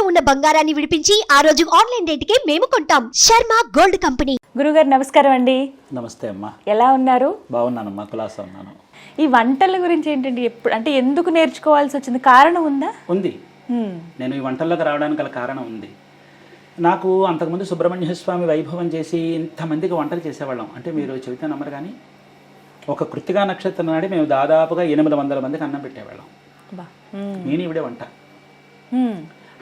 ఇంట్లో ఉన్న బంగారాన్ని విడిపించి ఆ రోజు ఆన్లైన్ రేటుకే మేము కొంటాం. Sharma gold company. గురుగారు నమస్కారం అండి. నమస్తే అమ్మా. ఎలా ఉన్నారు? బాగున్నానమ్మా, కులాసా ఉన్నాను. ఈ వంటల గురించి ఏంటండి, ఎప్పుడు అంటే ఎందుకు నేర్చుకోవాల్సి వచ్చింది? కారణం ఉందా? ఉంది. నేను ఈ వంటల్లోకి రావడానికి గల కారణం ఉంది. నాకు అంతకుముందు సుబ్రహ్మణ్య స్వామి వైభవం చేసి ఇంతమందికి వంటలు చేసేవాళ్ళం. అంటే మీరు చెబితే నమ్మరు కానీ ఒక కృత్తికా నక్షత్రం నాడి మేము దాదాపుగా 800 మందికి అన్నం పెట్టేవాళ్ళం. నేను ఇవిడే వంట.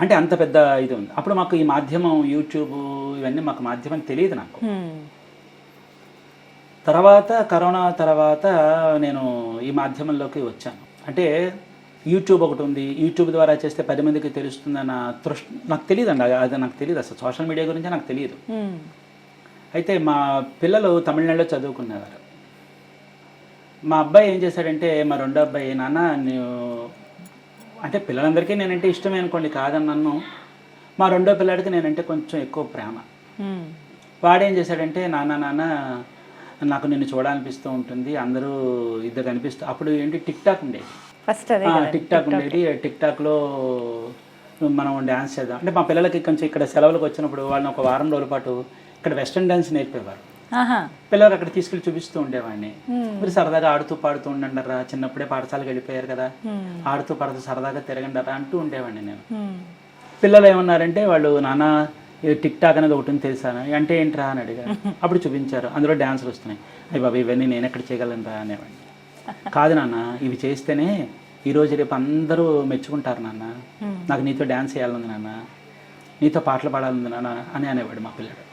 అంటే అంత పెద్ద ఇది ఉంది. అప్పుడు మాకు ఈ మాధ్యమం, యూట్యూబ్ ఇవన్నీ మాకు మాధ్యమం తెలియదు నాకు. తర్వాత కరోనా తర్వాత నేను ఈ మాధ్యమంలోకి వచ్చాను. అంటే యూట్యూబ్ ఒకటి ఉంది, యూట్యూబ్ ద్వారా చేస్తే 10 మందికి తెలుస్తుందన్న నాకు తెలియదు అండి. అది నాకు తెలియదు, అసలు సోషల్ మీడియా గురించి నాకు తెలియదు. అయితే మా పిల్లలు తమిళనాడులో చదువుకునేవారు. మా అబ్బాయి ఏం చేశాడంటే, మా రెండో అబ్బాయి, నాన్న అంటే పిల్లలందరికీ నేనంటే ఇష్టమే అనుకోండి, కాదన్నాను. మా రెండో పిల్లాడికి నేనంటే కొంచెం ఎక్కువ ప్రేమ. వాడేం చేశాడంటే, నాన్న నాకు నిన్ను చూడాలనిపిస్తూ ఉంటుంది, అందరూ ఇద్దరు కనిపిస్తూ. అప్పుడు ఏంటి, టిక్ టాక్ ఉండేది. ఫస్ట్ టిక్ టాక్ ఉండేది. టిక్ టాక్లో మనం డాన్స్ చేద్దాం అంటే మా పిల్లలకి కొంచెం ఇక్కడ సెలవులకు వచ్చినప్పుడు వాళ్ళని ఒక వారం రోజుల పాటు ఇక్కడ వెస్ట్రన్ డాన్స్ నేర్పేవారు. పిల్లలు అక్కడ తీసుకెళ్ళి చూపిస్తూ ఉండేవాడిని. మీరు సరదాగా ఆడుతూ పాడుతూ ఉండండిరా, చిన్నప్పుడే పాఠశాలకు వెళ్ళిపోయారు కదా, ఆడుతూ పాడుతూ సరదాగా తిరగండరా అంటూ ఉండేవాడిని నేను. పిల్లలు ఏమన్నారంటే, వాళ్ళు నాన్న టిక్ టాక్ అనేది ఒకటి తెలుసాను అంటే ఏంట్రా అని అడిగారు. అప్పుడు చూపించారు, అందులో డ్యాన్సులు వస్తున్నాయి. అయ్యి బాబా ఇవన్నీ నేను ఎక్కడ చేయగలనురా అనేవాడిని. కాదు నాన్న, ఇవి చేస్తేనే ఈరోజు రేపు అందరూ మెచ్చుకుంటారు నాన్న, నాకు నీతో డ్యాన్స్ చేయాలంది నాన్న, నీతో పాటలు పాడాలంది నాన్న అని అనేవాడు మా పిల్లడు.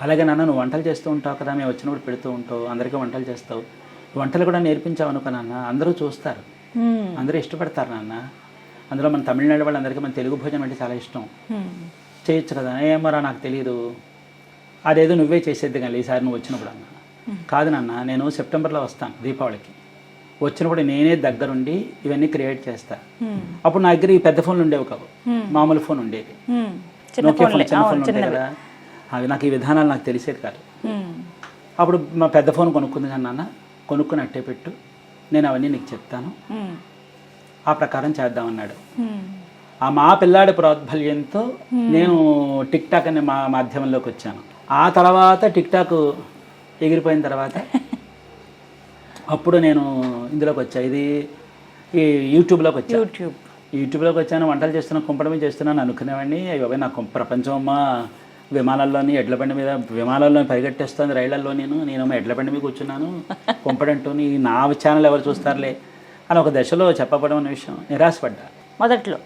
అలాగే నాన్న, నువ్వు వంటలు చేస్తూ ఉంటావు కదా, మేము వచ్చినప్పుడు పెడుతూ ఉంటావు, అందరికీ వంటలు చేస్తావు, వంటలు కూడా నేర్పించావు అనుకో నాన్న, అందరూ చూస్తారు, అందరూ ఇష్టపడతారు నాన్న. అందులో మన తమిళనాడు వాళ్ళందరికీ మన తెలుగు భోజనం అంటే చాలా ఇష్టం, చేయొచ్చు కదా. ఏమోరా నాకు తెలియదు, అదేదో నువ్వే చేసేద్ది కానీ ఈసారి నువ్వు వచ్చినప్పుడు అన్న. కాదు నాన్న, నేను సెప్టెంబర్లో వస్తాను దీపావళికి, వచ్చినప్పుడు నేనే దగ్గరుండి ఇవన్నీ క్రియేట్ చేస్తా. అప్పుడు నా దగ్గర ఈ పెద్ద ఫోన్లు ఉండేవి కావు, మామూలు ఫోన్ ఉండేది, నోకియా ఫోన్, చిన్న ఫోన్ ఉంటాయి కదా, అవి నాకు ఈ విధానాలు నాకు తెలిసేది కాదు. అప్పుడు మా పెద్ద ఫోన్ కొనుక్కుంది కానీ నాన్న, కొనుక్కుని అట్టే పెట్టు, నేను అవన్నీ నీకు చెప్తాను, ఆ ప్రకారం చేద్దామన్నాడు. ఆ మా పిల్లాడి ప్రోద్బల్యంతో నేను టిక్ టాక్ అనే మా మాధ్యమంలోకి వచ్చాను. ఆ తర్వాత టిక్ టాక్ ఎగిరిపోయిన తర్వాత అప్పుడు నేను ఇందులోకి వచ్చా, ఇది ఈ యూట్యూబ్లోకి వచ్చాను. యూట్యూబ్లోకి వచ్చాను, వంటలు చేస్తున్నాను, కుంపడమే చేస్తున్నాను అనుకునేవాడిని. అయ్యో నాకు ప్రపంచం అమ్మ, విమానాల్లోని ఎడ్ల బండి మీద, విమానాల్లో పరిగెట్టేస్తుంది, రైళ్లలో నేనేమో ఎడ్ల బండి మీద కూర్చున్నాను, కుంపడంటూ నా ఛానల్ ఎవరు చూస్తారులే అని ఒక దశలో చెప్పబడం అనే విషయం నిరాశపడ్డా. మొదట్లో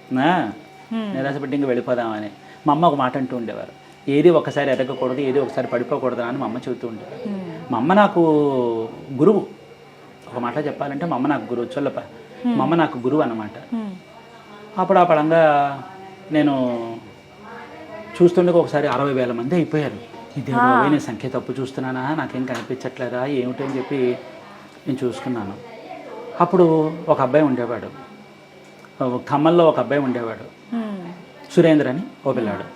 నిరాశపడి ఇంక వెళ్ళిపోదామని మా అమ్మ ఒక మాట అంటూ ఉండేవారు, ఏది ఒకసారి ఎదగకూడదు, ఏది ఒకసారి పడిపోకూడదు అని మా అమ్మ చెబుతూ ఉండేవారు. మా అమ్మ నాకు గురువు, ఒక మాట చెప్పాలంటే మా అమ్మ నాకు గురువు, చొల్లప మా అమ్మ నాకు గురువు అన్నమాట. అప్పుడు ఆ పడంగా నేను చూస్తుండగా ఒకసారి 60,000 మంది అయిపోయారు. ఇది నేను సంఖ్య తప్పు చూస్తున్నానా, నాకేం కనిపించట్లేదా ఏమిటని చెప్పి నేను చూసుకున్నాను. అప్పుడు ఒక అబ్బాయి ఉండేవాడు, ఖమ్మంలో ఒక అబ్బాయి ఉండేవాడు, సురేంద్ర అని ఓ పిల్లాడు.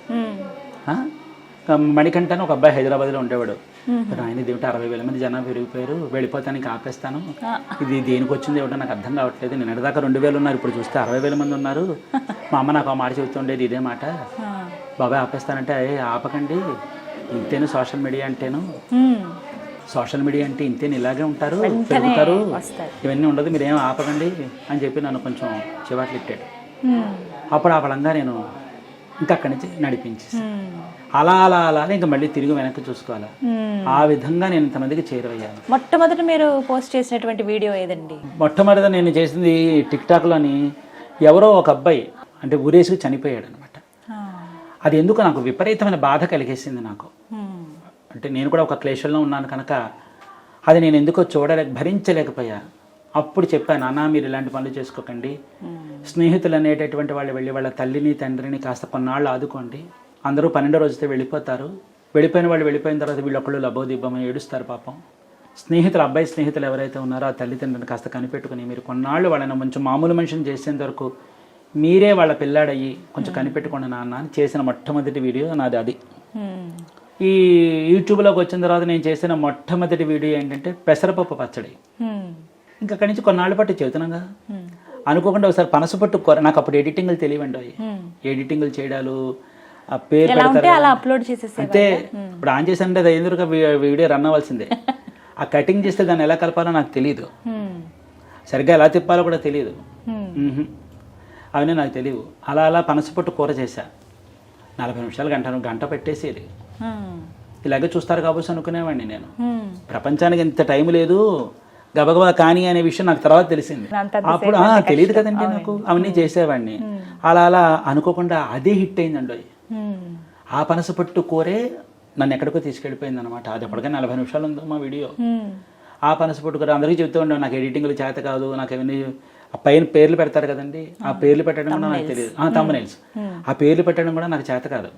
మణికంఠ అని ఒక అబ్బాయి హైదరాబాద్లో ఉండేవాడు. ఆయన ఇదేమిటి 60,000 మంది జనాభా పెరిగిపోయారు, వెళ్ళిపోతానికి ఆపేస్తాను, ఇది దేనికి వచ్చింది ఏమిటో నాకు అర్థం కావట్లేదు, నేను ఎడదాకా 2,000 ఉన్నారు, ఇప్పుడు చూస్తే 60,000 మంది ఉన్నారు. మా అమ్మ నాకు ఆ మాట చెబుతుండేది, ఇదే మాట, బాబాయ్ ఆపేస్తానంటే ఆపకండి, ఇంతేను సోషల్ మీడియా అంటేను, సోషల్ మీడియా అంటే ఇంతేను, ఇలాగే ఉంటారు, పెరుగుతారు, ఇవన్నీ ఉండదు, మీరేం ఆపకండి అని చెప్పి నన్ను కొంచెం చివాట్లు ఇట్టాడు. అప్పుడు ఆ పడంగా నేను ఇంకా అక్కడి నుంచి నడిపించి అలా అలా అలా ఇంకా మళ్ళీ తిరిగి వెనక్కి చూసుకోవాలా, ఆ విధంగా నేను ఇంతమందికి చేరువయ్యాను. మొట్టమొదట మీరు పోస్ట్ చేసినటువంటి వీడియో ఏదండి? మొట్టమొదట నేను చేసింది టిక్ టాక్లోని ఎవరో ఒక అబ్బాయి అంటే ఊరేసి చనిపోయాడు అనమాట. అది ఎందుకు నాకు విపరీతమైన బాధ కలిగేసింది నాకు. అంటే నేను కూడా ఒక క్లేశంలో ఉన్నాను కనుక అది నేను ఎందుకో భరించలేకపోయా. అప్పుడు చెప్పాను, నాన్న మీరు ఇలాంటి పనులు చేసుకోకండి, స్నేహితులు అనేటటువంటి వాళ్ళు వెళ్ళి వాళ్ళ తల్లిని తండ్రిని కాస్త కొన్నాళ్ళు ఆదుకోండి, అందరూ 12వ రోజుతో వెళ్ళిపోతారు, వెళ్ళిపోయిన వాళ్ళు వెళ్ళిపోయిన తర్వాత వీళ్ళొక్కళ్ళు లబోదిబ్బమని ఏడుస్తారు పాపం. స్నేహితులు, అబ్బాయి స్నేహితులు ఎవరైతే ఉన్నారో ఆ తల్లిదండ్రులను కాస్త కనిపెట్టుకుని మీరు కొన్నాళ్ళు వాళ్ళని కొంచెం మామూలు మనిషిని చేసేంత వరకు మీరే వాళ్ళ పిల్లాడయ్యి కొంచెం కనిపెట్టుకోండి నాన్న అని చేసిన మొట్టమొదటి వీడియో నాది అది. ఈ యూట్యూబ్లోకి వచ్చిన తర్వాత నేను చేసిన మొట్టమొదటి వీడియో ఏంటంటే పెసరపప్పు పచ్చడి. ఇంకా అక్కడి నుంచి కొన్నాళ్ళ పాటు చెబుతున్నాగా అనుకోకుండా ఒకసారి పనసపట్టు కూర, నాకు అప్పుడు ఎడిటింగ్లు తెలియవండి అవి. ఎడిటింగ్లు చేయడాలు, ఆ పేరు ఎలా ఉంటే పెడతారు అలా అప్లోడ్ చేసేసి అంతే. ఇప్పుడు ఆన్ చేశానంటే అది ఎందుకు వీడియో రన్ అవ్వాల్సిందే. ఆ కటింగ్ చేస్తే దాన్ని ఎలా కలపాలో నాకు తెలియదు, సరిగ్గా ఎలా తిప్పాలో కూడా తెలియదు, అవన్నీ నాకు తెలియదు. అలా అలా పనసపట్టు కూర చేశా. 40 నిమిషాలు గంట పెట్టేసేది. ఇలాగే చూస్తారు కాబట్టి అనుకునేవాడిని నేను. ప్రపంచానికి ఇంత టైం లేదు గబగబా కానీ అనే విషయం నాకు తర్వాత తెలిసింది. అప్పుడు తెలియదు కదండి నాకు, అవన్నీ చేసేవాడిని. అలా అలా అనుకోకుండా అదే హిట్ అయిందండి. ఆ పనసపట్టు కూరే నన్ను ఎక్కడికో తీసుకెళ్ళిపోయింది అనమాట. అది ఎప్పటికైనా 40 నిమిషాలు ఉందో మా వీడియో. ఆ పనసపట్టు కూర అందరికీ చెప్తూ ఉండవు, నాకు ఎడిటింగ్లు చేత కాదు, నాకు అవన్నీ. ఆ పైన పేర్లు పెడతారు కదండి, ఆ పేర్లు పెట్టడం కూడా నాకు తెలియదు. థంబ్నెయిల్స్, ఆ పేర్లు పెట్టడం కూడా నాకు చేత కాదు,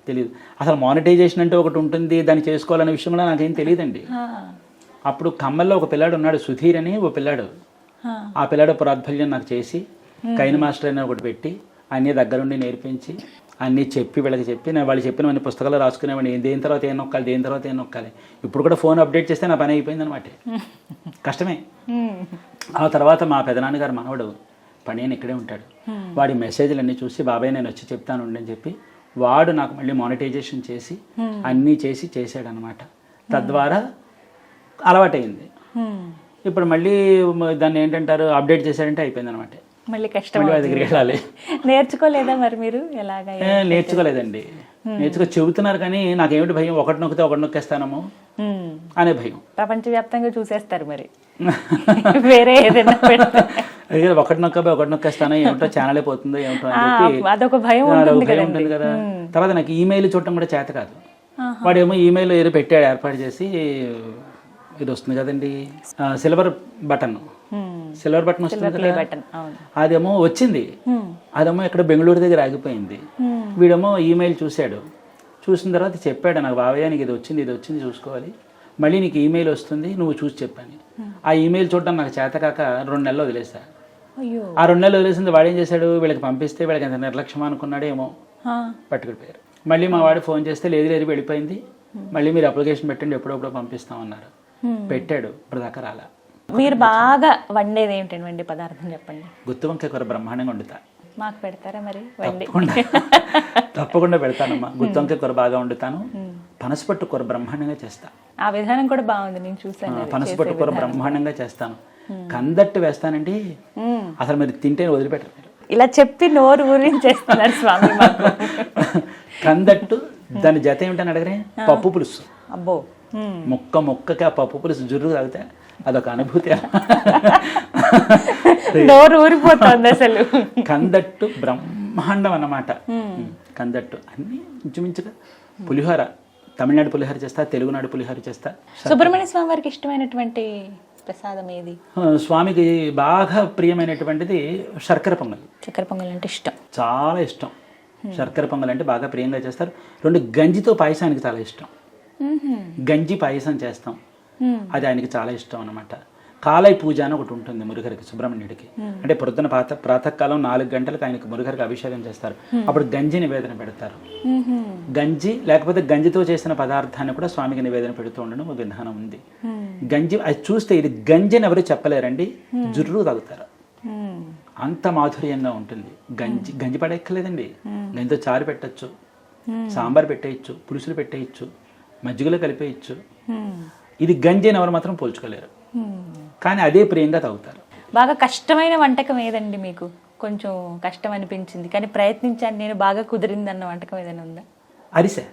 తెలియదు. అసలు మానిటైజేషన్ అంటే ఒకటి ఉంటుంది, దాన్ని చేసుకోవాలనే విషయం కూడా నాకేం తెలియదండి. అప్పుడు ఖమ్మంలో ఒక పిల్లాడు ఉన్నాడు, సుధీర్ అని ఓ పిల్లాడు. ఆ పిల్లాడు ప్రాద్భల్యం నాకు చేసి కైన్ మాస్టర్ అని ఒకటి పెట్టి అన్నీ దగ్గరుండి నేర్పించి అన్నీ చెప్పి వీళ్ళకి చెప్పి నేను వాళ్ళు చెప్పినవన్నీ పుస్తకాలు రాసుకునేవాడిని. దేని తర్వాత ఏం నొక్కాలి, దేని తర్వాత ఏం నొక్కాలి. ఇప్పుడు కూడా ఫోన్ అప్డేట్ చేస్తే నా పని అయిపోయింది అనమాట. కష్టమే. ఆ తర్వాత మా పెదనాన్నగారు మనవడు పని ఇక్కడే ఉంటాడు. వాడి మెసేజ్లు అన్నీ చూసి బాబాయ్ నేను వచ్చి చెప్తాను అని చెప్పి వాడు నాకు మళ్ళీ మానిటైజేషన్ చేసి అన్నీ చేసాడు అనమాట. తద్వారా అలవాటైంది. ఇప్పుడు మళ్ళీ దాన్ని ఏంటంటారు అప్డేట్ చేశాడంటే అయిపోయింది అనమాట. మళ్ళీ కష్టం దగ్గరికి వెళ్ళాలి. నేర్చుకోలేదా మరి మీరు? ఎలాగా? నేర్చుకోలేదండి. చెబుతున్నారు కానీ నాకేమిటి భయం, ఒకటి నొక్కితే ఒకటి నొక్కేస్తానము అనే భయం. ప్రపంచవ్యాప్తంగా చూసేస్తారు మరి వేరే ఏదైనా ఒకటి నొక్కేస్తాను, ఏమిటో ఛానల్ అయిపోతుందో ఏమిటో అని చెప్పి అదొక భయం ఉంటుంది కదా. తర్వాత నాకు ఈమెయిల్ చూడటం కూడా చేత కాదు. వాడేమో ఈమెయిల్ ఏదో పెట్టాడు, ఏర్పాటు చేసి ఇది వస్తుంది కదండి సిల్వర్ బటన్ వస్తుంది కదా, అదేమో వచ్చింది. అదేమో ఇక్కడ బెంగళూరు దగ్గర ఆగిపోయింది. వీడేమో ఈమెయిల్ చూశాడు, చూసిన తర్వాత చెప్పాడు నాకు, బాబయ్య నీకు ఇది వచ్చింది చూసుకోవాలి, మళ్ళీ నీకు ఈమెయిల్ వస్తుంది నువ్వు చూసి చెప్పాను. ఆ ఈమెయిల్ చూడటం నాకు చేత కాక 2 నెలలు వదిలేసా. ఆ 2 నెలలు వదిలేసింది వాడు ఏం చేశాడు, వీళ్ళకి పంపిస్తే వీళ్ళకి ఎంత నిర్లక్ష్యం అనుకున్నాడు ఏమో, పట్టుకుపోయారు. మళ్ళీ మా వాడు ఫోన్ చేస్తే లేదు వెళ్ళిపోయింది, మళ్ళీ మీరు అప్లికేషన్ పెట్టండి ఎప్పుడప్పుడు పంపిస్తామన్నారు. పెట్టాడు, ఇప్పుడు దాకా రాలా. మీరు బాగా వండేది ఏంటండి, వండే పదార్థం చెప్పండి. గుత్తి వంకాయ కూర బ్రహ్మాండంగా వండుతా. మాకు పెడతారా మరి? తప్పకుండా పెడతానమ్మా. గుత్తి వంకాయ కూర బాగా వండుతాను. పనసపట్టు కూర బ్రహ్మాండంగా చేస్తా. ఆ విధానం కూడా బాగుంది, నేను చూసాను. పనసపట్టు కూర బ్రహ్మాండంగా చేస్తాను. కందట్టు వేస్తానండి, అసలు మీరు తింటే వదిలిపెట్టరు. ఇలా చెప్పి నోరు ఊరించేస్తున్నారు స్వామి. కందట్టు దాని జత ఏమిటని అడగరే, పప్పు పులుసు. అబ్బో, మొక్కకి ఆ పప్పు పులుసు జుర్రు తాగితే అదొక అనుభూతి. నోరు ఊరిపోతుంది అసలు. కందట్టు బ్రహ్మాండం అన్నమాట. కందట్టు అన్ని ఇంచుమించుగా. పులిహోర, తమిళనాడు పులిహోర చేస్తా, తెలుగునాడు పులిహోర చేస్తా. సుబ్రహ్మణ్య స్వామి వారికి ఇష్టమైనటువంటి ప్రసాదం ఏది? స్వామికి బాగా ప్రియమైనటువంటిది శర్కర పొంగల్. చక్కెర పొంగల్ అంటే ఇష్టం, చాలా ఇష్టం. శర్కర పొంగల్ అంటే బాగా ప్రియంగా చేస్తారు. 2 గంజితో పాయసానికి చాలా ఇష్టం. గంజి పాయసం చేస్తాం, అది ఆయనకి చాలా ఇష్టం అనమాట. కాలై పూజ అని ఒకటి ఉంటుంది మురుగరికి, సుబ్రహ్మణ్యుడికి. అంటే పొద్దున ప్రాతకాలం 4 గంటలకు ఆయనకి మురుగరికి అభిషేకం చేస్తారు. అప్పుడు గంజి నివేదన పెడతారు. గంజి లేకపోతే గంజితో చేసిన పదార్థాన్ని కూడా స్వామికి నివేదన పెడుతూ ఉండడం ఒక విధానం ఉంది. గంజి అది చూస్తే ఇది గంజి అని ఎవరు చెప్పలేరండి, జుర్రు తాగుతారు, అంత మాధుర్యంగా ఉంటుంది. గంజి పడెక్కలేదండి. గంజితో చారు పెట్టచ్చు, సాంబార్ పెట్టేయచ్చు, పులుసులు పెట్టేయచ్చు, మజ్జిగలో కలిపేయచ్చు. ఇది గంజి అని ఎవరు మాత్రం పోల్చుకోలేరు, కానీ అదే ప్రియంగా తాగుతారు. బాగా కష్టమైన వంటకం ఏదండి మీకు? కొంచెం కష్టం అనిపించింది కానీ ప్రయత్నించాను నేను, బాగా కుదిరింది అన్న వంటకం ఏదైనా ఉందా? అరిసె.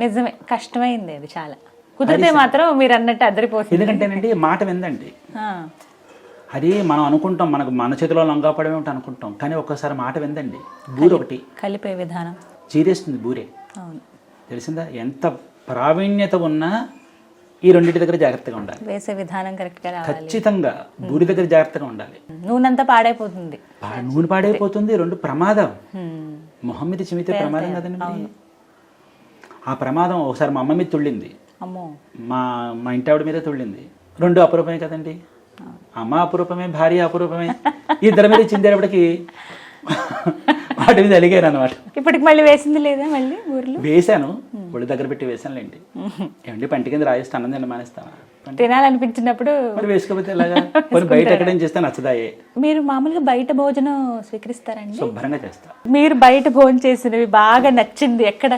నిజమే, కష్టమైంది అది చాలా. కుదిరితే మాత్రం మీరు అన్నట్టు అద్దరిపోతుంది. ఎందుకంటేనండి మాట విందండి. అది మనం అనుకుంటాం మనకు మన చేతిలో లంగాపడమే ఉంటే అనుకుంటాం, కానీ ఒక్కసారి మాట విందండి. బూరె ఒకటి కలిపే విధానం చీరేస్తుంది బూరె. అవును, తెలిసిందా? ఎంత ప్రావీణ్యత ఉన్నా ఈ రెండింటి దగ్గర జాగ్రత్తగా ఉండాలి. వేసే విధానం కరెక్ట్ గా రావాలి. ఖచ్చితంగా బూరి దగ్గర జాగ్రత్తగా ఉండాలి. నూనె అంతా పాడైపోతుంది. నూనె పాడైపోతుంది. 2 ప్రమాదం. మొహం మీద చిమితే ప్రమాదం కదండి. ఆ ప్రమాదం ఒకసారి మా అమ్మ మీద తుళ్ళింది, మా ఇంటి ఆవిడ మీద తుళ్ళింది. 2 అపురూపమే కదండి. అమ్మ అపురూపమే, భార్య అపురూపమే. ఇద్దరి మీద చిందేటప్పటికి వాటి మీద అలిగారు అనమాట. ఇప్పటికి మళ్ళీ వేసింది లేదా? మళ్ళీ ఊర్లో వేసాను, ఒళ్ళు దగ్గర పెట్టి వేసానులేండి. ఏమండి పంటి కింద రాయేస్తే అన్నం తిండి మానేస్తాను. చెప్పండి. తినాలనిపించినప్పుడు మరి వేసుకోకపోతే ఎలాగా? కొన్ని బయట ఎక్కడేం చేస్తే నచ్చదాయే. మీరు మామూలుగా బయట భోజనం స్వీకరిస్తారండి? శుభ్రంగా చేస్తా. మీరు బయట భోజనం చేసినవి బాగా నచ్చింది ఎక్కడ?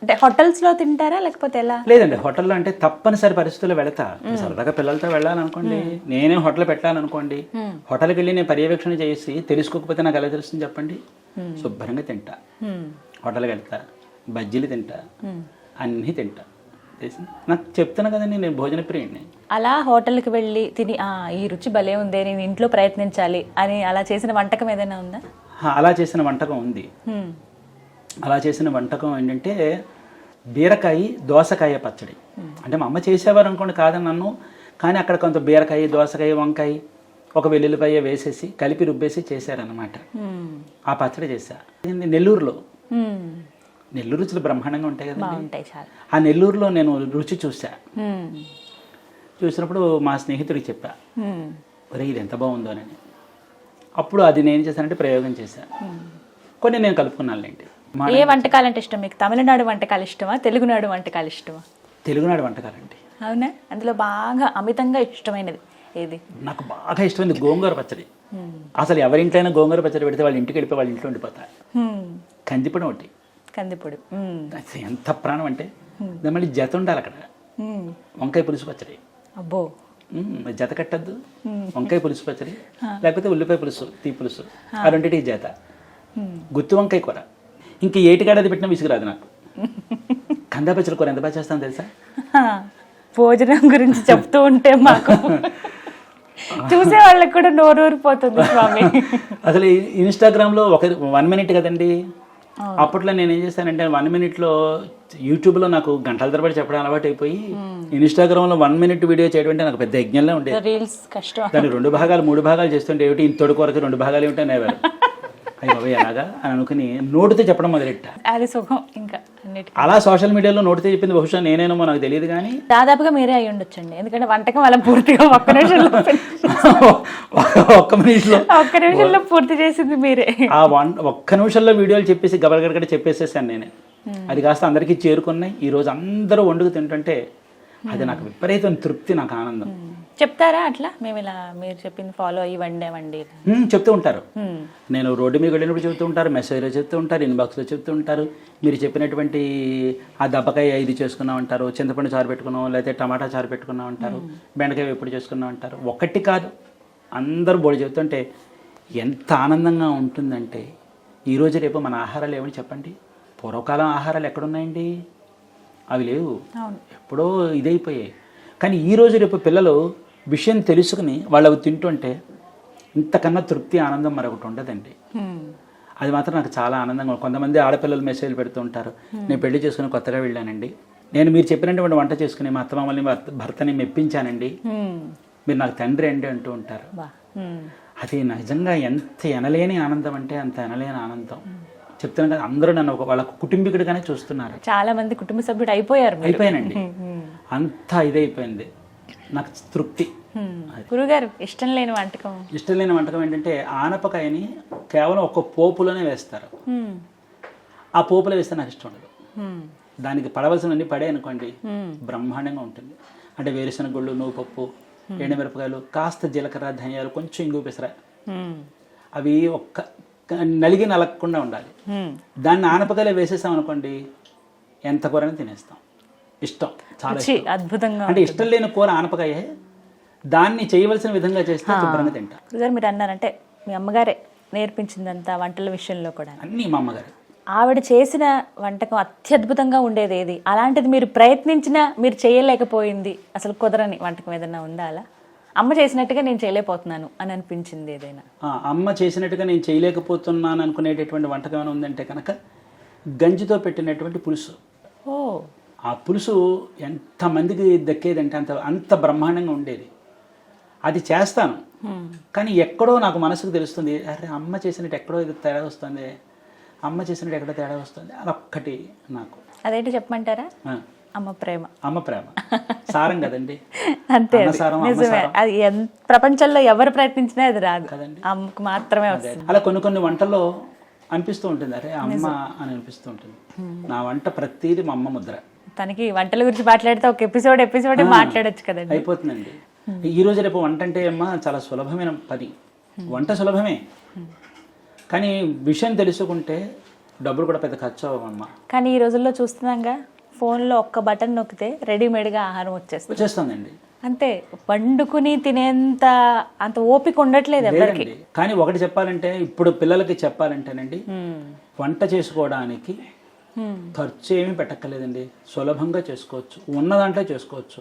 అంటే హోటల్స్ లో తింటారా లేకపోతే ఎలా? లేదండి, హోటల్లో అంటే తప్పనిసరి పరిస్థితుల్లో వెళతా. సరదాగా పిల్లలతో వెళ్ళాలనుకోండి, నేనే హోటల్ పెట్టాలనుకోండి, హోటల్కి వెళ్ళి నేను పర్యవేక్షణ చేసి తెలుసుకోకపోతే నాకు ఎలా తెలుస్తుంది చెప్పండి? శుభ్రంగా తింటా, హోటల్కి వెళ్తా, బజ్జీలు తింటా, అన్నీ తింటా. నాకు చెప్తున్నా కదండి, నేను భోజన ప్రియుడిని. అలా హోటల్కి వెళ్ళి తిని ఈ రుచి భలే ఉంది, నేను ఇంట్లో ప్రయత్నించాలి అని అలా చేసిన వంటకం ఏదైనా ఉందా? అలా చేసిన వంటకం ఉంది. అలా చేసిన వంటకం ఏంటంటే బీరకాయ దోసకాయ పచ్చడి. అంటే మా అమ్మ చేసేవారు అనుకోండి, కాదని నన్ను, కానీ అక్కడ కొంత బీరకాయ, దోసకాయ, వంకాయ, ఒక వెల్లుల్లిపాయ వేసేసి కలిపి రుబ్బేసి చేశారనమాట. ఆ పచ్చడి చేశా. నెల్లూరులో నెల్లూరు రుచులు బ్రహ్మాండంగా ఉంటాయి కదండి. ఆ నెల్లూరులో నేను రుచి చూసా. చూసినప్పుడు మా స్నేహితుడికి చెప్పా, ఒరే ఇది ఎంత బాగుందో అని. అప్పుడు అది నేను చేశానంటే ప్రయోగం చేశా. కొన్ని నేను కలుపుకున్నానులేండి. ఏ వంటకాలు అంటే ఇష్టం మీకు? తమిళనాడు వంటకాలు ఇష్టమా, తెలుగునాడు వంటకాలు ఇష్టమా? తెలుగునాడు వంటకాలండి. అవునా? అందులో బాగా అమితంగా ఇష్టమైనది ఏది? నాకు బాగా ఇష్టమైనది గోంగూర పచ్చడి. అసలు ఎవరింట్లోనే గోంగూర పచ్చడి పెడితే వాళ్ళ ఇంటికి వెళ్ళిపోయి వాళ్ళ ఇంట్లో ఉండిపోతారు. కందిపొడి ఒకటి, కందిపొడి ఎంత ప్రాణం అంటే మళ్ళీ జత ఉండాలి అక్కడ. వంకాయ పులుసు పచ్చడి, అబ్బో జత కట్టద్దు. వంకాయ పులుసు పచ్చడి, లేకపోతే ఉల్లిపాయ పులుసు, తీ పులుసు, ఆ రెండింటికి జత. గుత్తి వంకాయ కూర, ఇంక ఏటికాడది పెట్టిన విసుగురాదు నాకు. కందా పచ్చడి కూర ఎంత బాగా చేస్తాను తెలుసా? భోజనం గురించి చెప్తూ ఉంటే మాకు చూసే వాళ్ళకి కూడా నోరూరిపోతుంది స్వామి. అసలు ఇన్స్టాగ్రామ్లో 1 మినిట్ కదండి. అప్పట్లో నేను ఏం చేశానంటే 1 మినిట్లో యూట్యూబ్లో నాకు గంటల తరబడి చెప్పడం అలవాటు అయిపోయి ఇన్స్టాగ్రామ్లో 1 మినిట్ వీడియో చేయడం అంటే నాకు పెద్ద యజ్ఞంలో ఉండేది. రీల్స్ కష్టం. దాన్ని 2 భాగాలు 3 భాగాలు చేస్తుంటే ఏమిటి ఇంతటి కొరకు 2 భాగాలు ఏమిటి అనేవారు. అయ్యి బాబాయ్ ఎలాగా అని అనుకుని నోటితో చెప్పడం మొదలెట్టా. అది సుఖం. ఇంకా అలా సోషల్ మీడియాలో నోటితో చెప్పింది బహుశా నేనేమో నాకు తెలియదు, కానీ దాదాపుగా మీరే అయి ఉండొచ్చండి. ఎందుకంటే వంటకం అలా పూర్తిగా ఒక్క నిమిషంలో ఒక్క నిమిషంలో పూర్తి చేసింది మీరే. ఆ ఒక్క నిమిషంలో వీడియోలు చెప్పేసి గబగడగడ చెప్పేసేసాను నేనే. అది కాస్త అందరికీ చేరుకున్నాయి. ఈ రోజు అందరూ వండుకు తింటుంటే అది నాకు విపరీతం తృప్తి, నాకు ఆనందం. చెప్తారా అట్లా? మేము ఇలా మీరు చెప్పింది ఫాలో అయ్యి వండేవండి చెప్తూ ఉంటారు. నేను రోడ్డు మీద వెళ్ళినప్పుడు చెప్తూ ఉంటారు, మెసేజ్లో చెప్తూ ఉంటారు, ఇన్బాక్స్లో చెప్తూ ఉంటారు. మీరు చెప్పినటువంటి ఆ దెబ్బకాయ ఇది చేసుకున్నాం అంటారు, చింతపండు చారు పెట్టుకున్నాం, లేకపోతే టమాటా చారు పెట్టుకున్నాం అంటారు, బెండకాయ ఎప్పుడు చేసుకున్నాం అంటారు. ఒక్కటి కాదు, అందరూ బోడి చెప్తుంటే ఎంత ఆనందంగా ఉంటుందంటే. ఈరోజు రేపు మన ఆహారాలు ఏమని చెప్పండి? పూర్వకాలం ఆహారాలు ఎక్కడున్నాయండి? అవి లేవు, ఎప్పుడో ఇదైపోయాయి. కానీ ఈరోజు రేపు పిల్లలు విషయం తెలుసుకుని వాళ్ళు అవి తింటుంటే ఇంతకన్నా తృప్తి, ఆనందం మరొకటి ఉండదండి. అది మాత్రం నాకు చాలా ఆనందంగా. కొంతమంది ఆడపిల్లలు మెసేజ్లు పెడుతూ ఉంటారు, నేను పెళ్లి చేసుకుని కొత్తగా వెళ్ళానండి, నేను మీరు చెప్పినటువంటి వంట చేసుకుని మా అత్త మామల్ని భర్తని మెప్పించానండి, మీరు నాకు తండ్రి అండి అంటూ ఉంటారు. అది నిజంగా ఎంత ఎనలేని ఆనందం అంటే అంత ఎనలేని ఆనందం. చెప్తున్నాను కదా, అందరూ నన్ను వాళ్ళ కుటుంబీకుడిగానే చూస్తున్నారు. చాలా మంది కుటుంబ సభ్యుడు అయిపోయానండి. అంత ఇదైపోయింది, నాకు తృప్తి. గురుగారు ఇష్టం లేని వంటకం? ఇష్టం లేని వంటకం ఏంటంటే ఆనపకాయని కేవలం ఒక పోపులోనే వేస్తారు. ఆ పోపులో వేస్తే నాకు ఇష్టం ఉండదు. దానికి పడవలసినవన్నీ పడే అనుకోండి, బ్రహ్మాండంగా ఉంటుంది. అంటే వేరుశనగ గుళ్ళు, నువ్వుపప్పు, ఎండుమిరపకాయలు, కాస్త జీలకర్ర, ధనియాలు, కొంచెం ఇంగు పెసర, అవి నలిగి నలగకుండా ఉండాలి. దాన్ని ఆనపకాయలో వేసేసాం అనుకోండి, ఎంత కూరని తినేస్తాం. ఇష్టం, చాలా అద్భుతంగా. అంటే ఇష్టం లేని కూర ఆనపకాయే, దాన్ని చేయవలసిన విధంగా చేస్తే శుభ్రంగా తింటా. మీరు అన్నారంటే మీ అమ్మగారే నేర్పించిందంతా వంటల విషయంలో కూడా? అన్నీ మా అమ్మగారు. ఆవిడ చేసిన వంటకం అత్యద్భుతంగా ఉండేది ఏది? అలాంటిది మీరు ప్రయత్నించినా మీరు చేయలేకపోయింది, అసలు కుదరని వంటకం ఏదైనా ఉందా? అలా అమ్మ చేసినట్టుగా నేను చేయలేకపోతున్నాను అని అనిపించింది ఏదైనా? అమ్మ చేసినట్టుగా నేను చేయలేకపోతున్నాను అనుకునేటటువంటి వంటకం ఏమైనా ఉందంటే కనుక గంజితో పెట్టినటువంటి పులుసు. ఆ పులుసు ఎంతమందికి దక్కేదంటే అంత బ్రహ్మాండంగా ఉండేది. అది చేస్తాను, కానీ ఎక్కడో నాకు మనసుకు తెలుస్తుంది, అరే అమ్మ చేసినట్టు ఎక్కడో ఇది తేడా వస్తుంది, అమ్మ చేసినట్టు ఎక్కడో తేడా వస్తుంది. అదొక్కటి నాకు. అదేంటి చెప్పమంటారా? అమ్మ ప్రేమ. అమ్మ ప్రేమ సారం కదండి. అంతే, నిజమే. అది ప్రపంచంలో ఎవరు ప్రయత్నించినా అది రాదు కదండి, అమ్మకు మాత్రమే వస్తుంది. అలా కొన్ని వంటల్లో అనిపిస్తూ ఉంటుంది, అరే అమ్మ అని అనిపిస్తూ ఉంటుంది. నా వంట ప్రతిదీ మా అమ్మ ముద్ర. తనకి వంటల గురించి మాట్లాడితే ఒక ఎపిసోడ్ మాట్లాడొచ్చు కదండి. అయిపోతుందండి. ఈ రోజు రేపు వంట అంటే అమ్మా చాలా సులభమైన పని. వంట సులభమే, కానీ విషయం తెలుసుకుంటే డబ్బులు కూడా పెద్ద ఖర్చు అవ్వమ్మా. కానీ ఈ రోజుల్లో చూస్తున్నాగా, ఫోన్లో ఒక్క బటన్ నొక్కితే రెడీమేడ్గా ఆహారం వచ్చేస్తుందండి. అంతే, వండుకుని తినేంత అంత ఓపిక ఉండట్లేదు ఎవరికి. లేదండి, కానీ ఒకటి చెప్పాలంటే, ఇప్పుడు పిల్లలకి చెప్పాలంటేనండి, వంట చేసుకోవడానికి ఖర్చు ఏమీ పెట్టక్కర్లేదండి, సులభంగా చేసుకోవచ్చు, ఉన్న దాంట్లో చేసుకోవచ్చు.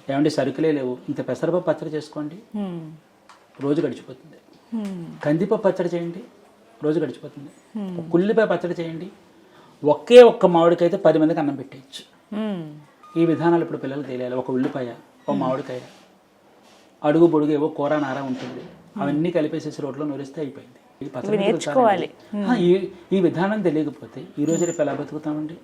ఏమంటే సరుకులే లేవు, ఇంత పెసరపప్పు పచ్చడి చేసుకోండి, రోజు గడిచిపోతుంది. కందిపప్పు పచ్చడి చేయండి, రోజు గడిచిపోతుంది. ఉల్లిపాయ పచ్చడి చేయండి, ఒకే ఒక్క మామిడికాయ 10 మందికి అన్నం పెట్టేయచ్చు. ఈ విధానాలు ఇప్పుడు పిల్లలు తెలియాలి. ఒక ఉల్లిపాయ, ఒక మామిడికాయ, అడుగు పొడుగు ఏవో కూర నార ఉంటుంది, అవన్నీ కలిపేసేసి రోట్లో నూరిస్తే అయిపోయింది. నేర్చుకోవాలి. ఈ విధానం తెలియకపోతే ఈ రోజు రేపు ఎలా బతుకుతామండి?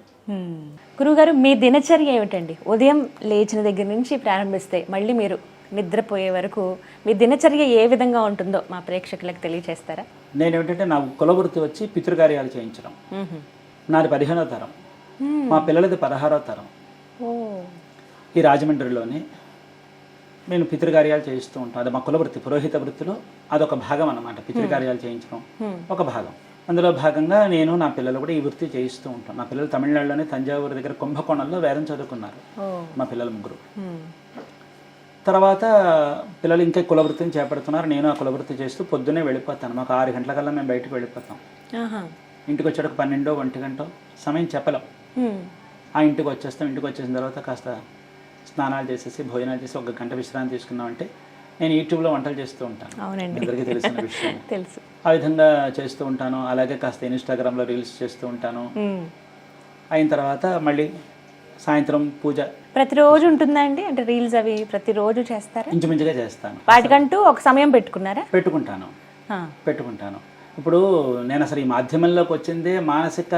గురువుగారు, మీ దినచర్య ఏమిటండి? ఉదయం లేచిన దగ్గర నుంచి ప్రారంభిస్తే మళ్ళీ మీరు నిద్రపోయే వరకు మీ దినచర్య ఏ విధంగా ఉంటుందో మా ప్రేక్షకులకు తెలియచేస్తారా? నేనేమిటంటే, నా కులవృత్తి వచ్చి పితృకార్యాలు చేయించడం. నాది 15వ తరం, మా పిల్లలది 16వ తరం. ఈ రాజమండ్రిలోనే నేను పితృకార్యాలు చేయిస్తూ ఉంటాను. అది మా కులవృత్తి, పురోహిత వృత్తిలో అదొక భాగం అన్నమాట. పితృకార్యాలు చేయించడం ఒక భాగం. అందులో భాగంగా నేను నా పిల్లలు కూడా ఈ వృత్తి చేయిస్తూ ఉంటాను. నా పిల్లలు తమిళనాడులోనే తంజావూరు దగ్గర కుంభకోణంలో వేదం చదువుకున్నారు మా పిల్లలు ముగ్గురు. తర్వాత పిల్లలు ఇంకా కులవృత్తిని చేపడుతున్నారు, నేను ఆ కులవృత్తి చేస్తూ పొద్దున్నే వెళ్ళిపోతాను. మాకు 6 గంటలకల్లా మేము బయటకు వెళ్ళిపోతాం. ఇంటికి వచ్చేటప్పుడు 12 1 గంట సమయం చెప్పలేం. ఆ ఇంటికి వచ్చేస్తాం. ఇంటికి వచ్చేసిన తర్వాత కాస్త స్నానాలు చేసేసి భోజనాలు చేసి 1 గంట విశ్రాంతి తీసుకున్నామంటే నేను యూట్యూబ్లో వంటలు చేస్తూ ఉంటాను. అందరికీ తెలిసిన విషయం. తెలుసు. ఆ విధంగా చేస్తూ ఉంటాను. అలాగే కాస్త ఇన్స్టాగ్రామ్లో రీల్స్ చేస్తూ ఉంటాను. అయిన తర్వాత మళ్ళీ సాయంత్రం పూజ ప్రతిరోజు ఉంటుందా అండి? అంటే రీల్స్ అవి ప్రతిరోజు చేస్తారా? ఇంచుమించుగా చేస్తాను. వాటికంటూ ఒక సమయం పెట్టుకున్నారా? పెట్టుకుంటాను. ఇప్పుడు నేను అసలు ఈ మాధ్యమంలోకి వచ్చిందే మానసిక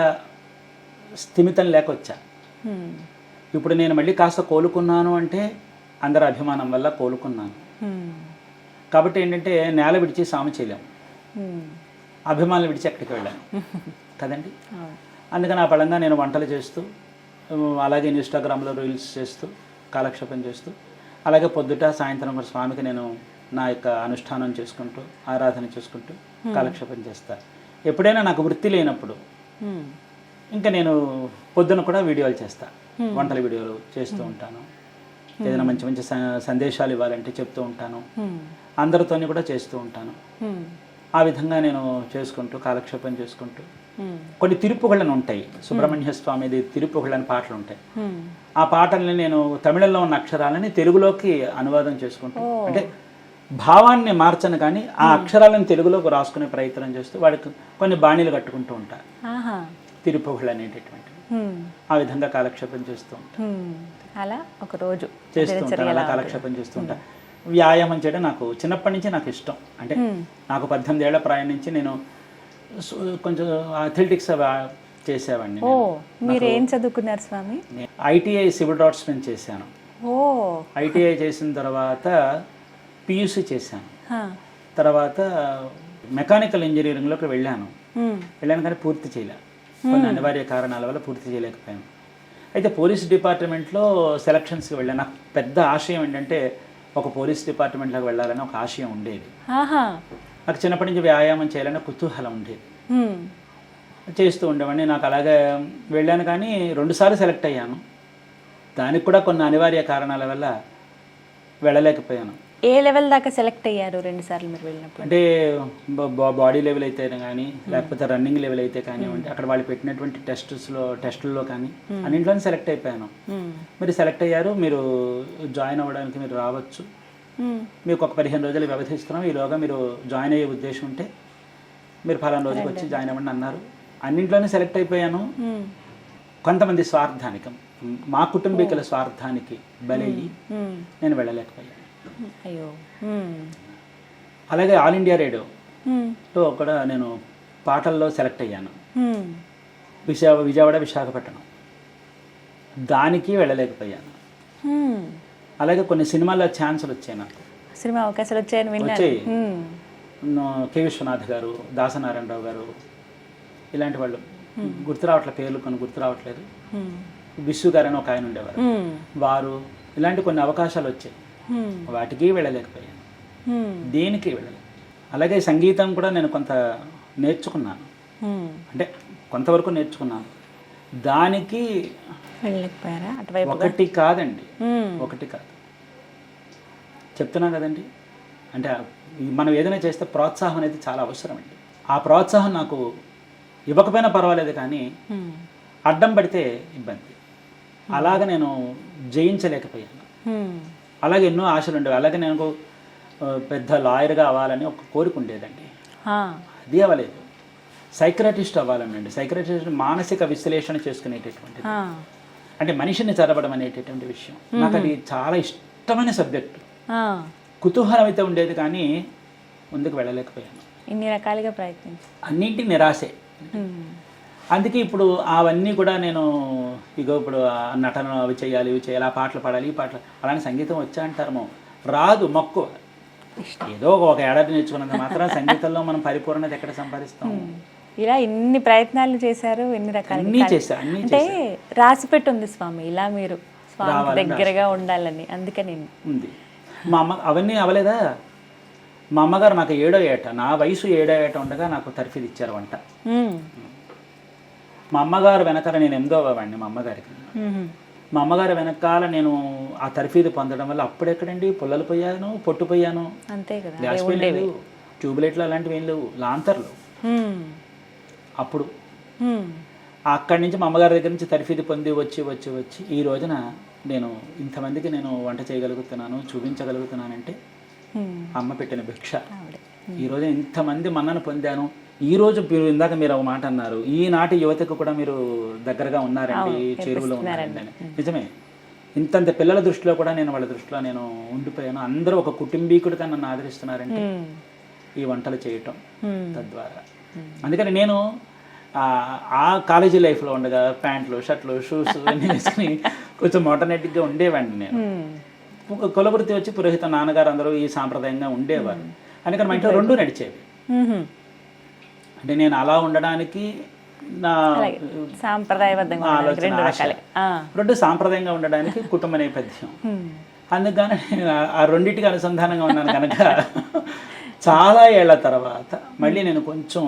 స్థిమితం లేక వచ్చా. ఇప్పుడు నేను మళ్ళీ కాస్త కోలుకున్నాను అంటే అందరి అభిమానం వల్ల కోలుకున్నాను. కాబట్టి ఏంటంటే, నేల విడిచి సాము చేయలేము, అభిమానులు విడిచి ఎక్కడికి వెళ్ళాను కదండి. అందుకని ఆ పడంగా నేను వంటలు చేస్తూ, అలాగే ఇన్స్టాగ్రామ్లో రీల్స్ చేస్తూ, కాలక్షేపం చేస్తూ, అలాగే పొద్దుట సాయంత్రం కూడా స్వామికి నేను నా యొక్క అనుష్ఠానం చేసుకుంటూ, ఆరాధన చేసుకుంటూ కాలక్షేపం చేస్తాను. ఎప్పుడైనా నాకు వృత్తి లేనప్పుడు ఇంకా నేను పొద్దున కూడా వీడియోలు చేస్తాను, వంటల వీడియోలు చేస్తూ ఉంటాను. ఏదైనా మంచి మంచి సందేశాలు ఇవ్వాలంటే చెప్తూ ఉంటాను, అందరితోని కూడా చేస్తూ ఉంటాను. ఆ విధంగా నేను చేసుకుంటూ కాలక్షేపం చేసుకుంటూ, కొన్ని తిరుపుగళ్ళని ఉంటాయి, సుబ్రహ్మణ్య స్వామిది తిరుపుగళ్ళని పాటలు ఉంటాయి. ఆ పాటల్ని నేను తమిళంలో ఉన్న అక్షరాలని తెలుగులోకి అనువాదం చేసుకుంటూ, అంటే భావాన్ని మార్చను కానీ ఆ అక్షరాలను తెలుగులోకి రాసుకునే ప్రయత్నం చేస్తూ వాడికి కొన్ని బాణీలు కట్టుకుంటూ ఉంటాను, తిరుపుగళ్ళు అనేటటువంటి. ఆ విధంగా కాలక్షేపం చేస్తూ ఉంటాను. అలా ఒక రోజు చేస్తూ ఉంటాను, అలా కాలక్షేపం చేస్తూ ఉంటాను. వ్యాయామం చేయడం నాకు చిన్నప్పటి నుంచి నాకు ఇష్టం. అంటే నాకు 18 ఏళ్ల ప్రాయం నుంచి నేను కొంచెం అథ్లెటిక్స్ చేసేవాడిని. మీరు ఏం చదువుకున్నారు స్వామి? ఐటీఐ సివిల్ డ్రాఫ్ట్స్మెన్ చేశాను. ఐటీఐ చేసిన తర్వాత పియూసీ చేశాను. తర్వాత మెకానికల్ ఇంజనీరింగ్లోకి వెళ్ళాను కానీ పూర్తి చేయలే, కొన్ని అనివార్య కారణాల వల్ల పూర్తి చేయలేకపోయాను. అయితే పోలీస్ డిపార్ట్మెంట్లో సెలక్షన్స్కి వెళ్ళాను. నాకు పెద్ద ఆశయం ఏంటంటే, ఒక పోలీస్ డిపార్ట్మెంట్లోకి వెళ్ళాలని ఒక ఆశయం ఉండేది. నాకు చిన్నప్పటి నుంచి వ్యాయామం చేయాలని కుతూహలం ఉండేది, చేస్తూ ఉండేవాడిని. నాకు అలాగే వెళ్ళాను కానీ 2 సార్లు సెలెక్ట్ అయ్యాను. దానికి కూడా కొన్ని అనివార్య కారణాల వల్ల వెళ్ళలేకపోయాను. ఏ లెవెల్ దాకా సెలెక్ట్ అయ్యారు 2 సార్లు మీరు వెళ్ళినప్పుడు? అంటే బాడీ లెవెల్ అయితే కానీ, లేకపోతే రన్నింగ్ లెవెల్ అయితే కానివ్వండి, అక్కడ వాళ్ళు పెట్టినటువంటి టెస్టుల్లో కానీ అన్నింటిలోనే సెలెక్ట్ అయిపోయాను. మీరు సెలెక్ట్ అయ్యారు, మీరు జాయిన్ అవ్వడానికి మీరు రావచ్చు, మీకు ఒక 15 రోజులు వ్యవధి ఇస్తున్నాం, ఈలోగా మీరు జాయిన్ అయ్యే ఉద్దేశం ఉంటే మీరు ఫలానా రోజుకి వచ్చి జాయిన్ అవ్వండి అన్నారు. అన్నింట్లోనే సెలెక్ట్ అయిపోయాను. కొంతమంది స్వార్థానికి, మా కుటుంబీకుల స్వార్థానికి బలయ్యి నేను వెళ్ళలేకపోయాను. అలాగే ఆల్ ఇండియా రేడియోలో కూడా నేను పాటల్లో సెలెక్ట్ అయ్యాను, విజయవాడ విశాఖపట్నం, దానికి వెళ్ళలేకపోయాను. అలాగే కొన్ని సినిమాల్లో ఛాన్సులు వచ్చాయి, నాకు సినిమా అవకాశాలు వచ్చాయి. కె విశ్వనాథ్ గారు, దాసనారాయణరావు గారు, ఇలాంటి వాళ్ళు గుర్తు రావట్లేదు, పేర్లు కొన్ని గుర్తు రావట్లేదు. విశ్వ గారు అని ఒక ఆయన ఉండేవారు, వారు ఇలాంటి కొన్ని అవకాశాలు వచ్చాయి, వాటికి వెళ్ళలేకపోయాను, దేనికి వెళ్ళలేదు. అలాగే సంగీతం కూడా నేను కొంత నేర్చుకున్నాను, అంటే కొంతవరకు నేర్చుకున్నాను, దానికి వెళ్ళలేకపోయారా అటువైపు? ఒకటి కాదండి, ఒకటి కాదు, చెప్తున్నాను కదండి. అంటే మనం ఏదైనా చేస్తే ప్రోత్సాహం అనేది చాలా అవసరం అండి. ఆ ప్రోత్సాహం నాకు ఇవ్వకపోయినా పర్వాలేదు, కానీ అడ్డం పడితే ఇబ్బంది. అలాగే నేను జయించలేకపోయాను. అలాగే ఎన్నో ఆశలు ఉండేవి. అలాగే నేను పెద్ద లాయర్గా అవ్వాలని ఒక కోరిక ఉండేదండి, అది అవ్వలేదు. సైక్రటిస్ట్ అవ్వాలనండి. సైక్రటిస్ట్ మానసిక విశ్లేషణ చేసుకునేటటువంటిది, అంటే మనిషిని చదవడం అనేటటువంటి విషయం నాకు అది చాలా ఇష్టమైన సబ్జెక్టు. కుతూహలం అయితే ఉండేది, కానీ ముందుకు వెళ్ళలేకపోయాను. ఇన్ని రకాలుగా ప్రయత్నించి అన్నింటి నిరాశే. అందుకే ఇప్పుడు అవన్నీ కూడా నేను ఇప్పుడు నటన అవి చేయాలి, ఇవి చేయాలి, ఆ పాటలు పాడాలి, ఈ పాటలు, అలాంటి సంగీతం వచ్చా అంటారేమో, రాదు, మక్కువ. ఏదో ఒక ఏడాది నేర్చుకున్నంత మాత్రం సంగీతంలో మనం పరిపూర్ణత ఎక్కడ సంపాదిస్తాం? ఇలా ఇన్ని ప్రయత్నాలు చేశారు, ఎన్ని రకాలు అంటే రాసి పెట్టుంది స్వామి, ఇలా మీరు స్వామి దగ్గరగా ఉండాలని. అందుకని ఉంది. మా అమ్మ అవన్నీ అవ్వలేదా? మా అమ్మగారు నాకు 7వ ఏట, నా వయసు 7వ ఏట ఉండగా నాకు తర్ఫీదు ఇచ్చారు వంట. మా అమ్మగారు వెనకాల నేను 8వ వాడిని మా అమ్మగారికి. మా అమ్మగారు వెనకాల నేను ఆ తర్ఫీదు పొందడం వల్ల అప్పుడెక్కడండి పుల్లలు పోయాను, పొట్టు పోయాను, అంతే కదా, గ్యాస్ పోయలేదు, ట్యూబ్లైట్లు అలాంటివి ఏం లేవు, లాంతర్లు. అప్పుడు అక్కడి నుంచి మా అమ్మగారి దగ్గర నుంచి తర్ఫీదు పొంది వచ్చి వచ్చి వచ్చి ఈ రోజున నేను ఇంతమందికి నేను వంట చేయగలుగుతున్నాను, చూపించగలుగుతున్నానంటే అమ్మ పెట్టిన భిక్ష. ఈరోజు ఇంతమంది మన్నను పొందాను. ఈరోజు ఇందాక మీరు ఒక మాట అన్నారు, ఈనాటి యువతకు కూడా మీరు దగ్గరగా ఉన్నారండి, చేరువలో ఉన్నారండి అని. నిజమే. ఇంతంత పిల్లల దృష్టిలో కూడా నేను వాళ్ళ దృష్టిలో నేను ఉండిపోయాను. అందరూ ఒక కుటుంబీకుడిగా నన్ను ఆదరిస్తున్నారంటే ఈ వంటలు చేయటం తద్వారా. అందుకని నేను ఆ కాలేజీ లైఫ్లో ఉండగా ప్యాంట్లు, షర్ట్లు, షూస్ అన్నీ వేసుకుని కొంచెం మోటర్నెటిక్గా ఉండేవాడిని. నేను కులవృత్తి వచ్చి పురోహిత నాన్నగారు అందరూ ఈ సాంప్రదాయంగా ఉండేవారు. అందుకని మా ఇంట్లో 2 నడిచేవి. అంటే నేను అలా ఉండడానికి నా ఆలోచన, ఆశ. 2 సాంప్రదాయంగా ఉండడానికి కుటుంబ నేపథ్యం. అందుకని నేను ఆ రెండింటికి అనుసంధానంగా ఉన్నాను కనుక చాలా ఏళ్ల తర్వాత మళ్ళీ నేను కొంచెం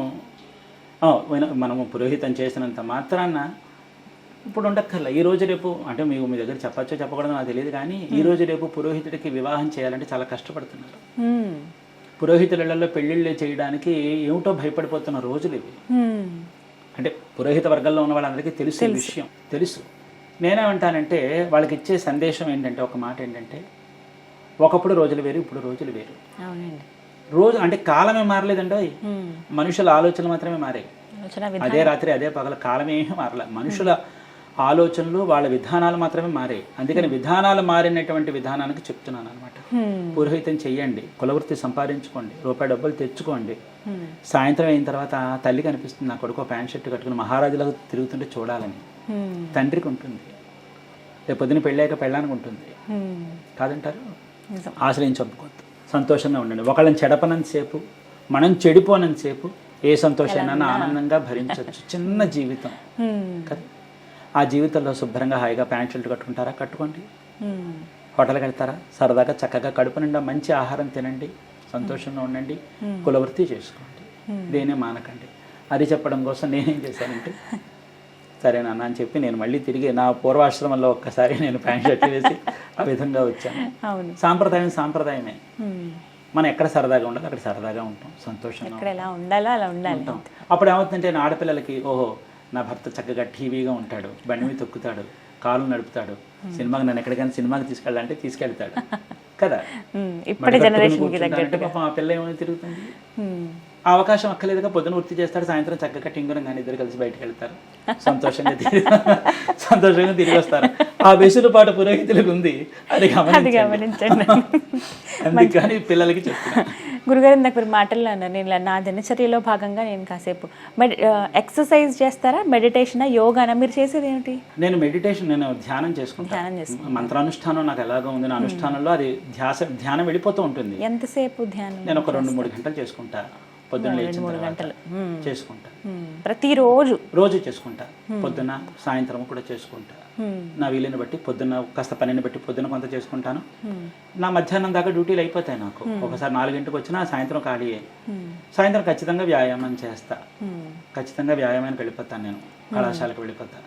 మనము పురోహితం చేసినంత మాత్రాన ఇప్పుడు ఉండక్కర్లా. ఈ రోజు రేపు అంటే మీకు మీ దగ్గర చెప్పచ్చో చెప్పకూడదో నాకు తెలియదు, కానీ ఈ రోజు రేపు పురోహితుడికి వివాహం చేయాలంటే చాలా కష్టపడుతున్నారు. పురోహితులలో పెళ్లిళ్ళు చేయడానికి ఏమిటో భయపడిపోతున్న రోజులు ఇవి. అంటే పురోహిత వర్గంలో ఉన్న వాళ్ళందరికీ తెలిసే విషయం తెలుసు. నేనేమంటానంటే వాళ్ళకి ఇచ్చే సందేశం ఏంటంటే, ఒక మాట ఏంటంటే, ఒకప్పుడు రోజులు వేరు, ఇప్పుడు రోజులు వేరు. రోజు అంటే కాలమే మారలేదండి, మనుషుల ఆలోచనలు మాత్రమే మారాయి. అదే రాత్రి అదే పగల, కాలమే మారలే. మనుషుల ఆలోచనలు వాళ్ళ విధానాలు మాత్రమే మారాయి. అందుకని విధానాలు మారినటువంటి విధానానికి చెప్తున్నాను అనమాట. పురోహితం చెయ్యండి, కులవృత్తి సంపాదించుకోండి, రూపాయి డబ్బులు తెచ్చుకోండి. సాయంత్రం అయిన తర్వాత తల్లి కనిపిస్తుంది, నా కొడుకు ప్యాంట్ షర్ట్ కట్టుకుని మహారాజులకు తిరుగుతుంటే చూడాలని తండ్రికి ఉంటుంది. రేపు పొద్దున పెళ్ళాక పెళ్ళానికి ఉంటుంది కాదంటారు. ఆశ్రయించి చంపుకోవద్దు, సంతోషంగా ఉండండి. ఒకళ్ళని చెడపనంతసేపు, మనం చెడిపోనంతసేపు ఏ సంతోషాన్ని ఆనందంగా భరించవచ్చు. చిన్న జీవితం కదా, ఆ జీవితంలో శుభ్రంగా హాయిగా ప్యాంట్ షర్ట్ కట్టుకుంటారా, కట్టుకోండి. హోటల్కి వెళ్తారా, సరదాగా చక్కగా కడుపు నిండా మంచి ఆహారం తినండి, సంతోషంగా ఉండండి, కులవృత్తి చేసుకోండి, దేనే మానకండి. అది చెప్పడం కోసం నేనేం చేశానంటే, సరే నాన్న అని చెప్పి నేను మళ్ళీ తిరిగి నా పూర్వాశ్రమంలో ఒక్కసారి నేను ప్యాంట్ షర్ట్ వేసి ఆ విధంగా వచ్చాను. సాంప్రదాయం సాంప్రదాయమే. మనం ఎక్కడ సరదాగా ఉండాలి అక్కడ సరదాగా ఉంటాం, సంతోషంగా ఉంటాం. అప్పుడు ఏమవుతుందంటే నా ఆడపిల్లలకి, ఓహో నా భర్త చక్కగా టీవీగా ఉంటాడు, బండి మీద తొక్కుతాడు, కాలు నడుపుతాడు, సినిమాకి నన్ను ఎక్కడికైనా సినిమాకి తీసుకెళ్ళాలంటే తీసుకెళ్తాడు కదా. పాపం ఆ పిల్ల ఏమైనా తిరుగుతుంది, ఆ అవకాశం అక్కర్లేదుగా. పొద్దున వృత్తి చేస్తాడు, సాయంత్రం చక్కగా టింగురం కానీ ఇద్దరు కలిసి బయటకు వెళ్తారు, సంతోషంగా తిరిగి వస్తారు. ఆ వెసులుబాటు పురోహితులకు ఉంది, అది గమనించండి. అందుకని పిల్లలకి చెప్తున్నాను. గురుగారు నాకు మీరు మాటల్లో అన్నారు, నేను నా దినచర్యలో భాగంగా నేను కాసేపు ఎక్సర్సైజ్ చేస్తారా, మెడిటేషనా, యోగానా, మీరు చేసేది ఏమిటి? నేను మెడిటేషన్, నేను ధ్యానం చేసుకుంటాను. మంత్రానుష్ఠానం నాకు ఎలాగో ఉంది, నా అనుష్ఠానంలో అది ధ్యానం వెళ్ళిపోతూ ఉంటుంది. ఎంతసేపు ధ్యానం? నేను ఒక 2-3 గంటలు చేసుకుంటా. పొద్దున్న లేచిన 2-3 తర్వాత గంటలు చేసుకుంటా. ప్రతిరోజు రోజు చేసుకుంటా, పొద్దున్న సాయంత్రం కూడా చేసుకుంటా. నా వీలుని బట్టి పొద్దున్న కాస్త పనిని బట్టి పొద్దున్న కొంత చేసుకుంటాను. నా మధ్యాహ్నం దాకా డ్యూటీలు అయిపోతాయి నాకు. ఒకసారి 4 గంటలకు వచ్చినా సాయంత్రం ఖాళీయే. సాయంత్రం ఖచ్చితంగా వ్యాయామం చేస్తా. ఖచ్చితంగా వ్యాయామానికి వెళ్ళిపోతాను, నేను కళాశాలకు వెళ్ళిపోతా.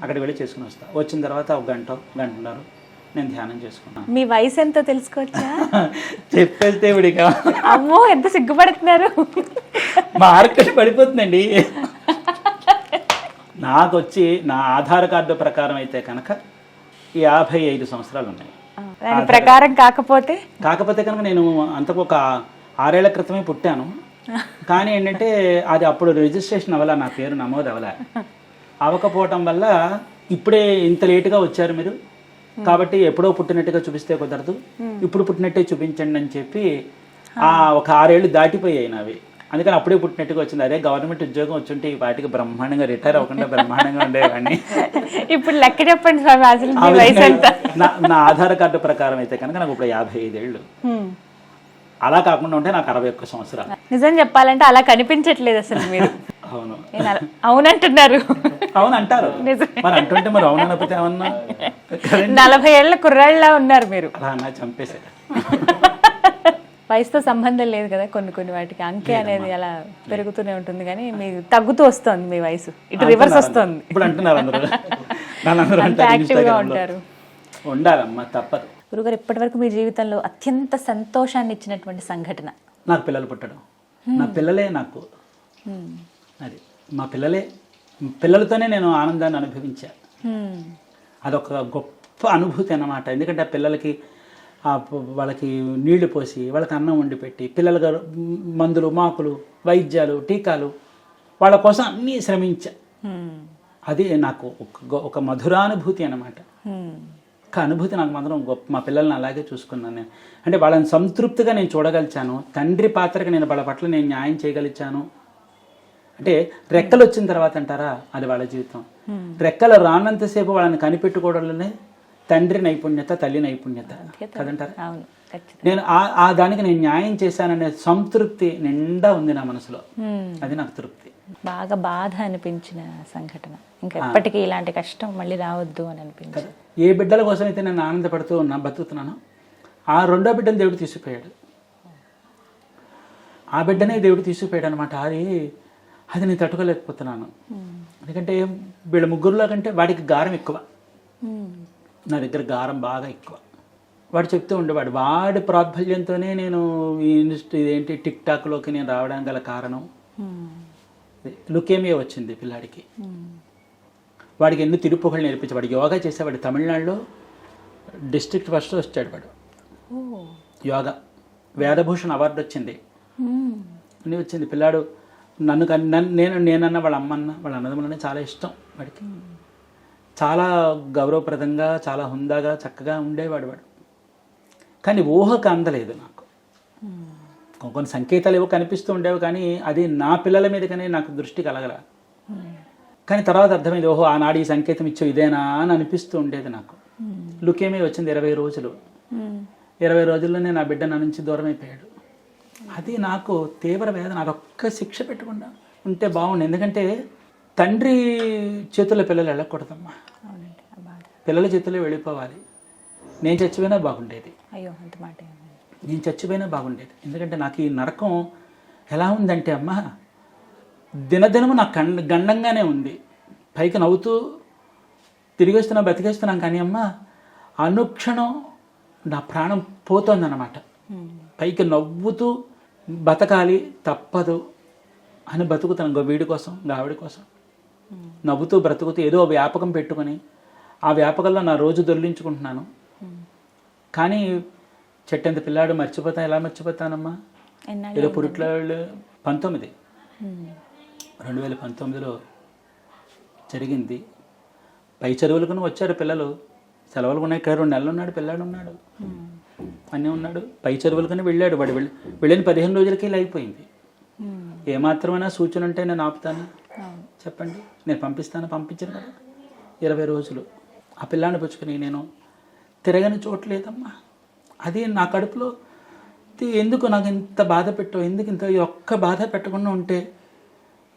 అక్కడికి వెళ్ళి చేసుకుని వస్తా. వచ్చిన తర్వాత 1 గంట గంటన్నర నేను ధ్యానం చేసుకున్నాను. మీ వయసు ఎంతో తెలుసుకోవచ్చా? చెప్పేస్తే ఇవిడిగా అమ్మో ఎంత సిగ్గుపడుతున్నారు. మార్కెట్ పడిపోతుందండి. నాకు వచ్చి నా ఆధార్ కార్డు ప్రకారం అయితే కనుక 55 సంవత్సరాలు ఉన్నాయి. దాని ప్రకారం కాకపోతే కనుక నేను అంతకు ఒక 6 ఏళ్ల క్రితమే పుట్టాను. కానీ ఏంటంటే అది అప్పుడు రిజిస్ట్రేషన్ అవ్వాల, నా పేరు నమోదు అవ్వాల. అవ్వకపోవటం వల్ల ఇప్పుడే ఇంత లేటుగా వచ్చారు మీరు, కాబట్టి ఎప్పుడో పుట్టినట్టుగా చూపిస్తే కుదరదు, ఇప్పుడు పుట్టినట్టే చూపించండి అని చెప్పి ఒక 6 ఏళ్ళు దాటిపోయాయి నావి. అందుకని అప్పుడే పుట్టినట్టుగా వచ్చింది. అదే గవర్నమెంట్ ఉద్యోగం వచ్చుంటే ఈ వాటికి బ్రహ్మాండంగా రిటైర్ అవ్వకుండా బ్రహ్మాండంగా ఉండేవాడిని. ఇప్పుడు లెక్క చెప్పండి స్వామి, అసలు మీ వయసు ఎంత? నా ఆధార్ కార్డు ప్రకారం అయితే కనుక నాకు ఇప్పుడు 55 ఏళ్ళు. అలా కాకుండా ఉంటే నాకు 61 సంవత్సరాలు. నిజం చెప్పాలంటే అలా కనిపించట్లేదు అసలు మీరు. అవును అవునంటున్నారు. అవును అంటారు, మరి అంటుంటే మరి అవును అనకపోతే ఏమన్నా. 40 ఏళ్ల కుర్రాళ్ళ ఉన్నారు మీరు. అలా అన్నా చంపేశారు. వయసుతో సంబంధం లేదు కదా, కొన్ని వాటికి అంకె అనేది అలా పెరుగుతూనే ఉంటుంది, కానీ మీకు తగ్గుతూ వస్తుంది మీ వయసు, ఇటు రివర్స్ వస్తుంది. ఇప్పుడు అంటున్నారు అందరూ, యాక్టివ్గా ఉంటారు. ఉండాలమ్మా, తప్పదు. గురుగారు, ఇప్పటి వరకు మీ జీవితంలో అత్యంత సంతోషాన్ని ఇచ్చినటువంటి సంఘటన? నాకు పిల్లలు పుట్టడం. నా పిల్లలే నాకు అది, మా పిల్లలతోనే నేను ఆనందాన్ని అనుభవించా. అదొక గొప్ప అనుభూతి అన్నమాట. ఎందుకంటే ఆ పిల్లలకి వాళ్ళకి నీళ్లు పోసి, వాళ్ళకి అన్నం వండి పెట్టి, పిల్లలుగా మందులు మాకులు వైద్యాలు టీకాలు వాళ్ళ కోసం అన్నీ శ్రమించా. అది నాకు ఒక మధురానుభూతి అన్నమాట. ఒక అనుభూతి నాకు మాత్రం గొప్ప. మా పిల్లల్ని అలాగే చూసుకున్నాను నేను. అంటే వాళ్ళని సంతృప్తిగా నేను చూడగలిచాను. తండ్రి పాత్రకి నేను వాళ్ళ పట్ల నేను న్యాయం చేయగలిచాను. అంటే రెక్కలు వచ్చిన తర్వాత అంటారా, అది వాళ్ళ జీవితం. రెక్కలు రానంతసేపు వాళ్ళని కనిపెట్టుకోవడంలోనే తండ్రి నైపుణ్యత, తల్లి నైపుణ్యత కదంటారా. నేను ఆ దానికి నేను న్యాయం చేశాననే సంతృప్తి నిండా ఉంది నా మనసులో. అది నాకు తృప్తి. బాగా బాధ అనిపించిన సంఘటన, ఇంకా ఎప్పటికీ ఇలాంటి కష్టం మళ్ళీ రావద్దు అని అనిపించింది. ఏ బిడ్డల కోసం అయితే నేను ఆనందపడుతూ బతుకుతున్నాను, ఆ 2వ బిడ్డను దేవుడు తీసుకుపోయాడు. ఆ బిడ్డనే దేవుడు తీసుకుపోయాడు అనమాట. అది నేను తట్టుకోలేకపోతున్నాను. ఎందుకంటే వీళ్ళ ముగ్గురులో కంటే వాడికి గారం ఎక్కువ, నా దగ్గర గారం బాగా ఎక్కువ. వాడు చెప్తూ ఉండేవాడు, వాడి ప్రాబల్యంతోనే నేను ఇదేంటి టిక్ టాక్లోకి నేను రావడానికి గల కారణం లుకేమియా వచ్చింది పిల్లాడికి. వాడికి ఎన్నో తిరుపుగళ్ళు నేర్పించేవాడు, యోగా చేసేవాడు. తమిళనాడులో డిస్ట్రిక్ట్ ఫస్ట్ వచ్చాడు వాడు యోగా. వేదభూషణ్ అవార్డు వచ్చింది, అన్నీ వచ్చింది. పిల్లాడు నేనన్న వాళ్ళ అమ్మన్న వాళ్ళ అన్నదమ్ములనే చాలా ఇష్టం వాడికి. చాలా గౌరవప్రదంగా, చాలా హుందాగా, చక్కగా ఉండేవాడు వాడు. కానీ ఊహకు అందలేదు నాకు. కొన్ని సంకేతాలు ఏవో కనిపిస్తూ ఉండేవి, కానీ అది నా పిల్లల మీద కానీ నాకు దృష్టి కలగల. కానీ తర్వాత అర్థమైంది, ఓహో ఆనాడు ఈ సంకేతం ఇచ్చో ఇదేనా అని అనిపిస్తూ ఉండేది నాకు. లుకేమియా వచ్చింది 20 రోజులు. 20 రోజుల్లోనే నా బిడ్డ నా నుంచి దూరం అయిపోయాడు. అది నాకు తీవ్ర వేదన. అదొక్క శిక్ష పెట్టకుండా ఉంటే బాగుండు. ఎందుకంటే తండ్రి చేతుల్లో పిల్లలు వెళ్ళకూడదమ్మా, పిల్లల చేతుల్లో వెళ్ళిపోవాలి. నేను చచ్చిపోయినా బాగుండేది. అయ్యో అంత మాట. నేను చచ్చిపోయినా బాగుండేది. ఎందుకంటే నాకు ఈ నరకం ఎలా ఉందంటే అమ్మా, దినదినము నాకు గండంగానే ఉంది. పైకి నవ్వుతూ తిరిగి వస్తున్నా, బతికేస్తున్నాం, కానీ అమ్మ అనుక్షణం నా ప్రాణం పోతోందన్నమాట. పైకి నవ్వుతూ బతకాలి, తప్పదు అని బతుకుతాను. వీడి కోసం, ఆవిడ కోసం నవ్వుతూ బ్రతుకుతూ ఏదో వ్యాపకం పెట్టుకొని ఆ వ్యాపకంలో నా రోజు దొర్లించుకుంటున్నాను. కానీ చెట్టంత పిల్లాడు మర్చిపోతాను, ఎలా మర్చిపోతానమ్మా? ఏదో పురిట్లో 2019లో జరిగింది. పై చదువులకు వచ్చారు పిల్లలు, సెలవులు ఉన్నాయి. ఇక్కడ 2 నెలలు ఉన్నాడు పిల్లాడు, ఉన్నాడు అన్నీ ఉన్నాడు. పై చదువులకని వెళ్ళాడు. వాడు వెళ్ళిన 15 రోజులకి ఇలా అయిపోయింది. ఏమాత్రమైనా సూచన ఉంటే నేను ఆపుతాను, చెప్పండి, నేను పంపించాను కదా. 20 రోజులు ఆ పిల్లాన్ని పుచ్చుకొని నేను తిరగని చోట్లేదమ్మా. అది నా కడుపులో ఎందుకు నాకు ఇంత బాధ పెట్టావు, ఎందుకు ఇంత ఈ ఒక్క బాధ పెట్టకుండా ఉంటే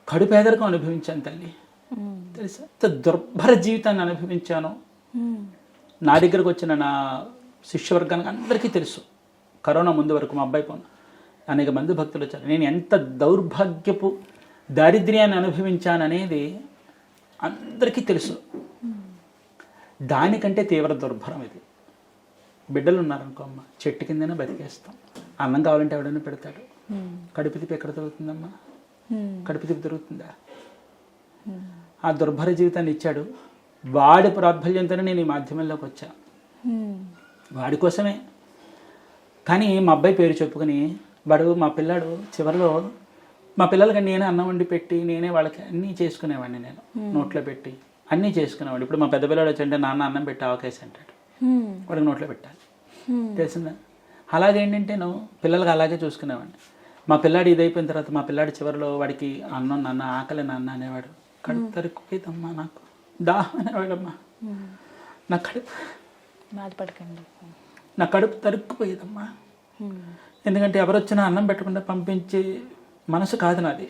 కడు పేదరికం అనుభవించాను తల్లి, తెలుసా, ఇంత దుర్భర జీవితాన్ని అనుభవించాను. నా దగ్గరకు వచ్చిన నా శిష్యవర్గానికి అందరికీ తెలుసు, కరోనా ముందు వరకు మా అబ్బాయి పోను అనేక మంది భక్తులు వచ్చారు, నేను ఎంత దౌర్భాగ్యపు దారిద్ర్యాన్ని అనుభవించాననేది అందరికీ తెలుసు. దానికంటే తీవ్ర దుర్భరం ఇది. బిడ్డలు ఉన్నారనుకో అమ్మ, చెట్టు కిందనే బతికేస్తాం. అన్నం కావాలంటే ఎవడైనా పెడతాడు. కడుపు తిప్పి ఎక్కడ దొరుకుతుందమ్మా? కడుపు తిప్పి దొరుకుతుందా? ఆ దుర్భర జీవితాన్ని ఇచ్చాడు. వాడి ప్రాబల్యంతోనే నేను ఈ మాధ్యమంలోకి వచ్చా, వాడి కోసమే. కానీ మా అబ్బాయి పేరు చెప్పుకొని వాడు, మా పిల్లాడు చివరిలో, మా పిల్లలకి నేనే అన్నం వండి పెట్టి నేనే వాళ్ళకి అన్నీ చేసుకునేవాడిని, నేను నోట్లో పెట్టి అన్నీ చేసుకునేవాడు. ఇప్పుడు మా పెద్ద పిల్లాడు వచ్చి అంటే నాన్న అన్నం పెట్టి ఆవకాసి అంటాడు, వాడికి నోట్లో పెట్టాలి, తెలిసిందా? అలాగేంటంటే నేను పిల్లలకి అలాగే చూసుకునేవాడిని. మా పిల్లాడు ఇదైపోయిన తర్వాత మా పిల్లాడు చివరిలో వాడికి అన్నం నాన్న, ఆకలి నాన్న అనేవాడు. కడుపు తరుక్కుపోయేదమ్మా, నాకు దాహం అనేవాడమ్మా, నా కడుపు, బాధపడకండి, నా కడుపు తరుక్కుపోయేదమ్మా. ఎందుకంటే ఎవరొచ్చినా అన్నం పెట్టకుండా పంపించే మనసు కాదు నాది.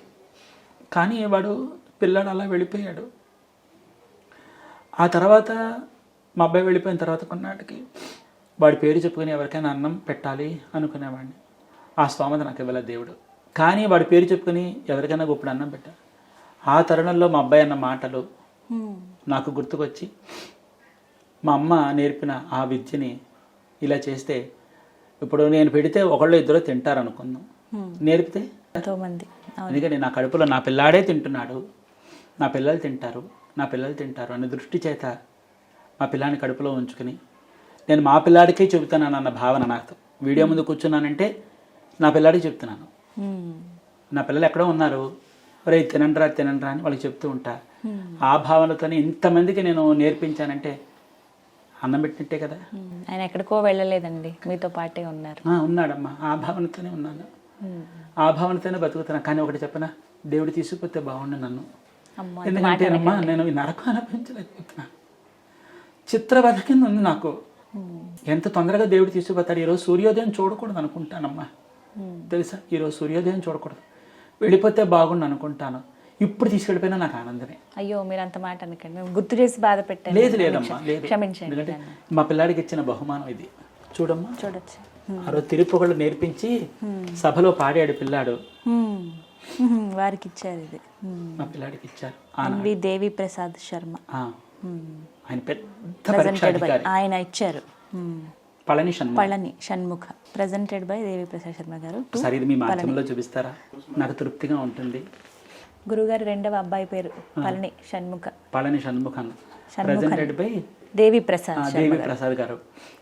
కానీ వాడు పిల్లాడు అలా వెళ్ళిపోయాడు. ఆ తర్వాత మా అబ్బాయి వెళ్ళిపోయిన తర్వాత కొన్నాటికి వాడి పేరు చెప్పుకొని ఎవరికైనా అన్నం పెట్టాలి అనుకునేవాడిని. ఆ స్తోమత నాకు ఇవ్వలేదు దేవుడు. కానీ వాడి పేరు చెప్పుకొని ఎవరికైనా గొప్పడు అన్నం పెట్టాలి. ఆ తరుణంలో మా అబ్బాయి అన్న మాటలు నాకు గుర్తుకొచ్చి, మా అమ్మ నేర్పిన ఆ విద్యని ఇలా చేస్తే ఇప్పుడు నేను పెడితే ఒకళ్ళు ఇద్దరు తింటారు అనుకుందాం, నేర్పితే ఎంతోమంది. ఎందుకంటే నా కడుపులో నా పిల్లాడే తింటున్నాడు, నా పిల్లలు తింటారు, నా పిల్లలు తింటారు అనే దృష్టి చేత మా పిల్లాన్ని కడుపులో ఉంచుకుని నేను మా పిల్లాడికే చెబుతున్నాను అన్న భావన నాకు. వీడియో ముందు కూర్చున్నానంటే నా పిల్లాడికి చెప్తున్నాను. నా పిల్లలు ఎక్కడో ఉన్నారు, ఒరే తినండ్రా తినండ్రా అని వాళ్ళకి చెప్తూ ఉంటా. ఆ భావనతోనే ఇంతమందికి నేను నేర్పించానంటే అన్నం పెట్టినట్టే కదా. ఆయన ఎక్కడికో వెళ్ళలేదండి, మీతో పాటే ఉన్నారు. ఉన్నాడమ్మా, ఆ భావనతోనే ఉన్నాను, ఆ భావనతోనే బతుకుతున్నా. కానీ ఒకటి చెప్పనా, దేవుడు తీసుకుపోతే బాగుండు నన్ను. ఎందుకంటేనమ్మా నేను ఈ నరకం అనిపించలేకపోతున్నా, చిత్రవధ కింద ఉంది నాకు. ఎంత తొందరగా దేవుడు తీసుకుపోతాడు. ఈరోజు సూర్యోదయం చూడకూడదు అనుకుంటానమ్మా, తెలుసా, ఈరోజు సూర్యోదయం చూడకూడదు, వెళ్ళిపోతే బాగుండు అనుకుంటాను. ఇప్పుడు తీసుకెళ్ళిపోయినా నాకు ఆనందమే. అయ్యో మీరు అంత మాట అనకండి, మేము గుర్తు చేసి బాధ పెట్టాను. లేదు లేదమ్మా, లేదు, క్షమించండి. ఎందుకంటే మా పిల్లాడికి ఇచ్చిన బహుమానం ఇది. చూడమ్మా, చూడొచ్చు. ఆ రోజు తిరుపొగళ్ళు నేర్పించి సభలో పాడాడు పిల్లాడు, వారికి ఇచ్చారు ఇది, మా పిల్లాడికి ఇచ్చారు. ఎన్వి దేవి ప్రసాద్ శర్మ, ఆయన పెద్ద పరీక్షాధికారి, ఆయన ఇచ్చారు. పళని షణ్ముఖ ప్రెజెంటెడ్ బై దేవి ప్రసాద్ శర్మ గారు. సరే, ఇది మీ మాధ్యమంలో చూపిస్తారా? నాకు తృప్తిగా ఉంటుంది. గురుగారి రెండవ అబ్బాయి పేరు పళని షణ్ముఖ ప్రెజెంటెడ్ బై దేవి ప్రసాద్ గారు.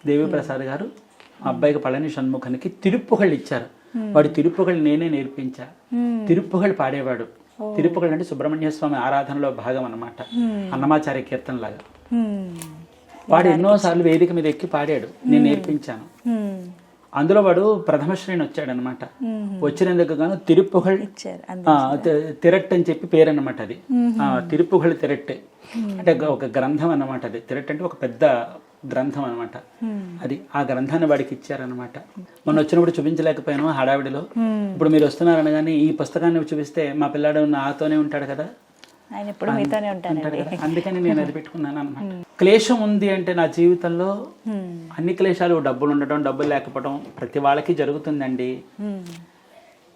దేవి ప్రసాద్ గారు అబ్బాయికి పళని షణ్ముఖానికి తిరుప్పుగళ్ళు ఇచ్చారు. వాడి తిరుప్పుగళ్ళు నేనే నేర్పించా. తిరుప్పుగళ్ళు పాడేవాడు. తిరుప్పుగళ్ళు అంటే సుబ్రహ్మణ్య స్వామి ఆరాధనలో భాగం అన్నమాట, అన్నమాచార్య కీర్తన లాగా. వాడు ఎన్నోసార్లు వేదిక మీద ఎక్కి పాడాడు, నేను నేర్పించాను. అందులో వాడు ప్రథమ శ్రేణి వచ్చాడు అనమాట. వచ్చినందుకు గాను తిరుప్పుగళ్ తిరట్ అని చెప్పి పేరు అన్నమాట. అది తిరుప్పుగళ్ తిరట్ అంటే ఒక గ్రంథం అన్నమాట. అది తిరట్ అంటే ఒక పెద్ద గ్రంథం అనమాట. అది ఆ గ్రంథాన్ని వాడికి ఇచ్చారనమాట. మొన్న వచ్చినప్పుడు చూపించలేకపోయాను హడావిడిలో. ఇప్పుడు మీరు వస్తున్నారనగానే ఈ పుస్తకాన్ని చూపిస్తే మా పిల్లాడు నాతోనే ఉంటాడు కదా, ఆయన ఎప్పుడు మీతోనే ఉంటాడు కదా, అందుకని నేను అది పెట్టుకున్నాను అనమాట. క్లేశం ఉంది అంటే నా జీవితంలో అన్ని క్లేశాలు, డబ్బులు ఉండటం, డబ్బులు లేకపోవడం ప్రతి వాళ్ళకి జరుగుతుందండి.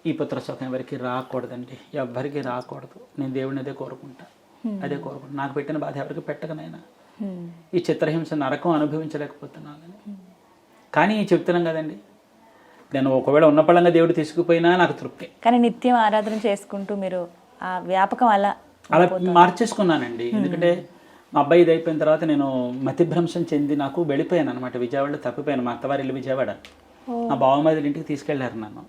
ఈ పుత్ర సుఖం ఎవరికి రాకూడదండి, ఎవ్వరికి రాకూడదు. నేను దేవుడిని అదే కోరుకుంటా, అదే కోరుకుంటా. నాకు పెట్టిన బాధ ఎవరికి పెట్టకనైనా ఈ చిత్రహింస నరకం అనుభవించలేకపోతున్నాను. కానీ చెప్తున్నాం కదండి, నేను ఒకవేళ ఉన్న పళ్ళంగా దేవుడు తీసుకుపోయినా నాకు తృప్తి. కానీ నిత్యం ఆరాధన చేసుకుంటూ మీరు ఆ వ్యాపకం అలా మార్చేసుకున్నానండి. ఎందుకంటే మా అబ్బాయి ఇది అయిపోయిన తర్వాత నేను మతిభ్రంశం చెంది నాకు వెళ్ళిపోయాను అనమాట. విజయవాడలో తప్పిపోయాను. మా అత్తవారి ఇల్లు విజయవాడ. మా బావమరిది ఇంటికి తీసుకెళ్లారు నన్ను.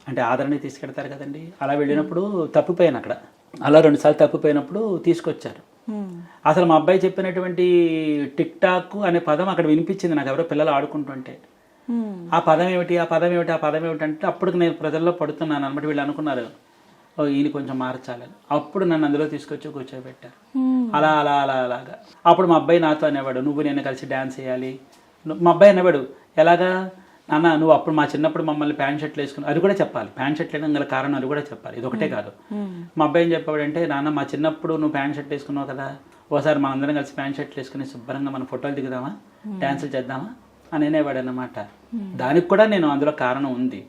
అంటే ఆదరణ తీసుకెళ్తారు కదండి. అలా వెళ్ళినప్పుడు తప్పిపోయాను అక్కడ. అలా 2 సార్లు తప్పిపోయినప్పుడు తీసుకొచ్చారు. అసలు మా అబ్బాయి చెప్పినటువంటి టిక్ టాక్ అనే పదం అక్కడ వినిపించింది నాకు, ఎవరో పిల్లలు ఆడుకుంటుంటే. ఆ పదం ఏమిటి, ఆ పదం ఏమిటి, ఆ పదం ఏమిటి అంటే అప్పుడు నేను ప్రజల్లో పడుతున్నాను అనమాట. వీళ్ళు అనుకున్నారు ఈయన కొంచెం మార్చాలని. అప్పుడు నన్ను అందులో తీసుకొచ్చి కూర్చోబెట్టారు. అలా అలా అలా అలాగా. అప్పుడు మా అబ్బాయి నాతో అనేవాడు, నువ్వు నేను కలిసి డ్యాన్స్ చేయాలి. మా అబ్బాయి అనేవాడు, ఎలాగా నాన్న నువ్వు అప్పుడు మా చిన్నప్పుడు మమ్మల్ని ప్యాంట్ షర్ట్లు వేసుకుని అది కూడా చెప్పాలి. ప్యాంట్ షర్ట్లు వేయడం గల కారణం అది కూడా చెప్పాలి. ఇది ఒకటే కాదు. మా అబ్బాయి ఏం చెప్పాడంటే, నాన్న మా చిన్నప్పుడు నువ్వు ప్యాంట్ షర్ట్ వేసుకున్నావు కదా, ఓసారి మన అందరం కలిసి ప్యాంట్ షర్ట్లు వేసుకుని శుభ్రంగా మనం ఫోటోలు దిగుదామా, డ్యాన్సులు చేద్దామా అని అనేవాడు అన్నమాట. దానికి కూడా నేను అందులో కారణం ఉంది.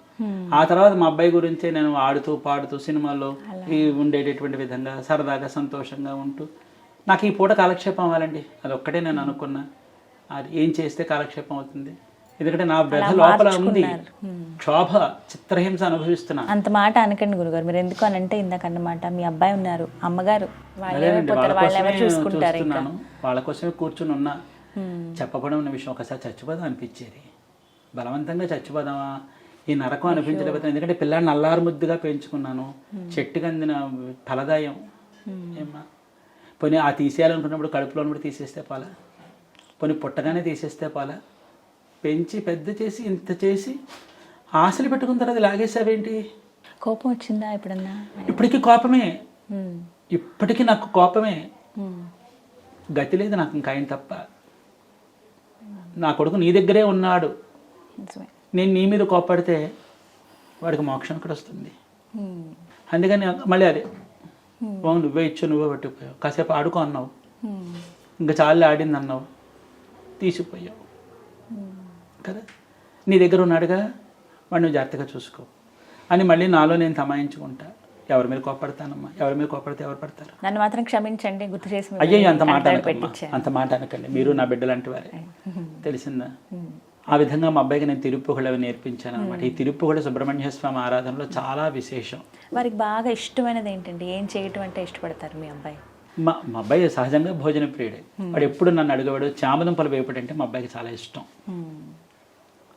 ఆ తర్వాత మా అబ్బాయి గురించి నేను ఆడుతూ పాడుతూ సినిమాల్లో ఈ ఉండేటటువంటి విధంగా సరదాగా సంతోషంగా ఉంటూ నాకు ఈ పూట కాలక్షేపం అవ్వాలండి, అదొక్కటే నేను అనుకున్నా. అది ఏం చేస్తే కాలక్షేపం అవుతుంది, ఎందుకంటే నా బెద లోపల ఉంది క్షోభ, చిత్రహింస అనుభవిస్తున్నా. అంత మాట అనకండి గురుగారు. మీరు ఎందుకు అని అంటే ఇందాక అన్నమాట, మీ అబ్బాయి ఉన్నారు, అమ్మగారు చూస్తున్నాను, వాళ్ళ కోసమే కూర్చుని ఉన్నా. చెప్పబడి ఉన్న విషయం ఒకసారి చచ్చిపోదాం అనిపించేది. బలవంతంగా చచ్చిపోదామా, ఈ నరకం అనిపించలేకపోతే, ఎందుకంటే పిల్లాడిని అల్లారు ముద్దుగా పెంచుకున్నాను, చెట్టుకి అందిన ఫలదాయం. ఏమ్మా పోనీ ఆ తీసేయాలనుకున్నప్పుడు కడుపులో కూడా తీసేస్తే పాలా, పోనీ పుట్టగానే తీసేస్తే పాలా, పెంచి పెద్ద చేసి ఇంత చేసి ఆశలు పెట్టుకున్న తర్వాత లాగేసావేంటి? కోపం వచ్చిందా ఎప్పుడన్నా? ఇప్పటికీ కోపమే, ఇప్పటికీ నాకు కోపమే. గతి లేదు నాకు ఇంకా ఆయన తప్ప. నా కొడుకు నీ దగ్గరే ఉన్నాడు, నేను నీ మీద కోపడితే వాడికి మోక్షం కూడా వస్తుంది. అందుకని మళ్ళీ అదే నువ్వే ఇచ్చు, నువ్వే పట్టుకుపోయావు, కాసేపు ఆడుకో అన్నావు, ఇంకా చాలు ఆడింది అన్నావు, తీసిపోయావు కదా. నీ దగ్గర ఉన్నాడుగా, వాడు నువ్వు జాగ్రత్తగా చూసుకో అని మళ్ళీ నాలో నేను తమాయించుకుంటా. ఎవరి మీద కోపడతానమ్మా, ఎవరి మీద కోపడితే ఎవరు పడతారు? నన్ను మాత్రం క్షమించండి, గుర్తు చేసి. అయ్యో అంత మాట అనకండి, మీరు నా బిడ్డ లాంటి వారే, తెలిసిందా? ఆ విధంగా మా అబ్బాయికి నేను తిరుప్పుగళ్ళు అవి నేర్పించాను అనమాట. ఈ తిరుప్పుగళ్ళు సుబ్రహ్మణ్య స్వామి ఆరాధనలో చాలా విశేషం. వారికి బాగా ఇష్టమైనది ఏంటండి? ఏం చేయటం అంటే ఇష్టపడతారు మీ అబ్బాయి? మా అబ్బాయి సహజంగా భోజన ప్రియుడే. వాడు ఎప్పుడు నన్ను అడిగేవాడు, చామదుంపలు వేపుడు అంటే మా అబ్బాయికి చాలా ఇష్టం.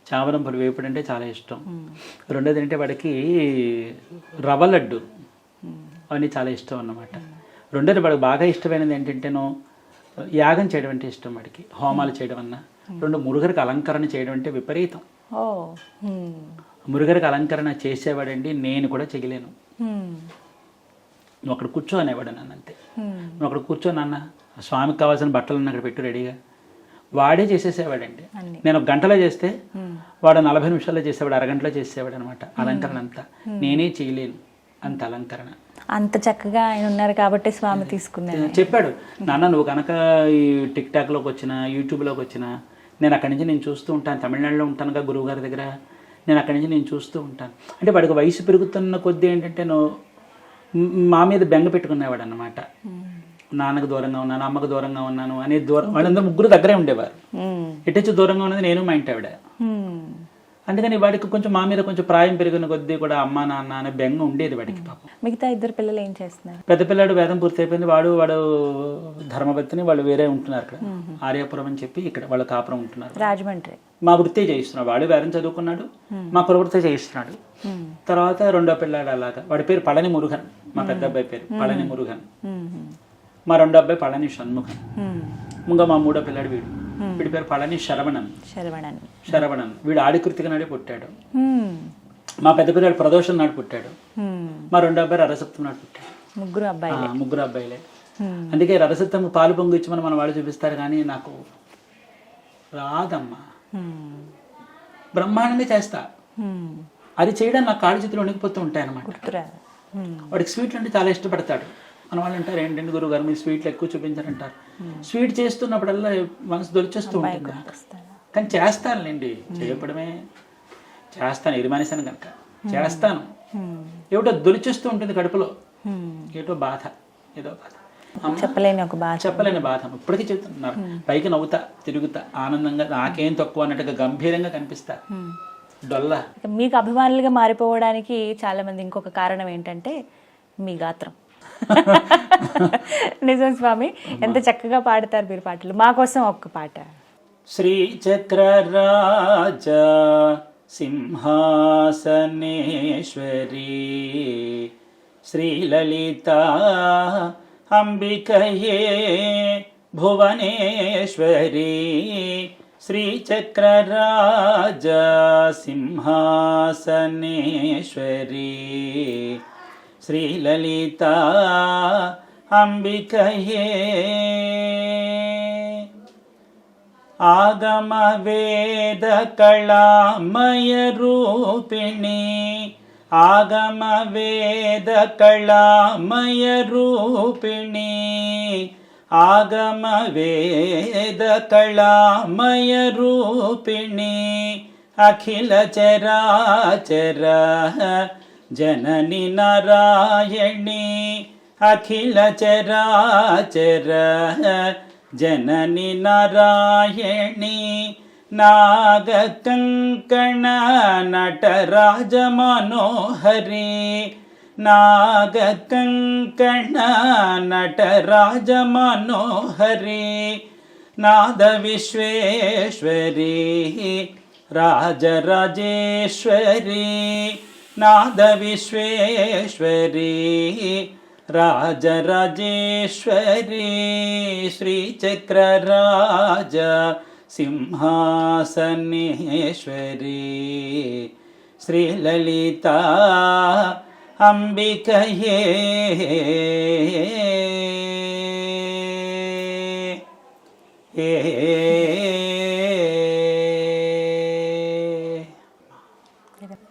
చామదుంపలు వేపుడు అంటే చాలా ఇష్టం. రెండోది అంటే వాడికి రవ్వ లడ్డు అవన్నీ చాలా ఇష్టం అన్నమాట. రెండోది వాడికి బాగా ఇష్టమైనది ఏంటంటేనో యాగం చేయడం అంటే ఇష్టం వాడికి, హోమాలు చేయడం అన్నా. రెండు మురుగరికి అలంకరణ చేయడం అంటే విపరీతం. మురుగరికి అలంకరణ చేసేవాడండి, నేను కూడా చేయలేను. నువ్వు అక్కడ కూర్చో అనేవాడు నన్ను, అంతే. నువ్వు అక్కడ కూర్చో నాన్న, స్వామికి కావాల్సిన బట్టలన్నీ అక్కడ పెట్టు రెడీగా, వాడే చేసేసేవాడండి. నేను ఒక గంటలో చేస్తే వాడు 40 నిమిషాల్లో చేసేవాడు, అరగంటలో చేసేవాడు అనమాట. అలంకరణ అంతా నేనే చేయలేను, అంత అలంకరణ. అంత చక్కగా ఆయన ఉన్నారు కాబట్టి స్వామి తీసుకున్నాను. చెప్పాడు, నాన్న నువ్వు కనుక ఈ టిక్ టాక్లోకి వచ్చినా, యూట్యూబ్లోకి వచ్చినా, నేను అక్కడి నుంచి నేను చూస్తూ ఉంటాను. తమిళనాడులో ఉంటానుగా గురువు గారి దగ్గర, నేను అక్కడి నుంచి నేను చూస్తూ ఉంటాను. అంటే వాడికి వయసు పెరుగుతున్న కొద్దీ ఏంటంటే మా మీద బెంగ పెట్టుకునేవాడు అన్నమాట. నాన్నకు దూరంగా ఉన్నాను, అమ్మకు దూరంగా ఉన్నాను అనే దూరం. వాళ్ళందరూ ముగ్గురు దగ్గరే ఉండేవారు. ఎట్టొచ్చి దూరంగా ఉన్నది నేను, మా ఇంటి ఆవిడ. అందుకని వాడికి కొంచెం మా మీద కొంచెం ప్రాయం పెరిగిన కొద్దీ కూడా అమ్మ నాన్న అనే బెంగ ఉండేది వాడికి. పాపం మిగతా ఇద్దరు పిల్లలు ఏం చేస్తున్నారు? పెద్ద పిల్లాడు వేదం పూర్తి అయిపోయింది, వాడు ధర్మభక్తిని, వాళ్ళు వేరే ఉంటున్నారు ఇక్కడ ఆర్యాపురం అని చెప్పి, ఇక్కడ వాళ్ళ కాపురం ఉంటున్నారు రాజమండ్రి. మా వృత్తి చేయిస్తున్నాడు, వాడు వేదం చదువుకున్నాడు, మా కులవృత్తి చేయిస్తున్నాడు. తర్వాత రెండో పిల్లాడు అలాగా, వాడి పేరు పళని మురుగన్, మా పెద్ద అబ్బాయి పేరు పళని మురుగన్, మా రెండో అబ్బాయి పళని షణ్ముఖన్, ఇంకా మా మూడో పిల్లాడు వీడి పేరు పళని శరవణన్. వీడు ఆడికృతిక నాడే పుట్టాడు. మా పెద్ద పిల్లాడు ప్రదోషం నాడు పుట్టాడు. మా రెండో అబ్బాయి రథసప్తం నాడు పుట్టాడు. ముగ్గురు అబ్బాయిలే. అందుకే రథసప్తం పాలు పొంగు ఇచ్చి మన వాళ్ళు చూపిస్తారు, కానీ నాకు రాదమ్మా. బ్రహ్మాండంగా చేస్తా, అది చేయడానికి నాకు కాళ్ళు చేతులు వణికిపోతూ ఉంటాయి అన్నమాట. వాడికి స్వీట్లు అంటే చాలా ఇష్టపడతాడు. మన వాళ్ళు అంటారు, ఏంటంటే గురువు గారు మీరు స్వీట్లు ఎక్కువ చూపించారంటారు. స్వీట్ చేస్తున్నప్పుడల్లా మనసు దొరిచేస్తూ ఉంటుంది, కానీ చేస్తానులేండి, చేయడమే చేస్తాను. ఇది మనిషిని కనుక చేస్తాను. ఏమిటో దొరిచేస్తూ ఉంటుంది కడుపులో, ఏదో బాధ, చెప్పలేని బాధ. ఇప్పటికీ చెప్తున్నారు, పైకి నవ్వుతా, తిరుగుతా, ఆనందంగా, నాకేం తక్కువ అన్నట్టుగా గంభీరంగా కనిపిస్తా. డొల్లా. మీకు అభిమానులుగా మారిపోవడానికి చాలా మంది ఇంకొక కారణం ఏంటంటే మీ గాత్రం. నిజం స్వామి, ఎంత చక్కగా పాడతారు మీరు పాటలు. మా కోసం ఒక్క పాట. శ్రీ చక్రరాజ సింహాసనేశ్వరి శ్రీలలిత అంబికయే భువనేశ్వరి శ్రీచక్రరాజ సింహాసనేశ్వరి శ్రీలలిత అంబికయే. ఆగమ వేద కళామయ రూపిణి ఆగమ వేద కళామయ రూపిణి ఆగమ వేద కళామయ రూపిణి అఖిల చరాచర జనని నారాయణి అఖిల చరాచర జనని నారాయణి నాగకంకణ నటరాజ మనోహరి నాగకంకణ నటరాజ మనోహరి నాద విశ్వేశ్వరి రాజరాజేశ్వరి నాద విశ్వేశ్వరి రాజరాజేశ్వరి శ్రీచక్రరాజ సింహాసనేశ్వరి శ్రీలలిత అంబికయే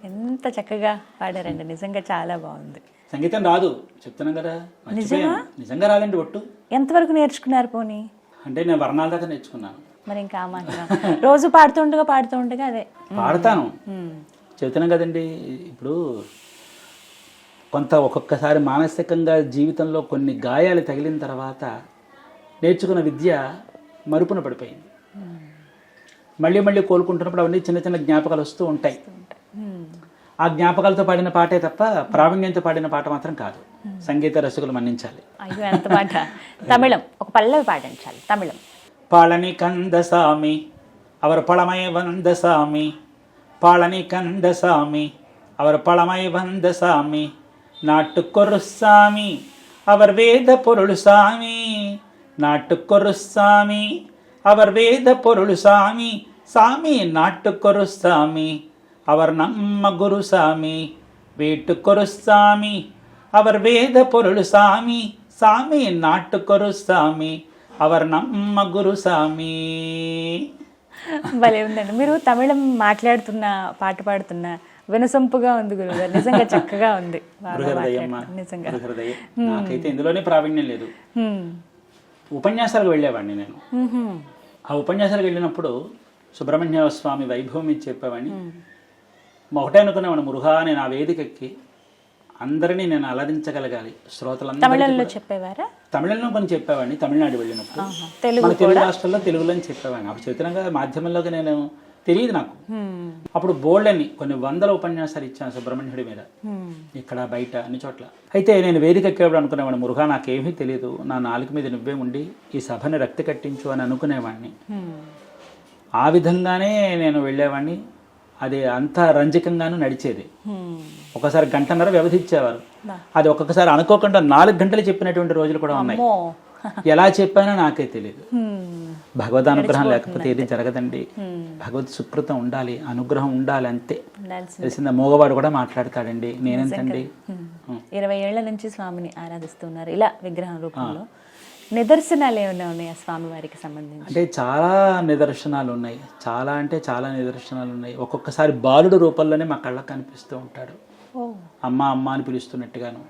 ఎంత చక్కగా పాడారండి, నిజంగా చాలా బాగుంది. సంగీతం రాదు చెప్తున్నాం కదా, నిజంగా రాదండి ఒట్టు. ఎంతవరకు నేర్చుకున్నారు పోనీ? అంటే నేను వర్ణాల దాకా నేర్చుకున్నాను. మరి ఇంకా మాత్రం రోజు పాడుతుండగా అదే పాడతాను, చెబుతున్నాం కదండి. ఇప్పుడు ఒక్కొక్కసారి మానసికంగా జీవితంలో కొన్ని గాయాలు తగిలిన తర్వాత నేర్చుకున్న విద్య మరుపున పడిపోయింది. మళ్ళీ మళ్ళీ కోలుకుంటున్నప్పుడు అవన్నీ చిన్న చిన్న జ్ఞాపకాలు వస్తూ ఉంటాయి. ఆ జ్ఞాపకాలతో పాడిన పాటే తప్ప ప్రావీణ్యంతో పాడిన పాట మాత్రం కాదు. సంగీత రసికులు మన్నించాలి. అయ్యో ఎంత పాట! తమిళం ఒక పల్లవి పాటించాలి. తమిళం. పళని కందసామి அவர் பழமை வந்த சாமி பழனி கந்தசாமி அவர் பழமை வந்த சாமி நாட்டுக்கொரு சாமி அவர் வேத பொருள் சாமி நாட்டுக்கொரு சாமி அவர் வேத பொருள் சாமி சாமி நாட்டுக்கொரு சாமி அவர் நம்ம குரு சாமி வீட்டுக்கொரு சாமி அவர் வேத பொருள் சாமி சாமி நாட்டுக்கொரு சாமி அவர் நம்ம గురు సామి. భలే ఉందండి. మీరు తమిళం మాట్లాడుతున్నా పాట పాడుతున్నా వినసొంపుగా ఉంది గురుగారు, నిజంగా చక్కగా ఉంది. నిజంగా నాకైతే ఇందులోనే ప్రావీణ్యం లేదు. ఉపన్యాసాలకు వెళ్ళేవాడిని నేను. ఆ ఉపన్యాసాలకు వెళ్ళినప్పుడు సుబ్రహ్మణ్య స్వామి వైభవం ఇచ్చి చెప్పేవాడిని. ఒకటే అనుకునేవాడిని, మురుగా నేను ఆ వేదికకి అందరినీ నేను అలరించగలగాలి. శ్రోతలందరూ తమిళంలో చెప్పేవారా? తమిళంలో కొన్ని చెప్పేవాడిని. తమిళనాడు వెళ్ళినప్పుడు మన తెలుగు రాష్ట్రాల్లో తెలుగులో చెప్పేవాడిని. అప్పుడు చైతన్యంగా మాధ్యమంలోకి నేను తెలియదు నాకు. అప్పుడు బోల్డ్ అని కొన్ని వందల ఉపన్యాసాలు ఇచ్చాను సుబ్రహ్మణ్యుడి మీద, ఇక్కడ బయట అన్ని చోట్ల. అయితే నేను వేదిక ఎక్కేవాడు అనుకునేవాడిని, మురుగా నాకేమీ తెలియదు, నా నాలుగు మీద నువ్వే ఉండి ఈ సభని రక్తి కట్టించు అని అనుకునేవాడిని. ఆ విధంగానే నేను వెళ్ళేవాడిని. అది అంత రంజకంగానూ నడిచేది. ఒకసారి గంటన్నర వ్యవధి ఇచ్చేవారు. అది ఒక్కొక్కసారి అనుకోకుండా 4 గంటలు చెప్పినటువంటి రోజులు కూడా ఉన్నాయి. ఎలా చెప్పానో నాకే తెలియదు. భగవద్ అనుగ్రహం లేకపోతే ఏది జరగదండి. భగవద్ సుకృతం ఉండాలి, అనుగ్రహం ఉండాలి, అంతే. తెలిసిందా? మోగవాడు కూడా మాట్లాడతాడండి. నేనెంతండి. 20 ఏళ్ల నుంచి స్వామిని ఆరాధిస్తున్నారు ఇలా విగ్రహం రూపంలో. నిదర్శనాలు ఏమైనా ఉన్నాయి ఆ స్వామి వారికి సంబంధించి? అంటే చాలా నిదర్శనాలు ఉన్నాయి. చాలా అంటే చాలా నిదర్శనాలు ఉన్నాయి. ఒక్కొక్కసారి బాలుడు రూపంలోనే మా కళ్ళకు కనిపిస్తూ ఉంటాడు. అమ్మ అమ్మ అని పిలుస్తున్నట్టుగాను,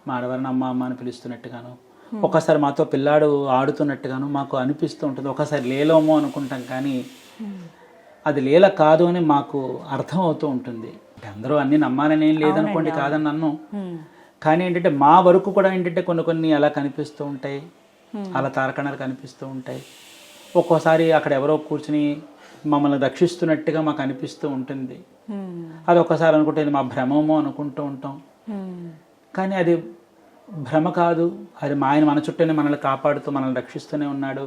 మా ఆడవారిని అమ్మ అమ్మ అని పిలుస్తున్నట్టుగాను, ఒక్కసారి మాతో పిల్లాడు ఆడుతున్నట్టుగాను మాకు అనిపిస్తూ ఉంటుంది. ఒకసారి లేలోమో అనుకుంటాం, కానీ అది లీల కాదు అని మాకు అర్థం అవుతూ ఉంటుంది. అందరూ అన్ని నమ్మాలని ఏం లేదనుకోండి, కాదని నన్ను. కానీ ఏంటంటే మా వరకు కూడా ఏంటంటే కొన్ని అలా కనిపిస్తూ ఉంటాయి, అలా తారకణాలు కనిపిస్తూ ఉంటాయి. ఒక్కోసారి అక్కడ ఎవరో కూర్చుని మమ్మల్ని రక్షిస్తున్నట్టుగా మాకు అనిపిస్తూ ఉంటుంది. అది ఒక్కసారి అనుకుంటే మా భ్రమమో అనుకుంటూ ఉంటాం, కానీ అది భ్రమ కాదు. అది ఆయన మన చుట్టూనే మనల్ని కాపాడుతూ మనల్ని రక్షిస్తూనే ఉన్నాడు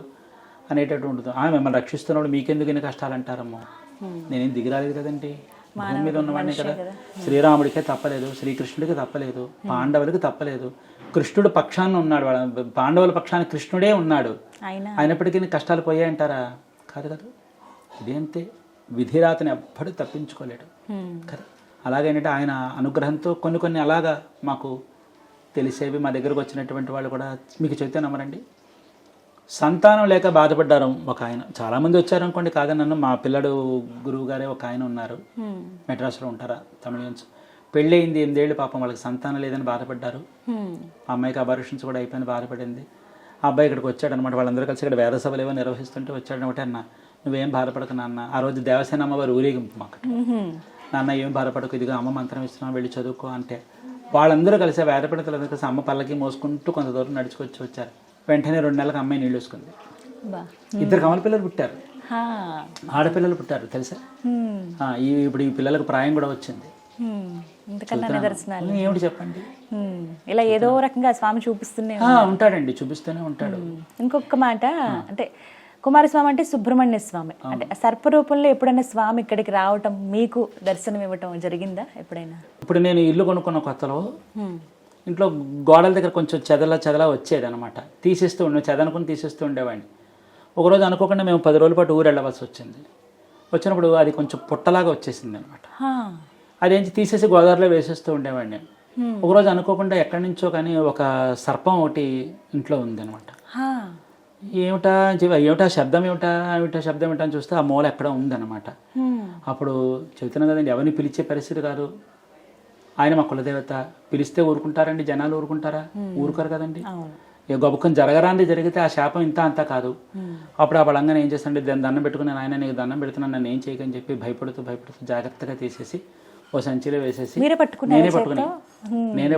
అనేటట్టు ఉంటుంది. మిమ్మల్ని రక్షిస్తున్నప్పుడు మీకెందుకు ఎన్ని కష్టాలు అంటారమ్మో, నేనేం దిగిరాలేదు కదండి, భూమి మీద ఉన్నవాడిని కదా. శ్రీరాముడికే తప్పలేదు, శ్రీకృష్ణుడికి తప్పలేదు, పాండవులకి తప్పలేదు. కృష్ణుడు పక్షాన్ని ఉన్నాడు, పాండవుల పక్షాన్ని కృష్ణుడే ఉన్నాడు. అయినప్పటికీ కష్టాలు పోయాయంటారా? కాదు కదా. ఇదేంతే, విధిరాతని ఎప్పటికీ తప్పించుకోలేడు కదా. అలాగేంటంటే ఆయన అనుగ్రహంతో కొన్ని అలాగా మాకు తెలిసేవి. మా దగ్గరకు వచ్చినటువంటి వాళ్ళు కూడా మీకు చెప్తే నమ్మరండి, సంతానం లేక బాధపడ్డారు ఒక ఆయన. చాలామంది వచ్చారు అనుకోండి, కాదని నన్ను. మా పిల్లడు గురువు గారే ఒక ఆయన ఉన్నారు, మెడ్రాస్లో ఉంటారా, తమిళన్స్. పెళ్ళి అయింది 8 ఏళ్ళు, పాపం వాళ్ళకి సంతానం లేదని బాధపడ్డారు. ఆ అమ్మాయికి అబార్షన్స్ కూడా అయిపోయింది, బాధపడింది. ఆ అబ్బాయి ఇక్కడికి వచ్చాడు అనమాట. వాళ్ళందరూ కలిసి ఇక్కడ వేద సభలు ఏవో నిర్వహిస్తుంటే వచ్చాడు అనమాట. అన్న నువ్వేం బాధపడకు నాన్న. ఆ రోజు దేవసేన అమ్మవారు ఊరేగింపు మాకు. నాన్న ఏం బాధపడకు, ఇదిగో అమ్మ మంత్రం ఇస్తున్నాం, వెళ్ళి చదువుకో అంటే వాళ్ళందరూ కలిసి వేద పండితులందరూ కలిసి అమ్మ పల్లకి మోసుకుంటూ కొంత దూరం నడుచుకొచ్చి వచ్చారు. వెంటనే 2 నెలలకు అమ్మాయి నీళ్ళు వేసుకుంది. 2 కమల పిల్లలు పుట్టారు, ఆడపిల్లలు పుట్టారు తెలుసా. ఇప్పుడు ఈ పిల్లలకు ప్రాయం కూడా వచ్చింది. ఏమిటి చెప్పండి, ఇలా ఏదో రకంగా స్వామి చూపిస్తూనే ఉంటాడండి, చూపిస్తూనే ఉంటాడు. ఇంకొక మాట అంటే కుమారస్వామి అంటే సుబ్రహ్మణ్య స్వామి, అంటే సర్పరూపంలో ఎప్పుడైనా స్వామి ఇక్కడికి రావటం, మీకు దర్శనం ఇవ్వటం జరిగిందా ఎప్పుడైనా? ఇప్పుడు నేను ఇల్లు కొనుక్కున్న కొత్తలో ఇంట్లో గోడల దగ్గర కొంచెం చెదలా వచ్చేది అనమాట. తీసేస్తూ చెదనుకుని తీసేస్తూ ఉండేవాడిని. ఒకరోజు అనుకోకుండా మేము 10 రోజుల పాటు ఊరు వెళ్ళవలసి వచ్చింది. వచ్చినప్పుడు అది కొంచెం పుట్టలాగా వచ్చేసింది అనమాట. అదేంటి తీసేసి గోదావరిలో వేసేస్తూ ఉండేవాడిని. ఒకరోజు అనుకోకుండా ఎక్కడి నుంచో కానీ ఒక సర్పం ఒకటి ఇంట్లో ఉంది అనమాట. ఏమిటా శబ్దం ఏమిటా అని చూస్తే ఆ మూల ఎక్కడ ఉందన్నమాట. అప్పుడు చెబుతున్నాం కదండి, ఎవరిని పిలిచే పరిస్థితి కాదు. ఆయన మా కులదేవత, పిలిస్తే ఊరుకుంటారండి జనాలు? ఊరుకుంటారా? ఊరుకారు కదండి. ఇక గొప్పకొని జరగరాంది జరిగితే ఆ శాపం ఇంత అంతా కాదు. అప్పుడు ఆ బలంగా ఏం చేస్తానండి, దండం పెట్టుకుని ఆయన నీకు దండం పెడుతున్నాను, నన్ను ఏం చేయకని చెప్పి భయపడుతూ జాగ్రత్తగా తీసేసి ఓ సంచిలో వేసేసి నేనే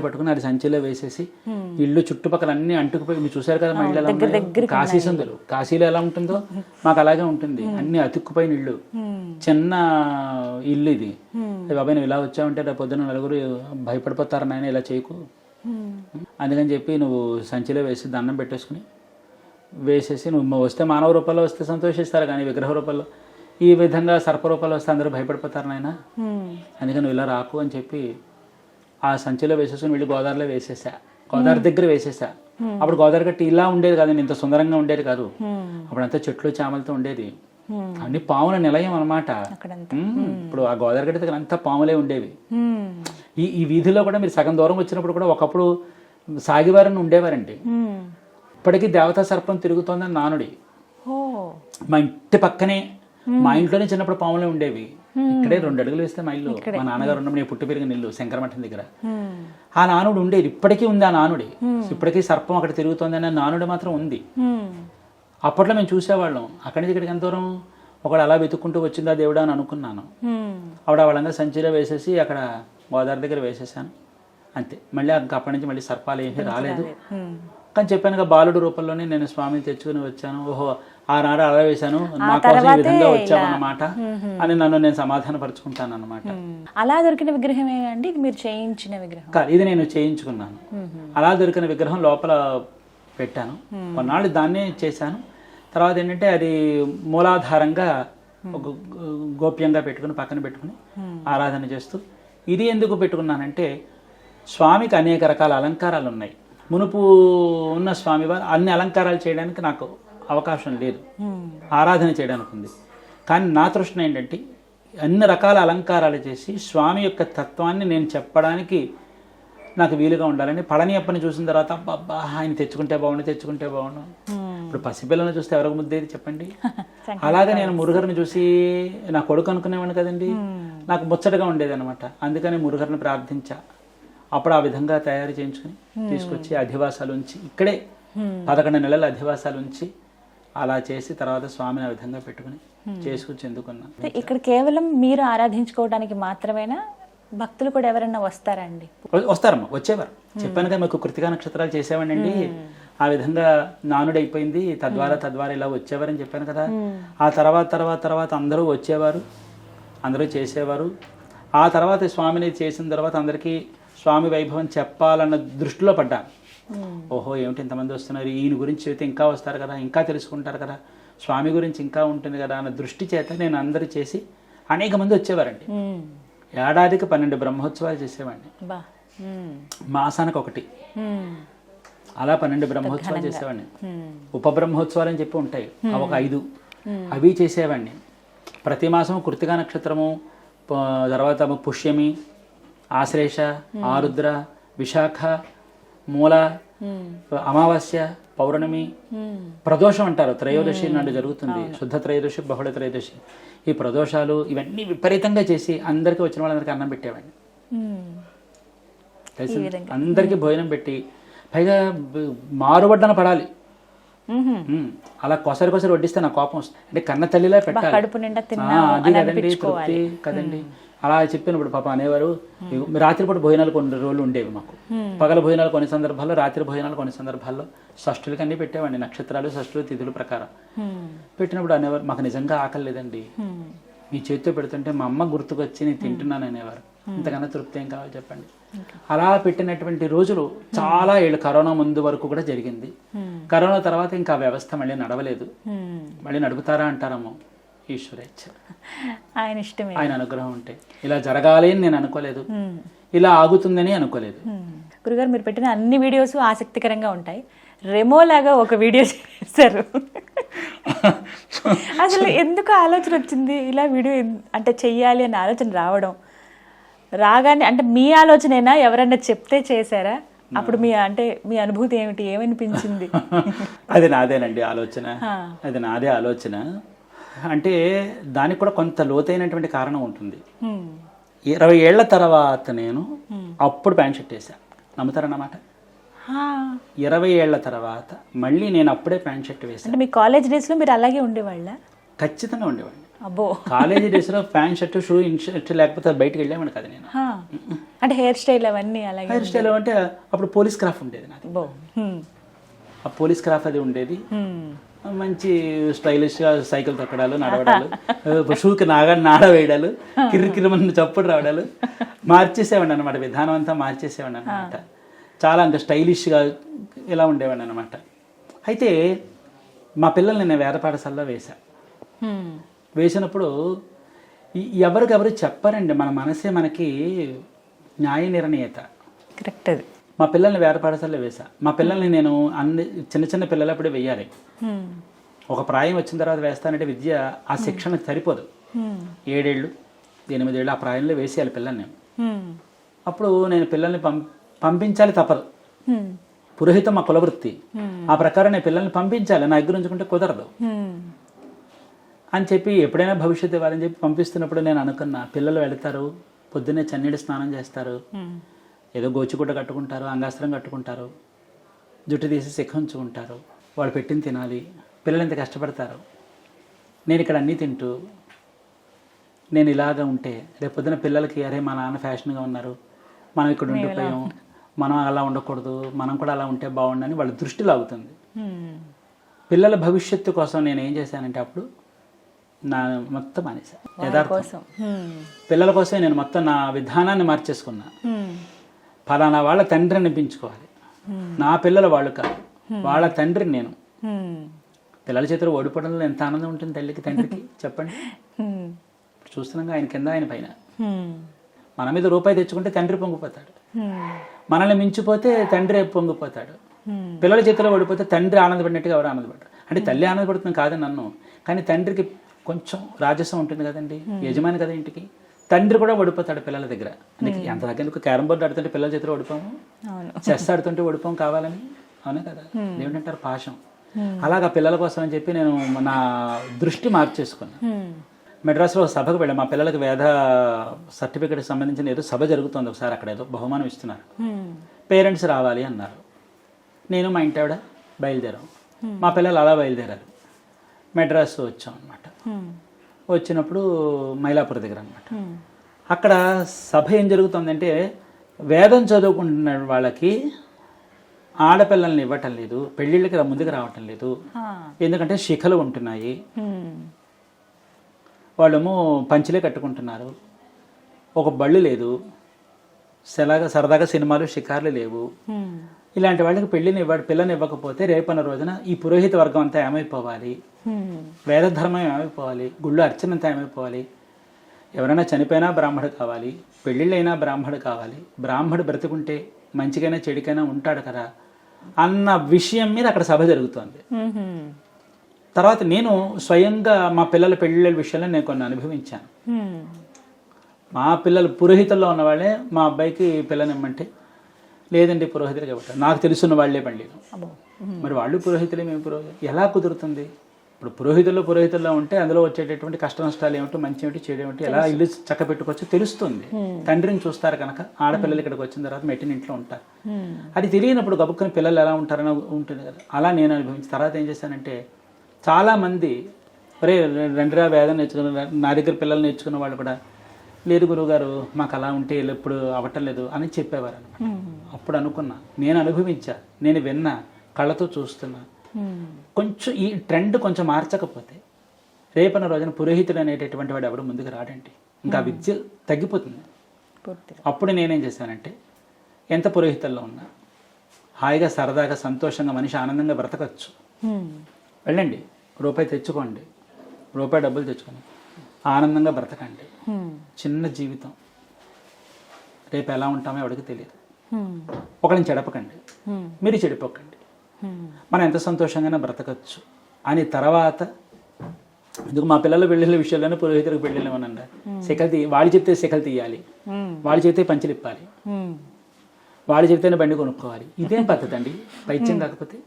పట్టుకుని అది సంచిలో వేసేసి ఇల్లు చుట్టుపక్కల అన్ని అంటుకుపోయి, మీరు చూసారు కదా మా ఇళ్ళు కాశీ సందులు, కాశీలో ఎలా ఉంటుందో మాకు అలాగే ఉంటుంది. అన్ని అతుక్కుపోయిన ఇల్లు, చిన్న ఇల్లు ఇది. బాబాయ్ నువ్వు ఇలా వచ్చావంటే రేపు పొద్దున్న నలుగురు భయపడిపోతారు, నాయన ఇలా చేయకు, అందుకని చెప్పి నువ్వు సంచిలో వేసి దండం పెట్టేసుకుని వేసేసి, నువ్వు వస్తే మానవ రూపంలో వస్తే సంతోషిస్తారు, కానీ విగ్రహ రూపంలో ఈ విధంగా సర్పరూపాలు వస్తే అందరూ భయపడిపోతారు నాయన, అందుకని నువ్వు ఇలా రాకు అని చెప్పి ఆ సంచిలో వేసేసుకుని వెళ్ళి గోదావరిలో వేసేసా. గోదావరి దగ్గర వేసేసా. అప్పుడు గోదావరి గట్టి ఇలా ఉండేది కాదు, ఇంత సుందరంగా ఉండేది కాదు. అప్పుడంతా చెట్లు చామలతో ఉండేది, అన్ని పాముల నిలయం అనమాట. ఇప్పుడు ఆ గోదావరి గట్టి దగ్గర అంతా పాములే ఉండేవి. ఈ వీధిలో కూడా మీరు సగం దూరం వచ్చినప్పుడు కూడా ఒకప్పుడు సాగివారని ఉండేవారండి. ఇప్పటికీ దేవతా సర్పం తిరుగుతోందని నానుడి. మా ఇంటి పక్కనే, మా ఇంట్లోనే చిన్నప్పుడు పాములే ఉండేవి. ఇక్కడే 2 అడుగులు వేస్తే మా ఇల్లు, మా నాన్నగారు ఉన్నప్పుడు నేను పుట్టి పెరిగిన ఇల్లు శంకరమఠం దగ్గర. ఆ నానుడు ఉండేది, ఇప్పటికీ ఉంది ఆ నానుడి. ఇప్పటికీ సర్పం అక్కడ తిరుగుతోంది అనే నానుడి మాత్రం ఉంది. అప్పట్లో మేము చూసేవాళ్ళం. అక్కడి నుంచి ఇక్కడికి ఎంత దూరం, ఒకడు అలా వెతుక్కుంటూ వచ్చిందా దేవుడా అని అనుకున్నాను. ఆవిడ వాళ్ళంగా సంచిలో వేసేసి అక్కడ గోదావరి దగ్గర వేసేసాను, అంతే. మళ్ళీ అప్పటి నుంచి మళ్ళీ సర్పాలు ఏమీ రాలేదు. కానీ చెప్పానుగా, బాలుడు రూపంలోనే నేను స్వామిని తెచ్చుకుని వచ్చాను. ఓహో ఆనాడు అలా వేశాను, నా కోసం ఈ విధంగా వచ్చామన్నమాట అని నన్ను నేను సమాధాన పరుచుకుంటాను అన్నమాట. అలా దొరికిన విగ్రహమే అండి ఇది? మీరు చేయించిన విగ్రహం? ఇది నేను చేయించుకున్నాను. అలా దొరికిన విగ్రహం లోపల పెట్టాను, కొన్నాళ్ళు దాన్నే చేశాను. తర్వాత ఏంటంటే అది మూలాధారంగా ఒక గోప్యంగా పెట్టుకుని పక్కన పెట్టుకుని ఆరాధన చేస్తూ, ఇది ఎందుకు పెట్టుకున్నానంటే స్వామికి అనేక రకాల అలంకారాలు ఉన్నాయి. మునుపు ఉన్న స్వామివారు అన్ని అలంకారాలు చేయడానికి నాకు అవకాశం లేదు, ఆరాధన చేయడానికి ఉంది. కానీ నా తృష్ణ ఏంటంటే అన్ని రకాల అలంకారాలు చేసి స్వామి యొక్క తత్వాన్ని నేను చెప్పడానికి నాకు వీలుగా ఉండాలని. పళనియప్పని చూసిన తర్వాత అబ్బా ఆయన తెచ్చుకుంటే బాగుండు. ఇప్పుడు పసిపిల్లలను చూస్తే ఎవరికి ముద్దేది చెప్పండి. అలాగే నేను మురుగర్ని చూసి నా కొడుకు అనుకునేవాడిని కదండి, నాకు ముచ్చటగా ఉండేది అనమాట. అందుకని మురుగర్ని ప్రార్థించా. అప్పుడు ఆ విధంగా తయారు చేయించుకుని తీసుకొచ్చి అధివాసాలు ఉంచి, ఇక్కడే 11 నెలల అధివాసాలు ఉంచి అలా చేసి తర్వాత స్వామిని ఆ విధంగా పెట్టుకుని చేసుకొచ్చి ఎందుకున్నా. ఇక్కడ కేవలం మీరు ఆరాధించుకోవడానికి మాత్రమేనా? భక్తులు కూడా ఎవరైనా వస్తారండి? వస్తారమ్మా, వచ్చేవారు. చెప్పాను కదా మీకు కృతికా నక్షత్రాలు చేసేవాడినండి. ఆ విధంగా నానుడు అయిపోయింది, తద్వారా ఇలా వచ్చేవారని చెప్పాను కదా. ఆ తర్వాత అందరూ వచ్చేవారు, అందరూ చేసేవారు. ఆ తర్వాత స్వామిని చేసిన తర్వాత అందరికీ స్వామి వైభవం చెప్పాలన్న దృష్టిలో పడ్డాను. ఓహో ఏమిటి ఇంతమంది వస్తున్నారు, ఈయన గురించి చెబితే ఇంకా వస్తారు కదా, ఇంకా తెలుసుకుంటారు కదా, స్వామి గురించి ఇంకా ఉంటుంది కదా అన్న దృష్టి చేత నేను అందరూ చేసి అనేక మంది వచ్చేవారండి. ఏడాదికి 12 బ్రహ్మోత్సవాలు చేసేవాడిని, మాసానికి 1. అలా 12 బ్రహ్మోత్సవాలు చేసేవాడిని. ఉపబ్రహ్మోత్సవాలు అని చెప్పి ఉంటాయి, అవి ఒక 5 అవి చేసేవాడిని. ప్రతి మాసం కృతికా నక్షత్రము, తర్వాత పుష్యమి, ఆశ్లేష, ఆరుద్ర, విశాఖ, మూల, అమావాస్య, పౌర్ణమి, ప్రదోషం అంటారు, త్రయోదశి నాడు జరుగుతుంది. శుద్ధ త్రయోదశి, బహుళ త్రయోదశి. ఈ ప్రదోషాలు ఇవన్నీ విపరీతంగా చేసి అందరికీ వచ్చిన వాళ్ళందరికీ అన్నం పెట్టేవాడిని. తెలిసి అందరికీ భోజనం పెట్టి, పైగా మారుబడ్డన పడాలి. అలా కొసరి కొసరి వడ్డిస్తే నా కోపం వస్తుంది. అంటే కన్న తల్లిలా పెట్టాలి, అది కదండి తృప్తి కదండి. అలా చెప్పినప్పుడు పాప అనేవారు, రాత్రిపూట భోజనాలు కొన్ని రోజులు ఉండేవి మాకు. పగల భోజనాలు కొన్ని సందర్భాల్లో, రాత్రి భోజనాలు కొన్ని సందర్భాల్లో. షష్ఠులకి అన్ని పెట్టేవాడిని, నక్షత్రాలు, షష్ఠులు, తిథుల ప్రకారం పెట్టినప్పుడు అనేవారు, మాకు నిజంగా ఆకలి లేదండి, మీ చేతితో పెడుతుంటే మా అమ్మ గుర్తుకొచ్చి నేను తింటున్నాను అనేవారు. ఇంతకన్నా తృప్తి ఏం కావాలి చెప్పండి. అలా పెట్టినటువంటి రోజులు చాలా ఏళ్ళు, కరోనా ముందు వరకు కూడా జరిగింది. కరోనా తర్వాత ఇంకా వ్యవస్థ మళ్ళీ నడవలేదు. మళ్ళీ నడుపుతారా అంటారమ్మో, ఈశ్వరేచ్ఛ, ఆయన ఇష్టమే, ఆయన అనుగ్రహం ఉంటే. ఇలా జరగాలి అని నేను అనుకోలేదు, ఇలా ఆగుతుందని అనుకోలేదు. గురుగారు, మీరు పెట్టిన అన్ని వీడియోస్ ఆసక్తికరంగా ఉంటాయి. రెమోలాగా ఒక వీడియో చేశారు. అసలు ఎందుకు ఆలోచన వచ్చింది ఇలా వీడియో అంటే చెయ్యాలి అనే ఆలోచన రావడం? రాగానే అంటే మీ ఆలోచనేనా, ఎవరైనా చెప్తే చేశారా? అప్పుడు మీ అనుభూతి ఏమిటి, ఏమనిపించింది? అది నాదేనండి ఆలోచన, అది నాదే ఆలోచన. అంటే దానికి కూడా కొంత లోతైనటువంటి కారణం ఉంటుంది. 20 ఏళ్ల తర్వాత నేను అప్పుడు ప్యాంట్ షర్ట్ వేసాను, నమ్ముతారన్నమాట. 20 ఏళ్ల తర్వాత మళ్ళీ నేను అప్పుడే ప్యాంట్ షర్ట్ వేసాను. అంటే మీ కాలేజ్ డేస్ లో మీరు అలాగే ఉండేవాళ్ళ? ఖచ్చితంగా ఉండేవాడిని. అబ్బో, కాలేజీ డేస్ లో ప్యాంట్ షర్ట్, షూ, ఇన్షర్ట్ లేకపోతే బయటకు వెళ్ళామని కదా నేను. అంటే హెయిర్ స్టైల్ అవన్నీ అలాగే? హెయిర్ స్టైల్ అంటే అప్పుడు పోలీస్ క్రాఫ్ ఉండేది నాది. ఆ పోలీస్ క్రాఫ్ అది ఉండేది. మంచి స్టైలిష్ గా సైకిల్ తొక్కడాలు, నడవడాలు, షూకి నాడ వేయడాలు, కిర్రికిరిమని చప్పుడు రావడాలు మార్చేసేవాడిని అనమాట. విధానం అంతా మార్చేసేవాడిని అనమాట. చాలా ఇంకా స్టైలిష్గా ఇలా ఉండేవాడిని అనమాట. అయితే మా పిల్లల్ని నేను వేద పాఠశాలలో వేసినప్పుడు ఎవరికెవరు చెప్పారండి, మన మనసే మనకి న్యాయ నిర్ణేత. కరెక్ట్. అది మా పిల్లల్ని వేద పాఠశాలలో వేసా. మా పిల్లల్ని నేను అన్ని చిన్న చిన్న పిల్లలు అప్పుడే వెయ్యాలి. ఒక ప్రాయం వచ్చిన తర్వాత వేస్తానంటే విద్య ఆ శిక్షణ సరిపోదు. 7 ఏళ్ళు 8 ఏళ్ళు ఆ ప్రాయంలో వేసేయాలి పిల్లల్ని నేను. అప్పుడు నేను పిల్లల్ని పంపించాలి, తప్పదు. పురోహితం మా కులవృత్తి, ఆ ప్రకారం నేను పిల్లల్ని పంపించాలి, నా దగ్గర ఉంచుకుంటే కుదరదు అని చెప్పి ఎప్పుడైనా భవిష్యత్తు ఇవ్వాలని చెప్పి పంపిస్తున్నప్పుడు నేను అనుకున్నా, పిల్లలు వెళతారు, పొద్దున్నే చన్నీడి స్నానం చేస్తారు, ఏదో గోచిగుడ్డ కట్టుకుంటారు, అంగాస్త్రం కట్టుకుంటారు, జుట్టు తీసి సిక్కించుకుంటారు, వాళ్ళు పెట్టింది తినాలి, పిల్లలు ఇంత కష్టపడతారు. నేను ఇక్కడ అన్నీ తింటూ నేను ఇలాగ ఉంటే రేపు పొద్దున పిల్లలకి అరే మా నాన్న ఫ్యాషన్గా ఉన్నారు, మనం ఇక్కడ ఉండిపోయాం, మనం అలా ఉండకూడదు, మనం కూడా అలా ఉంటే బాగుండని వాళ్ళ దృష్టి లాగుతుంది. పిల్లల భవిష్యత్తు కోసం నేను ఏం చేశానంటే అప్పుడు నా మొత్తం మానేసా. యథార్థం పిల్లల కోసమే నేను మొత్తం నా విధానాన్ని మార్చేసుకున్నా. ఫలానా వాళ్ళ తండ్రిని అనిపించుకోవాలి, నా పిల్లలు వాళ్ళు కాదు, వాళ్ళ తండ్రిని నేను. పిల్లల చేతిలో ఓడిపోవడంలో ఎంత ఆనందం ఉంటుంది తల్లికి, తండ్రికి చెప్పండి. చూస్తున్నాగా ఆయన కింద ఆయన పైన. మన మీద రూపాయి తెచ్చుకుంటే తండ్రి పొంగిపోతాడు, మనల్ని మించిపోతే తండ్రి పొంగిపోతాడు. పిల్లల చేతిలో ఓడిపోతే తండ్రి ఆనందపడినట్టుగా ఎవరు ఆనందపడ్డారు అంటే తల్లి ఆనందపడుతుంది కాదు నన్ను, కానీ తండ్రికి కొంచెం రాజసం ఉంటుంది కదండి, యజమాని కదా ఇంటికి. తండ్రి కూడా ఓడిపోతాడు పిల్లల దగ్గర. ఎంత దగ్గర క్యారమ్ బోర్డు ఆడుతుంటే పిల్లల చేతిలో ఓడిపోము, చెస్ ఆడుతుంటే ఓడిపోము కావాలని, అవునా కదా. ఏమిటంటారు పాశం. అలాగా పిల్లల కోసం అని చెప్పి నేను నా దృష్టి మార్చేసుకున్నాను. మెడ్రాస్లో సభకు వెళ్ళాను, మా పిల్లలకి వేద సర్టిఫికేట్ సంబంధించిన ఏదో సభ జరుగుతుంది ఒకసారి, అక్కడ ఏదో బహుమానం ఇస్తున్నారు, పేరెంట్స్ రావాలి అన్నారు. నేను మా ఇంటి ఆవిడ బయలుదేరాం, మా పిల్లలు అలా బయలుదేరారు. మెడ్రాస్ వచ్చాం అనమాట. వచ్చినప్పుడు మైలాపూర్ దగ్గర అనమాట. అక్కడ సభ ఏం జరుగుతుందంటే వేదం చదువుకుంటున్న వాళ్ళకి ఆడపిల్లల్ని ఇవ్వటం లేదు, పెళ్ళిళ్ళకి ముందుకు రావటం లేదు, ఎందుకంటే శిఖలు ఉంటున్నాయి, వాళ్ళేమో పంచిలే కట్టుకుంటున్నారు, ఒక బళ్ళు లేదు, సరదాగా సినిమాలు షికార్లు లేవు. ఇలాంటి వాళ్ళకి పిల్లని ఇవ్వకపోతే రేపన్న రోజున ఈ పురోహిత వర్గం అంతా ఏమైపోవాలి, వేద ధర్మం ఏమైపోవాలి, గుళ్ళు అర్చన అంతా ఏమైపోవాలి, ఎవరైనా చనిపోయినా బ్రాహ్మడు కావాలి, పెళ్ళిళ్ళైనా బ్రాహ్మడు కావాలి, బ్రాహ్మడు బ్రతుకుంటే మంచికైనా చెడికైనా ఉంటాడు కదా అన్న విషయం మీద అక్కడ సభ జరుగుతోంది. తర్వాత నేను స్వయంగా మా పిల్లల పెళ్ళిళ్ళ విషయంలో నేను కొన్ని అనుభవించాను. మా పిల్లలు పురోహితుల్లో ఉన్నవాళ్ళే మా అబ్బాయికి పిల్లనిమ్మంటే లేదండి పురోహితులు కాబట్టి నాకు తెలుసున్న వాళ్ళే పండితులు. అబ్బో. మరి వాళ్ళు పురోహితులే, మేము పురోహితులు, ఎలా కుదురుతుంది? ఇప్పుడు పురోహితుల్లో ఉంటే అందులో వచ్చేటటువంటి కష్ట నష్టాలు ఏమిటో, మంచి ఏమిటి, చెడు ఏమిటి, ఎలా ఇల్లు చక్క పెట్టుకోవచ్చో తెలుస్తుంది. తండ్రిని చూస్తారు కనుక. ఆడపిల్లలు ఇక్కడికి వచ్చిన తర్వాత మెట్టిన ఇంట్లో ఉంటారు. అది తెలియనప్పుడు గబుక్కుని పిల్లలు ఎలా ఉంటారని ఉంటుంది కదా. అలా నేను అనుభవించిన తర్వాత ఏం చేశానంటే, చాలామంది ఒరే రెండురా వేదం నేర్చుకున్న, నా దగ్గర పిల్లలు నేర్చుకున్న వాళ్ళు కూడా, లేదు గురువుగారు మాకు అలా ఉంటే ఎప్పుడు అవ్వటం లేదు అని చెప్పేవారు అనమాట. అప్పుడు అనుకున్నా, నేను అనుభవించా, నేను విన్నా, కళ్ళతో చూస్తున్నా. కొంచెం ఈ ట్రెండ్ కొంచెం మార్చకపోతే రేపన్న రోజున పురోహితుడు అనేటటువంటి వాడు ఎవడు ముందుకు రాడండి. ఇంకా విద్య తగ్గిపోతుంది. అప్పుడు నేనేం చేశానంటే, ఎంత పురోహితుల్లో ఉన్నా హాయిగా సరదాగా సంతోషంగా మనిషి ఆనందంగా బ్రతకచ్చు. వెళ్ళండి, రూపాయి తెచ్చుకోండి, రూపాయి డబ్బులు తెచ్చుకోండి, ఆనందంగా బ్రతకండి. చిన్న జీవితం, రేపు ఎలా ఉంటామో ఎవరికి తెలియదు. ఒకరిని చెడపకండి, మీరు చెడిపోకండి, మనం ఎంత సంతోషంగానే బ్రతకచ్చు అని. తర్వాత ఎందుకు మా పిల్లల పెళ్ళిళ్ళ విషయాల్లోనే పురోహితులకు పెళ్ళిళ్ళు ఏమన్నా శిఖలు వాళ్ళు చెప్తే శిఖలు తీయాలి, వాళ్ళు చెప్తే పంచులు ఇప్పాలి, వాళ్ళు చెప్తేనే బండి కొనుక్కోవాలి. ఇదేం పద్ధతి అండి? పైత్యం కాకపోతే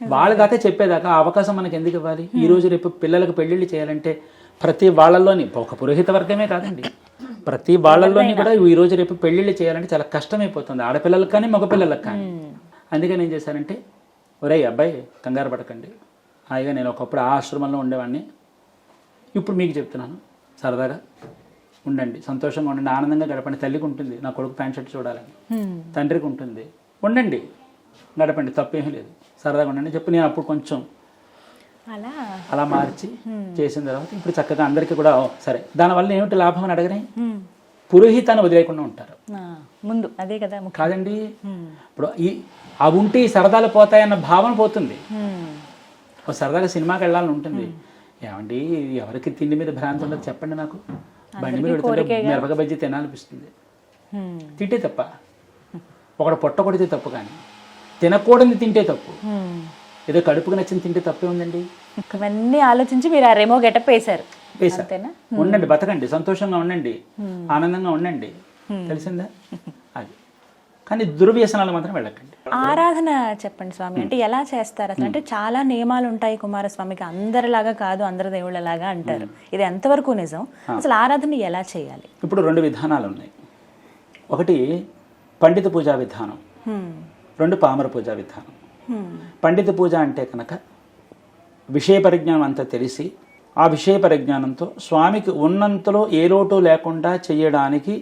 వాళ్ళ దాకా చెప్పేదాకా ఆ అవకాశం మనకి ఎందుకు ఇవ్వాలి? ఈ రోజు రేపు పిల్లలకు పెళ్ళిళ్ళు చేయాలంటే ప్రతి వాళ్ళల్లోని, ఒక పురోహిత వర్గమే కాదండి, ప్రతి వాళ్ళల్లోని కూడా ఈ రోజు రేపు పెళ్ళిళ్ళు చేయాలంటే చాలా కష్టమైపోతుంది, ఆడపిల్లలకు కానీ మగపిల్లలకు కానీ. అందుకని ఏం చేశానంటే, ఒరే అబ్బాయి కంగారు పడకండి, హాయిగా నేను ఒకప్పుడు ఆ ఆశ్రమంలో ఉండేవాడిని, ఇప్పుడు మీకు చెప్తున్నాను, సరదాగా ఉండండి, సంతోషంగా ఉండండి, ఆనందంగా గడపండి. తల్లికి ఉంటుంది నా కొడుకు ప్యాంట్ షర్ట్ చూడాలని, తండ్రికి ఉంటుంది, ఉండండి, గడపండి, తప్పేమీ లేదు, సరదాగా ఉండండి చెప్పి నేను అప్పుడు కొంచెం అలా మార్చి చేసిన తర్వాత ఇప్పుడు చక్కగా అందరికీ కూడా సరే. దానివల్ల ఏమిటి లాభం అని అడగనే, పురోహితాన్ని వదిలేకుండా ఉంటారు ముందు. అదే కదా కాదండి, ఇప్పుడు అవి ఉంటే ఈ సరదాలు పోతాయన్న భావన పోతుంది. ఒక సరదాగా సినిమాకి వెళ్ళాలని ఉంటుంది. ఏమండి ఎవరికి తిండి మీద భ్రాంతి ఉండదు చెప్పండి నాకు? బండి మీద పెడుతుంటే మిరపక బజ్జీ తినాలనిపిస్తుంది, తింటే తప్ప. ఒకడు పొట్ట కొడితే తప్పు, కానీ తినకూడని తింటే తప్పు. ఏదో కడుపుకు నచ్చింది తింటే తప్పే ఉందండి. ఇవన్నీ ఆలోచించి మీరు ఆ రెమో గెటప్ వేశారు. ఉండండి, బతకండి, సంతోషంగా ఉండండి, ఆనందంగా ఉండండి, తెలిసిందా? అది. కానీ దుర్వ్యసనాలు మాత్రం వెళ్ళకండి. ఆరాధన చెప్పండి స్వామి, అంటే ఎలా చేస్తారు అసలు? అంటే చాలా నియమాలు ఉంటాయి కుమారస్వామికి, అందరిలాగా కాదు, అందరి దేవుళ్ళలాగా అంటారు. ఇది ఎంతవరకు నిజం? అసలు ఆరాధన ఎలా చేయాలి? ఇప్పుడు 2 విధానాలు ఉన్నాయి. ఒకటి పండిత పూజా విధానం, 2 పామర పూజా విధానం. పండిత పూజ అంటే కనుక విషయ పరిజ్ఞానం అంతా తెలిసి, ఆ విషయ పరిజ్ఞానంతో స్వామికి ఉన్నంతలో ఏ లోటు లేకుండా చేయడానికి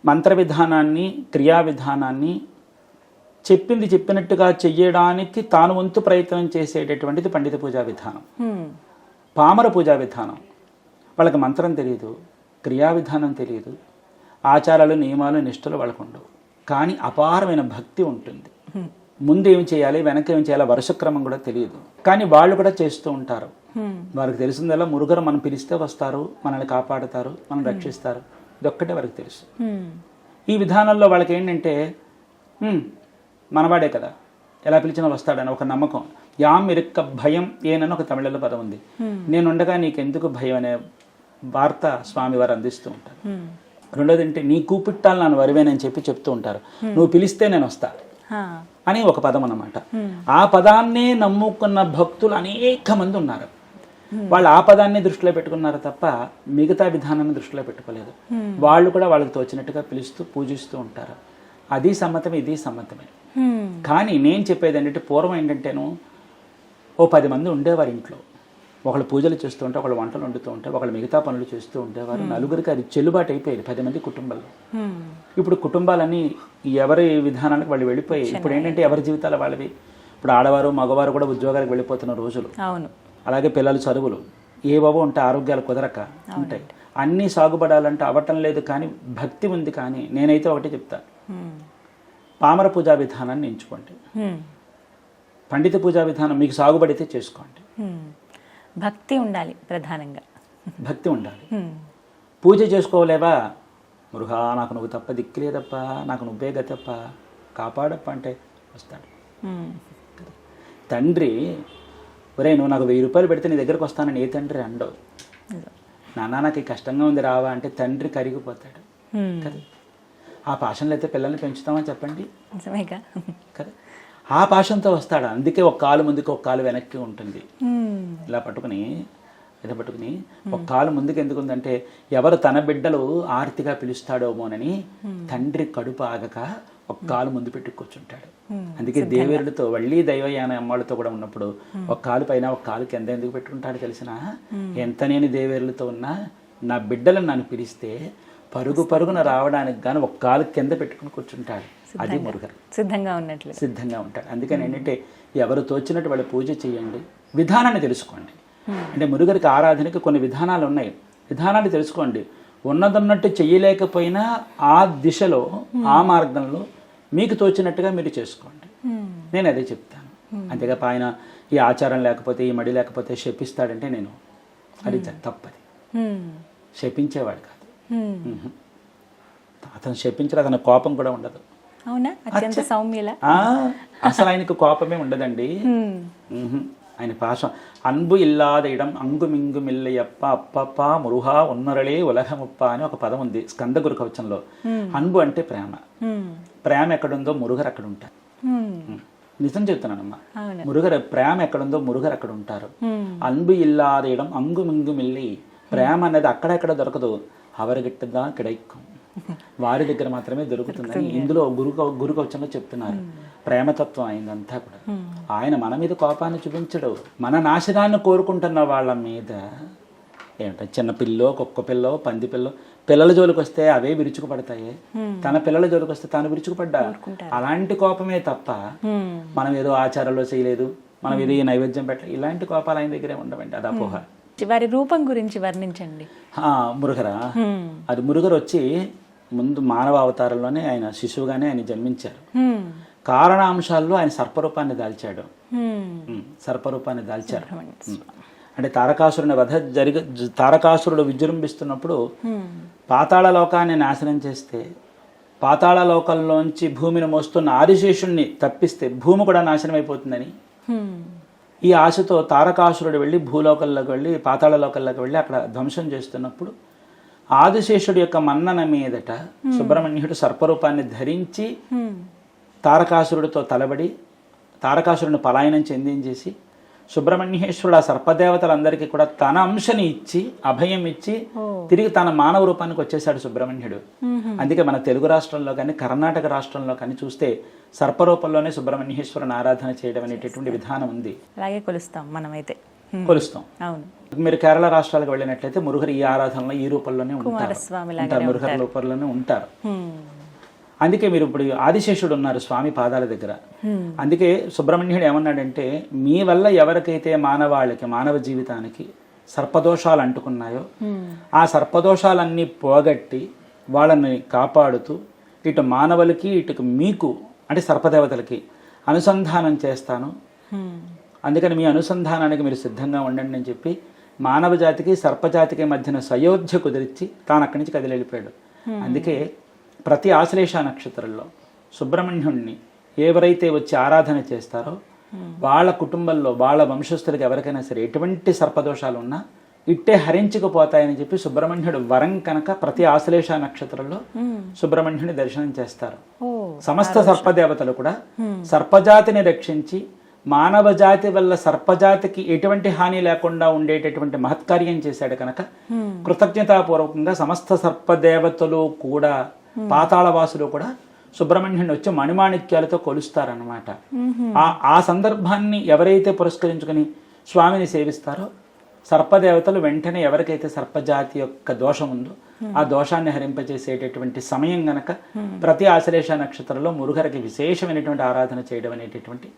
మంత్ర విధానాన్ని, క్రియా విధానాన్ని చెప్పింది చెప్పినట్టుగా చెయ్యడానికి తాను వంతు ప్రయత్నం చేసేటటువంటిది పండిత పూజా విధానం. పామర పూజా విధానం వాళ్ళకి మంత్రం తెలియదు, క్రియా విధానం తెలియదు, ఆచారాలు నియమాలు నిష్ఠలు వాళ్ళకు ఉండవు, కానీ అపారమైన భక్తి ఉంటుంది. ముందు ఏం చేయాలి, వెనక ఏం చేయాలి, వరుసక్రమం కూడా తెలియదు, కానీ వాళ్ళు కూడా చేస్తూ ఉంటారు. వారికి తెలిసిందల్లా మురుగరు మనం పిలిస్తే వస్తారు, మనల్ని కాపాడుతారు, మనం రక్షిస్తారు, ఇదొక్కటే వారికి తెలుసు. ఈ విధానంలో వాళ్ళకి ఏంటంటే మనవాడే కదా, ఎలా పిలిచినా వస్తాడని ఒక నమ్మకం. యాం ఇరుక్క భయం ఏనని ఒక తమిళలో పదం ఉంది. నేనుండగా నీకెందుకు భయం అనే వార్త స్వామి వారు అందిస్తూ ఉంటారు. రెండోది అంటే నీ కూపిట్టాలు నన్ను వరివేనని చెప్తూ ఉంటారు. నువ్వు పిలిస్తే నేను వస్తా అని ఒక పదం అన్నమాట. ఆ పదాన్నే నమ్ముకున్న భక్తులు అనేక మంది ఉన్నారు. వాళ్ళు ఆ పదాన్ని దృష్టిలో పెట్టుకున్నారు తప్ప మిగతా విధానాన్ని దృష్టిలో పెట్టుకోలేదు. వాళ్ళు కూడా వాళ్ళకి తోచినట్టుగా పిలుస్తూ పూజిస్తూ ఉంటారు. అది సమ్మతమే, ఇది సమ్మతమే. కానీ నేను చెప్పేది ఏంటంటే, పూర్వం ఏంటంటేను ఓ 10 మంది ఉండేవారు ఇంట్లో. ఒకళ్ళు పూజలు చేస్తూ ఉంటే, ఒకళ్ళు వంటలు వండుతూ ఉంటే, ఒకళ్ళు మిగతా పనులు చేస్తూ ఉండేవారు. నలుగురికి అది చెల్లుబాటు అయిపోయేది 10 మంది కుటుంబాల్లో. ఇప్పుడు కుటుంబాలన్నీ ఎవరి విధానానికి వాళ్ళు వెళ్ళిపోయి, ఇప్పుడు ఏంటంటే ఎవరి జీవితాలు వాళ్ళవి. ఇప్పుడు ఆడవారు మగవారు కూడా ఉద్యోగాలకు వెళ్ళిపోతున్న రోజులు. అలాగే పిల్లలు చదువులు ఏవో ఉంటే ఆరోగ్యాలు కుదరక ఉంటాయి. అన్నీ సాగుపడాలంటే అవ్వటం లేదు, కానీ భక్తి ఉంది. కానీ నేనైతే ఒకటి చెప్తా, పామర పూజా విధానాన్ని ఎంచుకోండి. పండిత పూజా విధానం మీకు సాగుబడితే చేసుకోండి. భక్తి ఉండాలి, ప్రధానంగా భక్తి ఉండాలి. పూజ చేసుకోలేవా, మురుగా నాకు నువ్వు తప్ప దిక్కులేదప్ప, నాకు నువ్వే గతప్ప, కాపాడప్ప అంటే వస్తాడు. తండ్రి ఒరే నువ్వు నాకు 1000 రూపాయలు పెడితే నీ దగ్గరకు వస్తానని ఏ తండ్రి అండవు. నాన్న నాకు కష్టంగా ఉంది రావా అంటే తండ్రి కరిగిపోతాడు కదా. ఆ పాషంలో అయితే పిల్లల్ని పెంచుతామని చెప్పండి నిజమేగా. కదా. ఆ పాషంతో వస్తాడు. అందుకే ఒక కాలు ముందుకు ఒక కాలు వెనక్కి ఉంటుంది. ఇలా పట్టుకుని ఒక కాలు ముందుకు ఎందుకు ఉందంటే ఎవరు తన బిడ్డలు ఆర్తిగా పిలుస్తాడోమోనని తండ్రి కడుపు ఆగక ఒక కాలు ముందు పెట్టి కూర్చుంటాడు. అందుకే దేవేరుడితో వళ్ళీ దైవయాన అమ్మాళ్ళతో కూడా ఉన్నప్పుడు ఒక కాలు పైన ఒక కాలు కింద ఎందుకు పెట్టుకుంటాడు తెలిసిన? ఎంత నేను దేవేరులతో ఉన్నా నా బిడ్డలను నన్ను పిలిస్తే పరుగు పరుగున రావడానికి గాను ఒక కాలు కింద పెట్టుకుని కూర్చుంటాడు. అది మురుగరు. సిద్ధంగా ఉంటాడు. అందుకని ఏంటంటే ఎవరు తోచినట్టు వాళ్ళు పూజ చేయండి, విధానాన్ని తెలుసుకోండి. అంటే మురుగరికి ఆరాధనకి కొన్ని విధానాలు ఉన్నాయి. విధానాన్ని తెలుసుకోండి. ఉన్నదన్నట్టు చెయ్యలేకపోయినా ఆ దిశలో ఆ మార్గంలో మీకు తోచినట్టుగా మీరు చేసుకోండి. నేను అదే చెప్తాను. అంతేగా ఆయన ఈ ఆచారం లేకపోతే ఈ మడి లేకపోతే శపిస్తాడంటే నేను అది తప్పది. శపించేవాడు కాదు. అతను శపించడు. అతని కోపం కూడా ఉండదు. అవునా? అత్యంత సౌమ్యుల. అసలు ఆయనకు కోపమే ఉండదండి. ఆయన పాశం అన్బు ఇల్లాద ఇడం అంగుమింగు మిల్లయ్యప్ప అప్పప్ప మురుహా ఉన్నరళే ఉలహముప్ప అని ఒక పదం ఉంది స్కంద గురు కవచంలో. అన్బు అంటే ప్రేమ. ప్రేమ ఎక్కడుందో మురుగరు అక్కడ ఉంటారు. నిజం చెప్తున్నానమ్మా. మురుగరు ప్రేమ ఎక్కడుందో మురుగరు అక్కడ ఉంటారు. అన్బు ఇల్లాద ఇడం అంగుమింగు మిల్లి. ప్రేమ అనేది అక్కడెక్కడ దొరకదు. అవరగిట్టదా కిడైక్కం, వారి దగ్గర మాత్రమే దొరుకుతుందని ఇందులో గురు కవచంలో చెప్తున్నారు. ప్రేమతత్వం అయిందంతా కూడా. ఆయన మన మీద కోపాన్ని చూపించడు. మన నాశనాన్ని కోరుకుంటున్న వాళ్ళ మీద ఏమిటో చిన్న పిల్లో కుక్క పిల్లో పంది పిల్లో పిల్లల జోలికి వస్తే అవే విరుచుకుపడతాయి. తన పిల్లల జోలికి వస్తే తాను విరుచుకుపడ్డా. అలాంటి కోపమే తప్ప మనం ఏదో ఆచారంలో చేయలేదు, మనం ఏదో ఈ నైవేద్యం పెట్టలేదు, ఇలాంటి కోపాలు ఆయన దగ్గరే ఉండవండి. అది అపోహ. వారి రూపం గురించి వర్ణించండి. మురుగరా, అది మురుగరు వచ్చి ముందు మానవ అవతారంలోనే ఆయన శిశువుగానే ఆయన జన్మించారు. కారణాంశాల్లో ఆయన సర్పరూపాన్ని దాల్చాడు. అంటే తారకాసురుడు విజృంభిస్తున్నప్పుడు పాతాళ లోకాన్ని నాశనం చేస్తే, పాతాళ లోకంలోంచి భూమిని మోస్తున్న ఆదిశేషుణ్ణి తప్పిస్తే భూమి కూడా నాశనం అయిపోతుందని ఈ ఆశతో తారకాసురుడు వెళ్ళి భూలోకంలోకి వెళ్ళి పాతాళ లోకంలోకి వెళ్ళి అక్కడ ధ్వంసం చేస్తున్నప్పుడు ఆదిశేషుడి యొక్క మన్నన మీదట సుబ్రహ్మణ్యుడు సర్పరూపాన్ని ధరించి తారకాసురుడితో తలబడి తారకాసురుడిని పలాయనం చెందించేసి సుబ్రహ్మణ్యేశ్వరుడు ఆ సర్పదేవతలందరికీ కూడా తన అంశని ఇచ్చి అభయం ఇచ్చి తిరిగి తన మానవ రూపానికి వచ్చేసాడు సుబ్రహ్మణ్యుడు. అందుకే మన తెలుగు రాష్ట్రంలో కానీ కర్ణాటక రాష్ట్రంలో కానీ చూస్తే సర్పరూపంలోనే సుబ్రహ్మణ్యేశ్వరుని ఆరాధన చేయడం అనేటటువంటి విధానం ఉంది. అలాగే కొలుస్తాం మనమైతే. కొలుస్తాం. అవును. మీరు కేరళ రాష్ట్రాలకు వెళ్ళినట్లయితే మురుగరు ఈ ఆరాధనలో ఈ రూపంలోనే ఉంటారు. మురుగరు రూపంలోనే ఉంటారు. అందుకే మీరు ఇప్పుడు ఆదిశేషుడు ఉన్నారు స్వామి పాదాల దగ్గర. అందుకే సుబ్రహ్మణ్యుడు ఏమన్నాడంటే, మీ వల్ల ఎవరికైతే మానవ జీవితానికి సర్పదోషాలు అంటుకున్నాయో ఆ సర్పదోషాలన్నీ పోగొట్టి వాళ్ళని కాపాడుతూ ఇటు మానవులకి ఇటు మీకు అంటే సర్పదేవతలకి అనుసంధానం చేస్తాను. అందుకని మీ అనుసంధానానికి మీరు సిద్ధంగా ఉండండి అని చెప్పి మానవ జాతికి సర్పజాతికి మధ్యన సయోధ్య కుదిరించి తాను అక్కడి నుంచి కదిలి వెళ్ళిపోయాడు. అందుకే ప్రతి ఆశ్లేష నక్షత్రంలో సుబ్రహ్మణ్యుణ్ణి ఎవరైతే వచ్చి ఆరాధన చేస్తారో వాళ్ళ కుటుంబంలో వాళ్ళ వంశస్థులకి ఎవరికైనా సరే ఎటువంటి సర్పదోషాలు ఉన్నా ఇట్టే హరించుకుపోతాయని చెప్పి సుబ్రహ్మణ్యుడు వరం కనుక ప్రతి ఆశ్లేష నక్షత్రంలో సుబ్రహ్మణ్యుని దర్శనం చేస్తారు. సమస్త సర్పదేవతలు కూడా సర్పజాతిని రక్షించి మానవ జాతి వల్ల సర్పజాతికి ఎటువంటి హాని లేకుండా ఉండేటటువంటి మహత్కార్యం చేశాడు కనుక కృతజ్ఞతాపూర్వకంగా సమస్త సర్పదేవతలు కూడా పాతాళవాసులు కూడా సుబ్రహ్మణ్యుని వచ్చి మణిమాణిక్యాలతో కొలుస్తారన్నమాట. ఆ సందర్భాన్ని ఎవరైతే పురస్కరించుకుని స్వామిని సేవిస్తారో సర్పదేవతలు వెంటనే ఎవరికైతే సర్పజాతి యొక్క దోషం ఉందో ఆ దోషాన్ని హరింపజేసేటటువంటి సమయం గనక ప్రతి ఆశ్లేష నక్షత్రంలో మురుగరికి విశేషమైనటువంటి ఆరాధన చేయడం అనేటటువంటి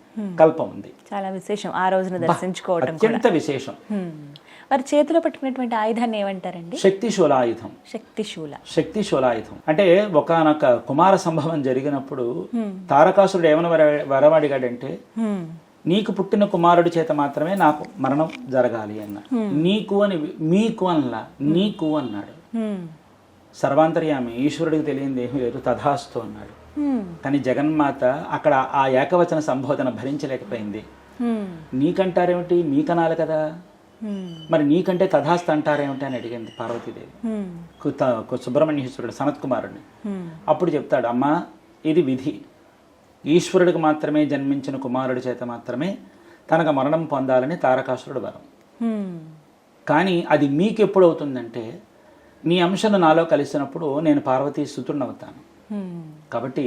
కల్పం ఉంది. చాలా విశేషం. ఆ రోజున దర్శించుకోవడం అత్యంత విశేషం. వారి చేతిలో పట్టుకున్నటువంటి ఆయుధాన్ని ఏమంటారండి? శక్తిశూలాయుధం. శక్తిశూలాయుధం అంటే ఒకనొక కుమార సంభవం జరిగినప్పుడు తారకాసురుడు ఏమని వరమడిగాడంటే, నీకు పుట్టిన కుమారుడి చేత మాత్రమే నాకు మరణం జరగాలి అన్నాడు. నీకు అని మీకు అనలా, నీకు అన్నాడు. సర్వాంతర్యామి ఈశ్వరుడికి తెలియంది ఏమీ లేదు, తథాస్తు అన్నాడు. కానీ జగన్మాత అక్కడ ఆ ఏకవచన సంబోధన భరించలేకపోయింది. నీకంటారేమిటి, మీకనాలి కదా, మరి నీకంటే తథాస్త అంటారేమిటి అని అడిగింది పార్వతీదేవి సుబ్రహ్మణ్యేశ్వరుడు సనత్ కుమారుడిని. అప్పుడు చెప్తాడు, అమ్మా ఇది విధి, ఈశ్వరుడికి మాత్రమే జన్మించిన కుమారుడి చేత మాత్రమే తనకు మరణం పొందాలని తారకాసురుడు వరం. కానీ అది మీకు ఎప్పుడు అవుతుందంటే నీ అంశను నాలో కలిసినప్పుడు నేను పార్వతీ సుతుడినవుతాను. కాబట్టి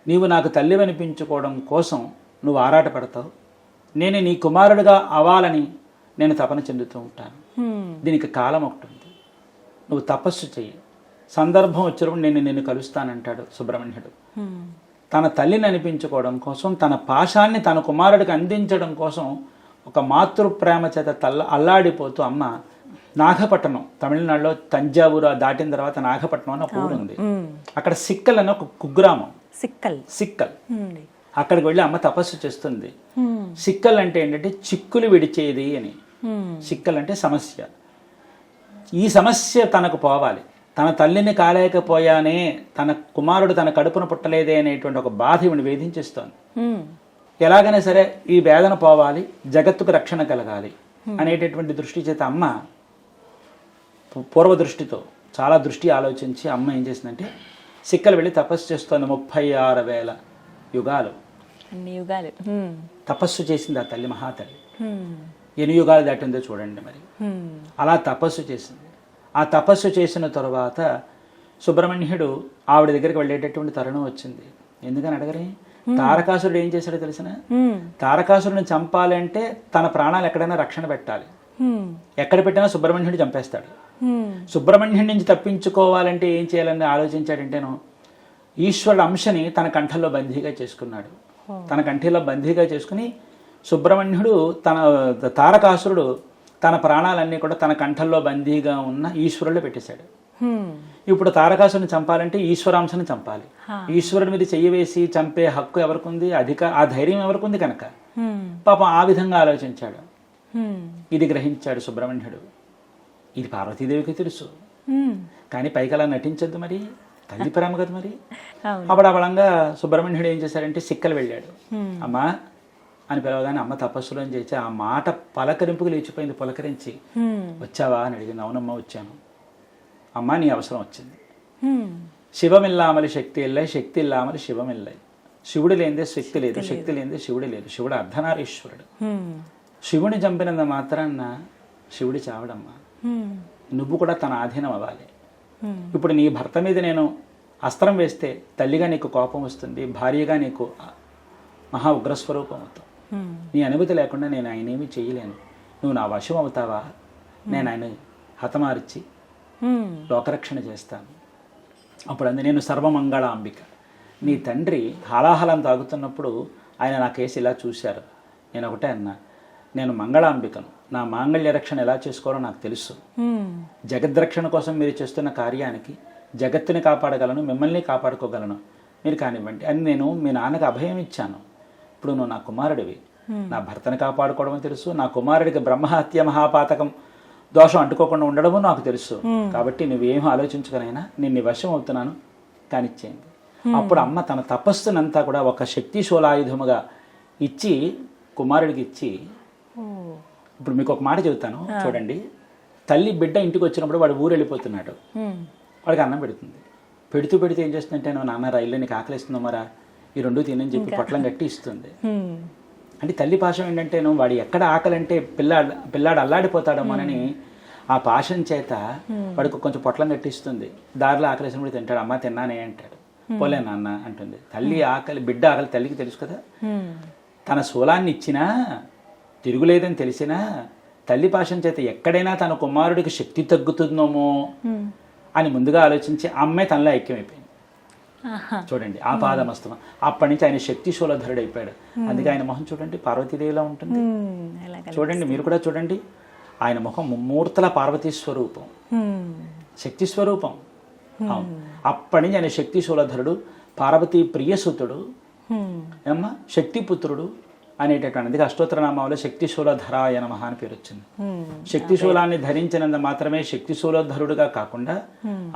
నీవు నాకు తల్లి అనిపించుకోవడం కోసం నువ్వు ఆరాట పడతావు, నేను నీ కుమారుడిగా అవ్వాలని నేను తపన చెందుతూ ఉంటాను. దీనికి కాలం ఒకటి ఉంది, నువ్వు తపస్సు చెయ్యి, సందర్భం వచ్చినప్పుడు నిన్ను కలుస్తానంటాడు సుబ్రహ్మణ్యుడు. తన తల్లిని అనిపించుకోవడం కోసం, తన పాశాన్ని తన కుమారుడికి అందించడం కోసం ఒక మాతృప్రేమ చేత అల్లాడిపోతూ అమ్మ నాగపట్టణం, తమిళనాడులో తంజావూరు దాటిన తర్వాత నాగపట్నం అని ఒక ఊరు ఉంది. అక్కడ సిక్కల్ అని ఒక కుగ్రామం, సిక్కల్. అక్కడికి వెళ్ళి అమ్మ తపస్సు చేస్తుంది. సిక్కల్ అంటే ఏంటంటే చిక్కులు విడిచేది అని. సిక్కల్ అంటే సమస్య. ఈ సమస్య తనకు పోవాలి, తన తల్లిని కాలేకపోయానే, తన కుమారుడు తన కడుపున పుట్టలేదే అనేటువంటి ఒక బాధ ఇవిని వేధించేస్తోంది. ఎలాగైనా సరే ఈ వేదన పోవాలి, జగత్తుకు రక్షణ కలగాలి అనేటటువంటి దృష్టి చేత అమ్మ పూర్వ దృష్టితో చాలా దృష్టి ఆలోచించి అమ్మ ఏం చేసిందంటే సిక్కలు వెళ్ళి తపస్సు చేస్తోంది. 36,000 యుగాలు తపస్సు చేసింది ఆ తల్లి, మహాతల్లి. ఎన్ని యుగాలు దాటిందో చూడండి. మరి అలా తపస్సు చేసింది. ఆ తపస్సు చేసిన తరువాత సుబ్రహ్మణ్యుడు ఆవిడ దగ్గరికి వెళ్ళేటటువంటి తరుణం వచ్చింది. ఎందుకని అడగరే, తారకాసురుడు ఏం చేశాడో తెలిసిన, తారకాసురుడిని చంపాలంటే తన ప్రాణాలు ఎక్కడైనా రక్షణ పెట్టాలి. ఎక్కడ పెట్టినా సుబ్రహ్మణ్యుడు చంపేస్తాడు. సుబ్రహ్మణ్యుడి నుంచి తప్పించుకోవాలంటే ఏం చేయాలని ఆలోచించాడంటేను ఈశ్వరుడు అంశని తన కంఠంలో బందీగా చేసుకున్నాడు. తన కంఠంలో బందీగా చేసుకుని సుబ్రహ్మణ్యుడు తారకాసురుడు తన ప్రాణాలన్నీ కూడా తన కంఠంలో బందీగా ఉన్న ఈశ్వరుడు పెట్టేశాడు. ఇప్పుడు తారకాసురుని చంపాలంటే ఈశ్వరాంశని చంపాలి. ఈశ్వరుడి మీద చెయ్యి వేసి చంపే హక్కు ఎవరికి ఉంది, ఆ ధైర్యం ఎవరికి ఉంది కనుక పాపం ఆ విధంగా ఆలోచించాడు. ఇది గ్రహించాడు సుబ్రహ్మణ్యుడు. ఇది పార్వతీదేవికి తెలుసు, కానీ పైకి అలా నటించద్దు, మరి తల్లి ప్రేమ కదా. మరి అప్పుడు ఆ బలంగా సుబ్రహ్మణ్యుడు ఏం చేశాడంటే సిక్కలు వెళ్ళాడు. అమ్మా అని పిలవగానే అమ్మ తపస్సులో చేసి ఆ మాట పలకరింపుకు లేచిపోయింది. పులకరించి వచ్చావా అని అడిగింది. అవునమ్మా వచ్చాను. అమ్మా నీ అవసరం వచ్చింది. శివమిల్లామలి శక్తి ఇల్లై, శక్తి ఇల్లామలి శివమిల్లై. శివుడు లేనిదే శక్తి లేదు, శక్తి లేనిదే శివుడు లేదు. శివుడు అర్ధనారీశ్వరుడు. శివుని చంపినంత మాత్రాన్న శివుడి చావడమ్మా. నువ్వు కూడా తన ఆధీనం అవ్వాలి. ఇప్పుడు నీ భర్త మీద నేను అస్త్రం వేస్తే తల్లిగా నీకు కోపం వస్తుంది, భార్యగా నీకు మహా ఉగ్రస్వరూపం అవుతావు. నీ అనుమతి లేకుండా నేను ఆయన ఏమీ చేయలేను. నువ్వు నా వశం అవుతావా, నేను ఆయన హతమార్చి లోకరక్షణ చేస్తాను. అప్పుడు నేను సర్వమంగళ అంబిక. నీ తండ్రి హాలాహలం తాగుతున్నప్పుడు ఆయన నా కేసు ఇలా చూశారు. నేను ఒకటే అన్నా, నేను మంగళాంబికను, నా మాంగళ్య రక్షణ ఎలా చేసుకోవాలో నాకు తెలుసు. జగద్రక్షణ కోసం మీరు చేస్తున్న కార్యానికి జగత్తుని కాపాడగలను, మిమ్మల్ని కాపాడుకోగలను, మీరు కానివ్వండి అని నేను మీ నాన్నకి అభయం ఇచ్చాను. ఇప్పుడు నువ్వు నా కుమారుడివి, నా భర్తను కాపాడుకోవడం తెలుసు, నా కుమారుడికి బ్రహ్మహత్య మహాపాతకం దోషం అంటుకోకుండా ఉండడము నాకు తెలుసు. కాబట్టి నువ్వేం ఆలోచించుకునైనా నేను నీ వశం అవుతున్నాను, కానిచ్చేయండి. అప్పుడు అమ్మ తన తపస్సునంతా కూడా ఒక శక్తిశూలాయుధముగా ఇచ్చి కుమారుడికి ఇచ్చి, ఇప్పుడు మీకు ఒక మాట చెబుతాను చూడండి. తల్లి బిడ్డ ఇంటికి వచ్చినప్పుడు వాడు ఊరు వెళ్ళిపోతున్నాడు, వాడికి అన్నం పెడుతుంది. పెడితే ఏం చేస్తుందంటే, నువ్వు నాన్న రైల్లో నీకు ఆకలిస్తుందో మరా, ఈ రెండు తినని చెప్పి పొట్లం కట్టి ఇస్తుంది. అంటే తల్లి పాశం ఏంటంటే, నువ్వు వాడు ఎక్కడ ఆకలంటే పిల్లాడు అల్లాడిపోతాడమోనని ఆ పాశం చేత వాడికి కొంచెం పొట్లం కట్టిస్తుంది. దారిలో ఆకలిసినప్పుడు తింటాడు. అమ్మ తిన్నానే అంటాడు. పోలే నాన్న అంటుంది. తల్లి ఆకలి, బిడ్డ ఆకలి తల్లికి తెలుసు కదా. తన శూలాన్ని ఇచ్చినా తిరుగులేదని తెలిసినా తల్లి పాశం చేత ఎక్కడైనా తన కుమారుడికి శక్తి తగ్గుతుందేమో అని ముందుగా ఆలోచించి అమ్మాయి తనలో ఐక్యమైపోయింది. చూడండి ఆ పాదమస్తమం. అప్పటి నుంచి ఆయన శక్తి శూలధరుడు అయిపోయాడు. అందుకే ఆయన మొహం చూడండి పార్వతీదేవిలా ఉంటుంది. చూడండి మీరు కూడా చూడండి, ఆయన ముఖం ముమ్మూర్తల పార్వతీ స్వరూపం, శక్తి స్వరూపం. అప్పటి నుంచి ఆయన శక్తి శూలధరుడు, పార్వతీ ప్రియసుతుడు, ఏమ్మా శక్తిపుత్రుడు అనేటటువంటిది అష్టోత్తరనామాలో శక్తిశూలధరాయ నమః అని పేరు వచ్చింది. శక్తిశూలాన్ని ధరించినంత మాత్రమే శక్తిశూలధరుడుగా కాకుండా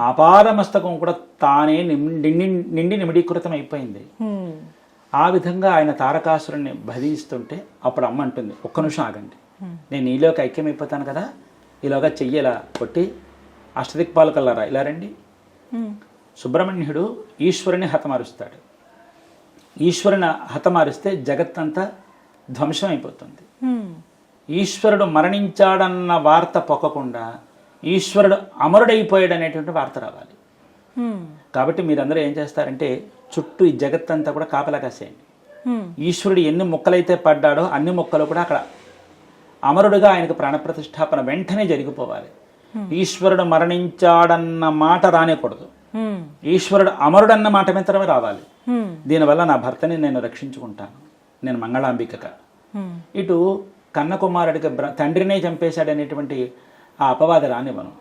ఆపాద మస్తకం కూడా తానే నిండి నిమిడీకృతం అయిపోయింది. ఆ విధంగా ఆయన తారకాసురుణ్ణి భజిస్తుంటే అప్పుడు అమ్మ అంటుంది, ఒక్క నిమిషం ఆగండి, నేను నీలోకి ఐక్యమైపోతాను కదా, ఈలోగా చెయ్యి ఇలా కొట్టి అష్టదిక్పాలకల్లారా ఇలా రండి. సుబ్రహ్మణ్యుడు ఈశ్వరుని హతమారుస్తాడు. ఈశ్వరుని హతమారిస్తే జగత్తంతా ధ్వంసం అయిపోతుంది. ఈశ్వరుడు మరణించాడన్న వార్త పొక్కకుండా ఈశ్వరుడు అమరుడైపోయాడు అనేటువంటి వార్త రావాలి. కాబట్టి మీరందరూ ఏం చేస్తారంటే చుట్టూ ఈ జగత్తంతా కూడా కాపలా కాసేయండి. ఈశ్వరుడు ఎన్ని ముక్కలైతే పడ్డాడో అన్ని ముక్కలు కూడా అక్కడ అమరుడుగా ఆయనకు ప్రాణప్రతిష్ఠాపన వెంటనే జరిగిపోవాలి. ఈశ్వరుడు మరణించాడన్న మాట రానేకూడదు. ఈశ్వరుడు అమరుడన్న మాట మాత్రమే రావాలి. దీనివల్ల నా భర్తని నేను రక్షించుకుంటాను, నేను మంగళాంబికగా. ఇటు కన్న కుమారుడికి తండ్రినే చంపేశాడనేటువంటి ఆ అపవాది రానివ్వను.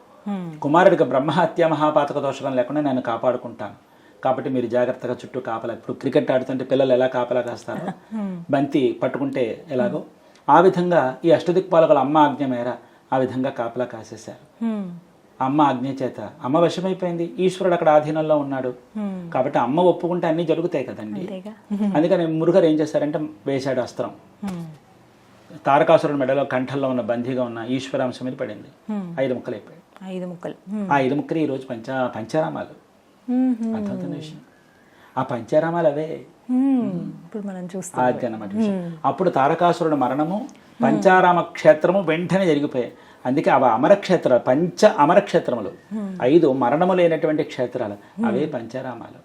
కుమారుడికి బ్రహ్మహత్య మహాపాతక దోషకం లేకుండా నేను కాపాడుకుంటాను. కాబట్టి మీరు జాగ్రత్తగా చుట్టూ కాపలా, ఇప్పుడు క్రికెట్ ఆడుతుంటే పిల్లలు ఎలా కాపలా కాస్తారో, బంతి పట్టుకుంటే ఎలాగో ఆ విధంగా ఈ అష్టదిక్పాలకుల అమ్మ ఆజ్ఞ మేర ఆ విధంగా కాపలా కాసేశారు. అమ్మ ఆజ్ఞ చేత అమ్మ వశమైపోయింది, ఈశ్వరుడు అక్కడ ఆధీనంలో ఉన్నాడు. కాబట్టి అమ్మ ఒప్పుకుంటే అన్ని జరుగుతాయి కదండి. అందుకని మురుగరు ఏం చేశారంటే వేశాడు అస్త్రం. తారకాసురుడి మెడలో కంఠంలో ఉన్న బందీగా ఉన్న ఈశ్వరాంశం మీద పడింది. 5 ముక్కలు అయిపోయాయి. 5 ముక్కలు. ఆ 5 ముక్కలు ఈ రోజు పంచారామాలు. అద్భుతమైన విషయం. ఆ పంచారామాలు అవే ఇప్పుడు మనం చూస్తాం. అది అన్నమాట విషయం. అప్పుడు తారకాసురుడు మరణము, పంచారామ క్షేత్రము వెంటనే జరిగిపోయాయి. అందుకే అవి అమరక్షేత్రాలు, పంచ అమరక్షేత్రములు, 5 మరణము లేనటువంటి క్షేత్రాలు, అవే పంచారామాలు.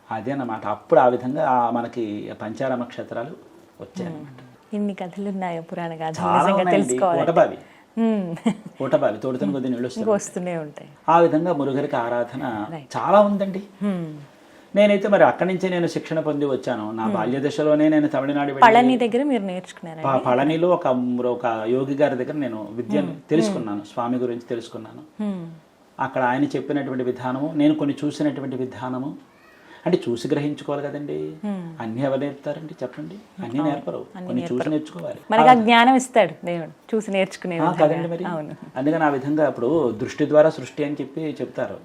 అదే అన్నమాట. అప్పుడు ఆ విధంగా మనకి పంచారామ క్షేత్రాలు వచ్చాయన్నమాట. ఇన్ని కథలు ఉన్నాయో పురాణ ఓటబావి ఓటబావి తోడుతున్న కొద్ది నీళ్ళు వస్తూనే ఉంటాయి. ఆ విధంగా మురుగరికి ఆరాధన చాలా ఉందండి. నేనైతే మరి అక్కడి నుంచే నేను శిక్షణ పొంది వచ్చాను. నా బాల్య దశలోనే నేను తమిళనాడు పళని దగ్గర మీరు నేర్చుకున్నారు. పళనిలో ఒక యోగి గారి దగ్గర నేను విద్యను తెలుసుకున్నాను, స్వామి గురించి తెలుసుకున్నాను. అక్కడ ఆయన చెప్పినటువంటి విధానము, నేను కొన్ని చూసినటువంటి విధానము, అంటే చూసి గ్రహించుకోవాలి కదండి. అన్ని ఎవరు నేర్పుతారండి చెప్పండి? అన్ని నేర్పరు, కొన్ని చూసి నేర్చుకోవాలి. మనకి ఆ జ్ఞానం ఇస్తాడు దేవుడు, చూసి నేర్చుకునే కదండి మరి. అందుకని ఆ విధంగా ఇప్పుడు దృష్టి ద్వారా సృష్టి అని చెప్తారు.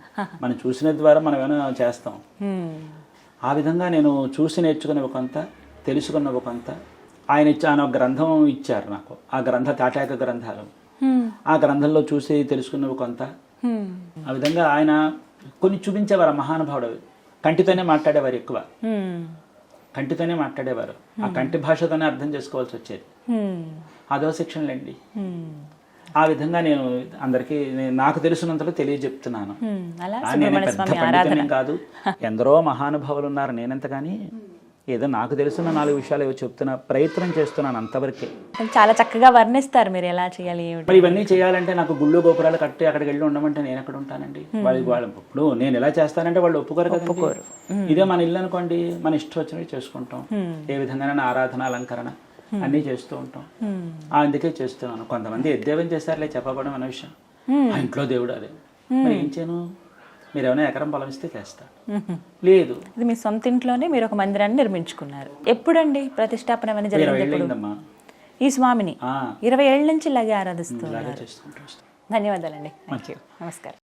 మనం చూసిన ద్వారా మనం ఏమైనా చేస్తాం. ఆ విధంగా నేను చూసి నేర్చుకునే కొంత, తెలుసుకున్న కొంత. ఆయన ఒక గ్రంథం ఇచ్చారు నాకు. ఆ తాటాక గ్రంథాలు, ఆ గ్రంథంలో చూసి తెలుసుకున్నవి కొంత. ఆ విధంగా ఆయన కొన్ని చూపించేవారు. మహానుభావుడు కంటితోనే మాట్లాడేవారు, ఎక్కువ కంటితోనే మాట్లాడేవారు. ఆ కంటి భాషతోనే అర్థం చేసుకోవాల్సి వచ్చేది. అదో శిక్షణలేండి. ఆ విధంగా నేను అందరికీ నాకు తెలిసినంతలో తెలియజెప్తున్నాను. నేను పెద్ద పండితుని కాదు, ఎందరో మహానుభావులు ఉన్నారు. నేనెంత కానీ ఏదో నాకు తెలిసిన 4 విషయాలు ఏవో చెప్తున్నా, ప్రయత్నం చేస్తున్నాను, అంతవరకే. చాలా చక్కగా వర్ణిస్తారు మీరు ఎలా చేయాలి. మరి ఇవన్నీ చేయాలంటే నాకు గుళ్ళు గోపురాలు కట్టి అక్కడికి వెళ్ళి ఉండమంటే నేను ఎక్కడ ఉంటానండి? వాళ్ళు ఇప్పుడు నేను ఎలా చేస్తానంటే వాళ్ళు ఒప్పుకోరు కదా. ఇదే మన ఇల్లు అనుకోండి, మన ఇష్టం వచ్చినవి చేసుకుంటాం. ఏ విధంగా ఆరాధన, అలంకరణ అన్నీ చేస్తూ ఉంటాం. అందుకే చేస్తున్నాను. కొంతమంది ఎద్దేవని చేస్తారులే, చెప్పబడం అనే విషయం. ఆ ఇంట్లో దేవుడు అదే. మరి ఏం చేయను? మీరు ఏమైనా ఎకరం పొలం ఇస్తే చేస్తా, లేదు. ఇది మీ సొంత ఇంట్లోనే మీరు ఒక మందిరాన్ని నిర్మించుకున్నారు. ఎప్పుడండి ప్రతిష్టాపన అనేది జరిగింది? ఈ స్వామిని 20 ఏళ్ళ నుంచి ఇలాగే ఆరాధిస్తున్నారు. ధన్యవాదాలండి. నమస్కారం.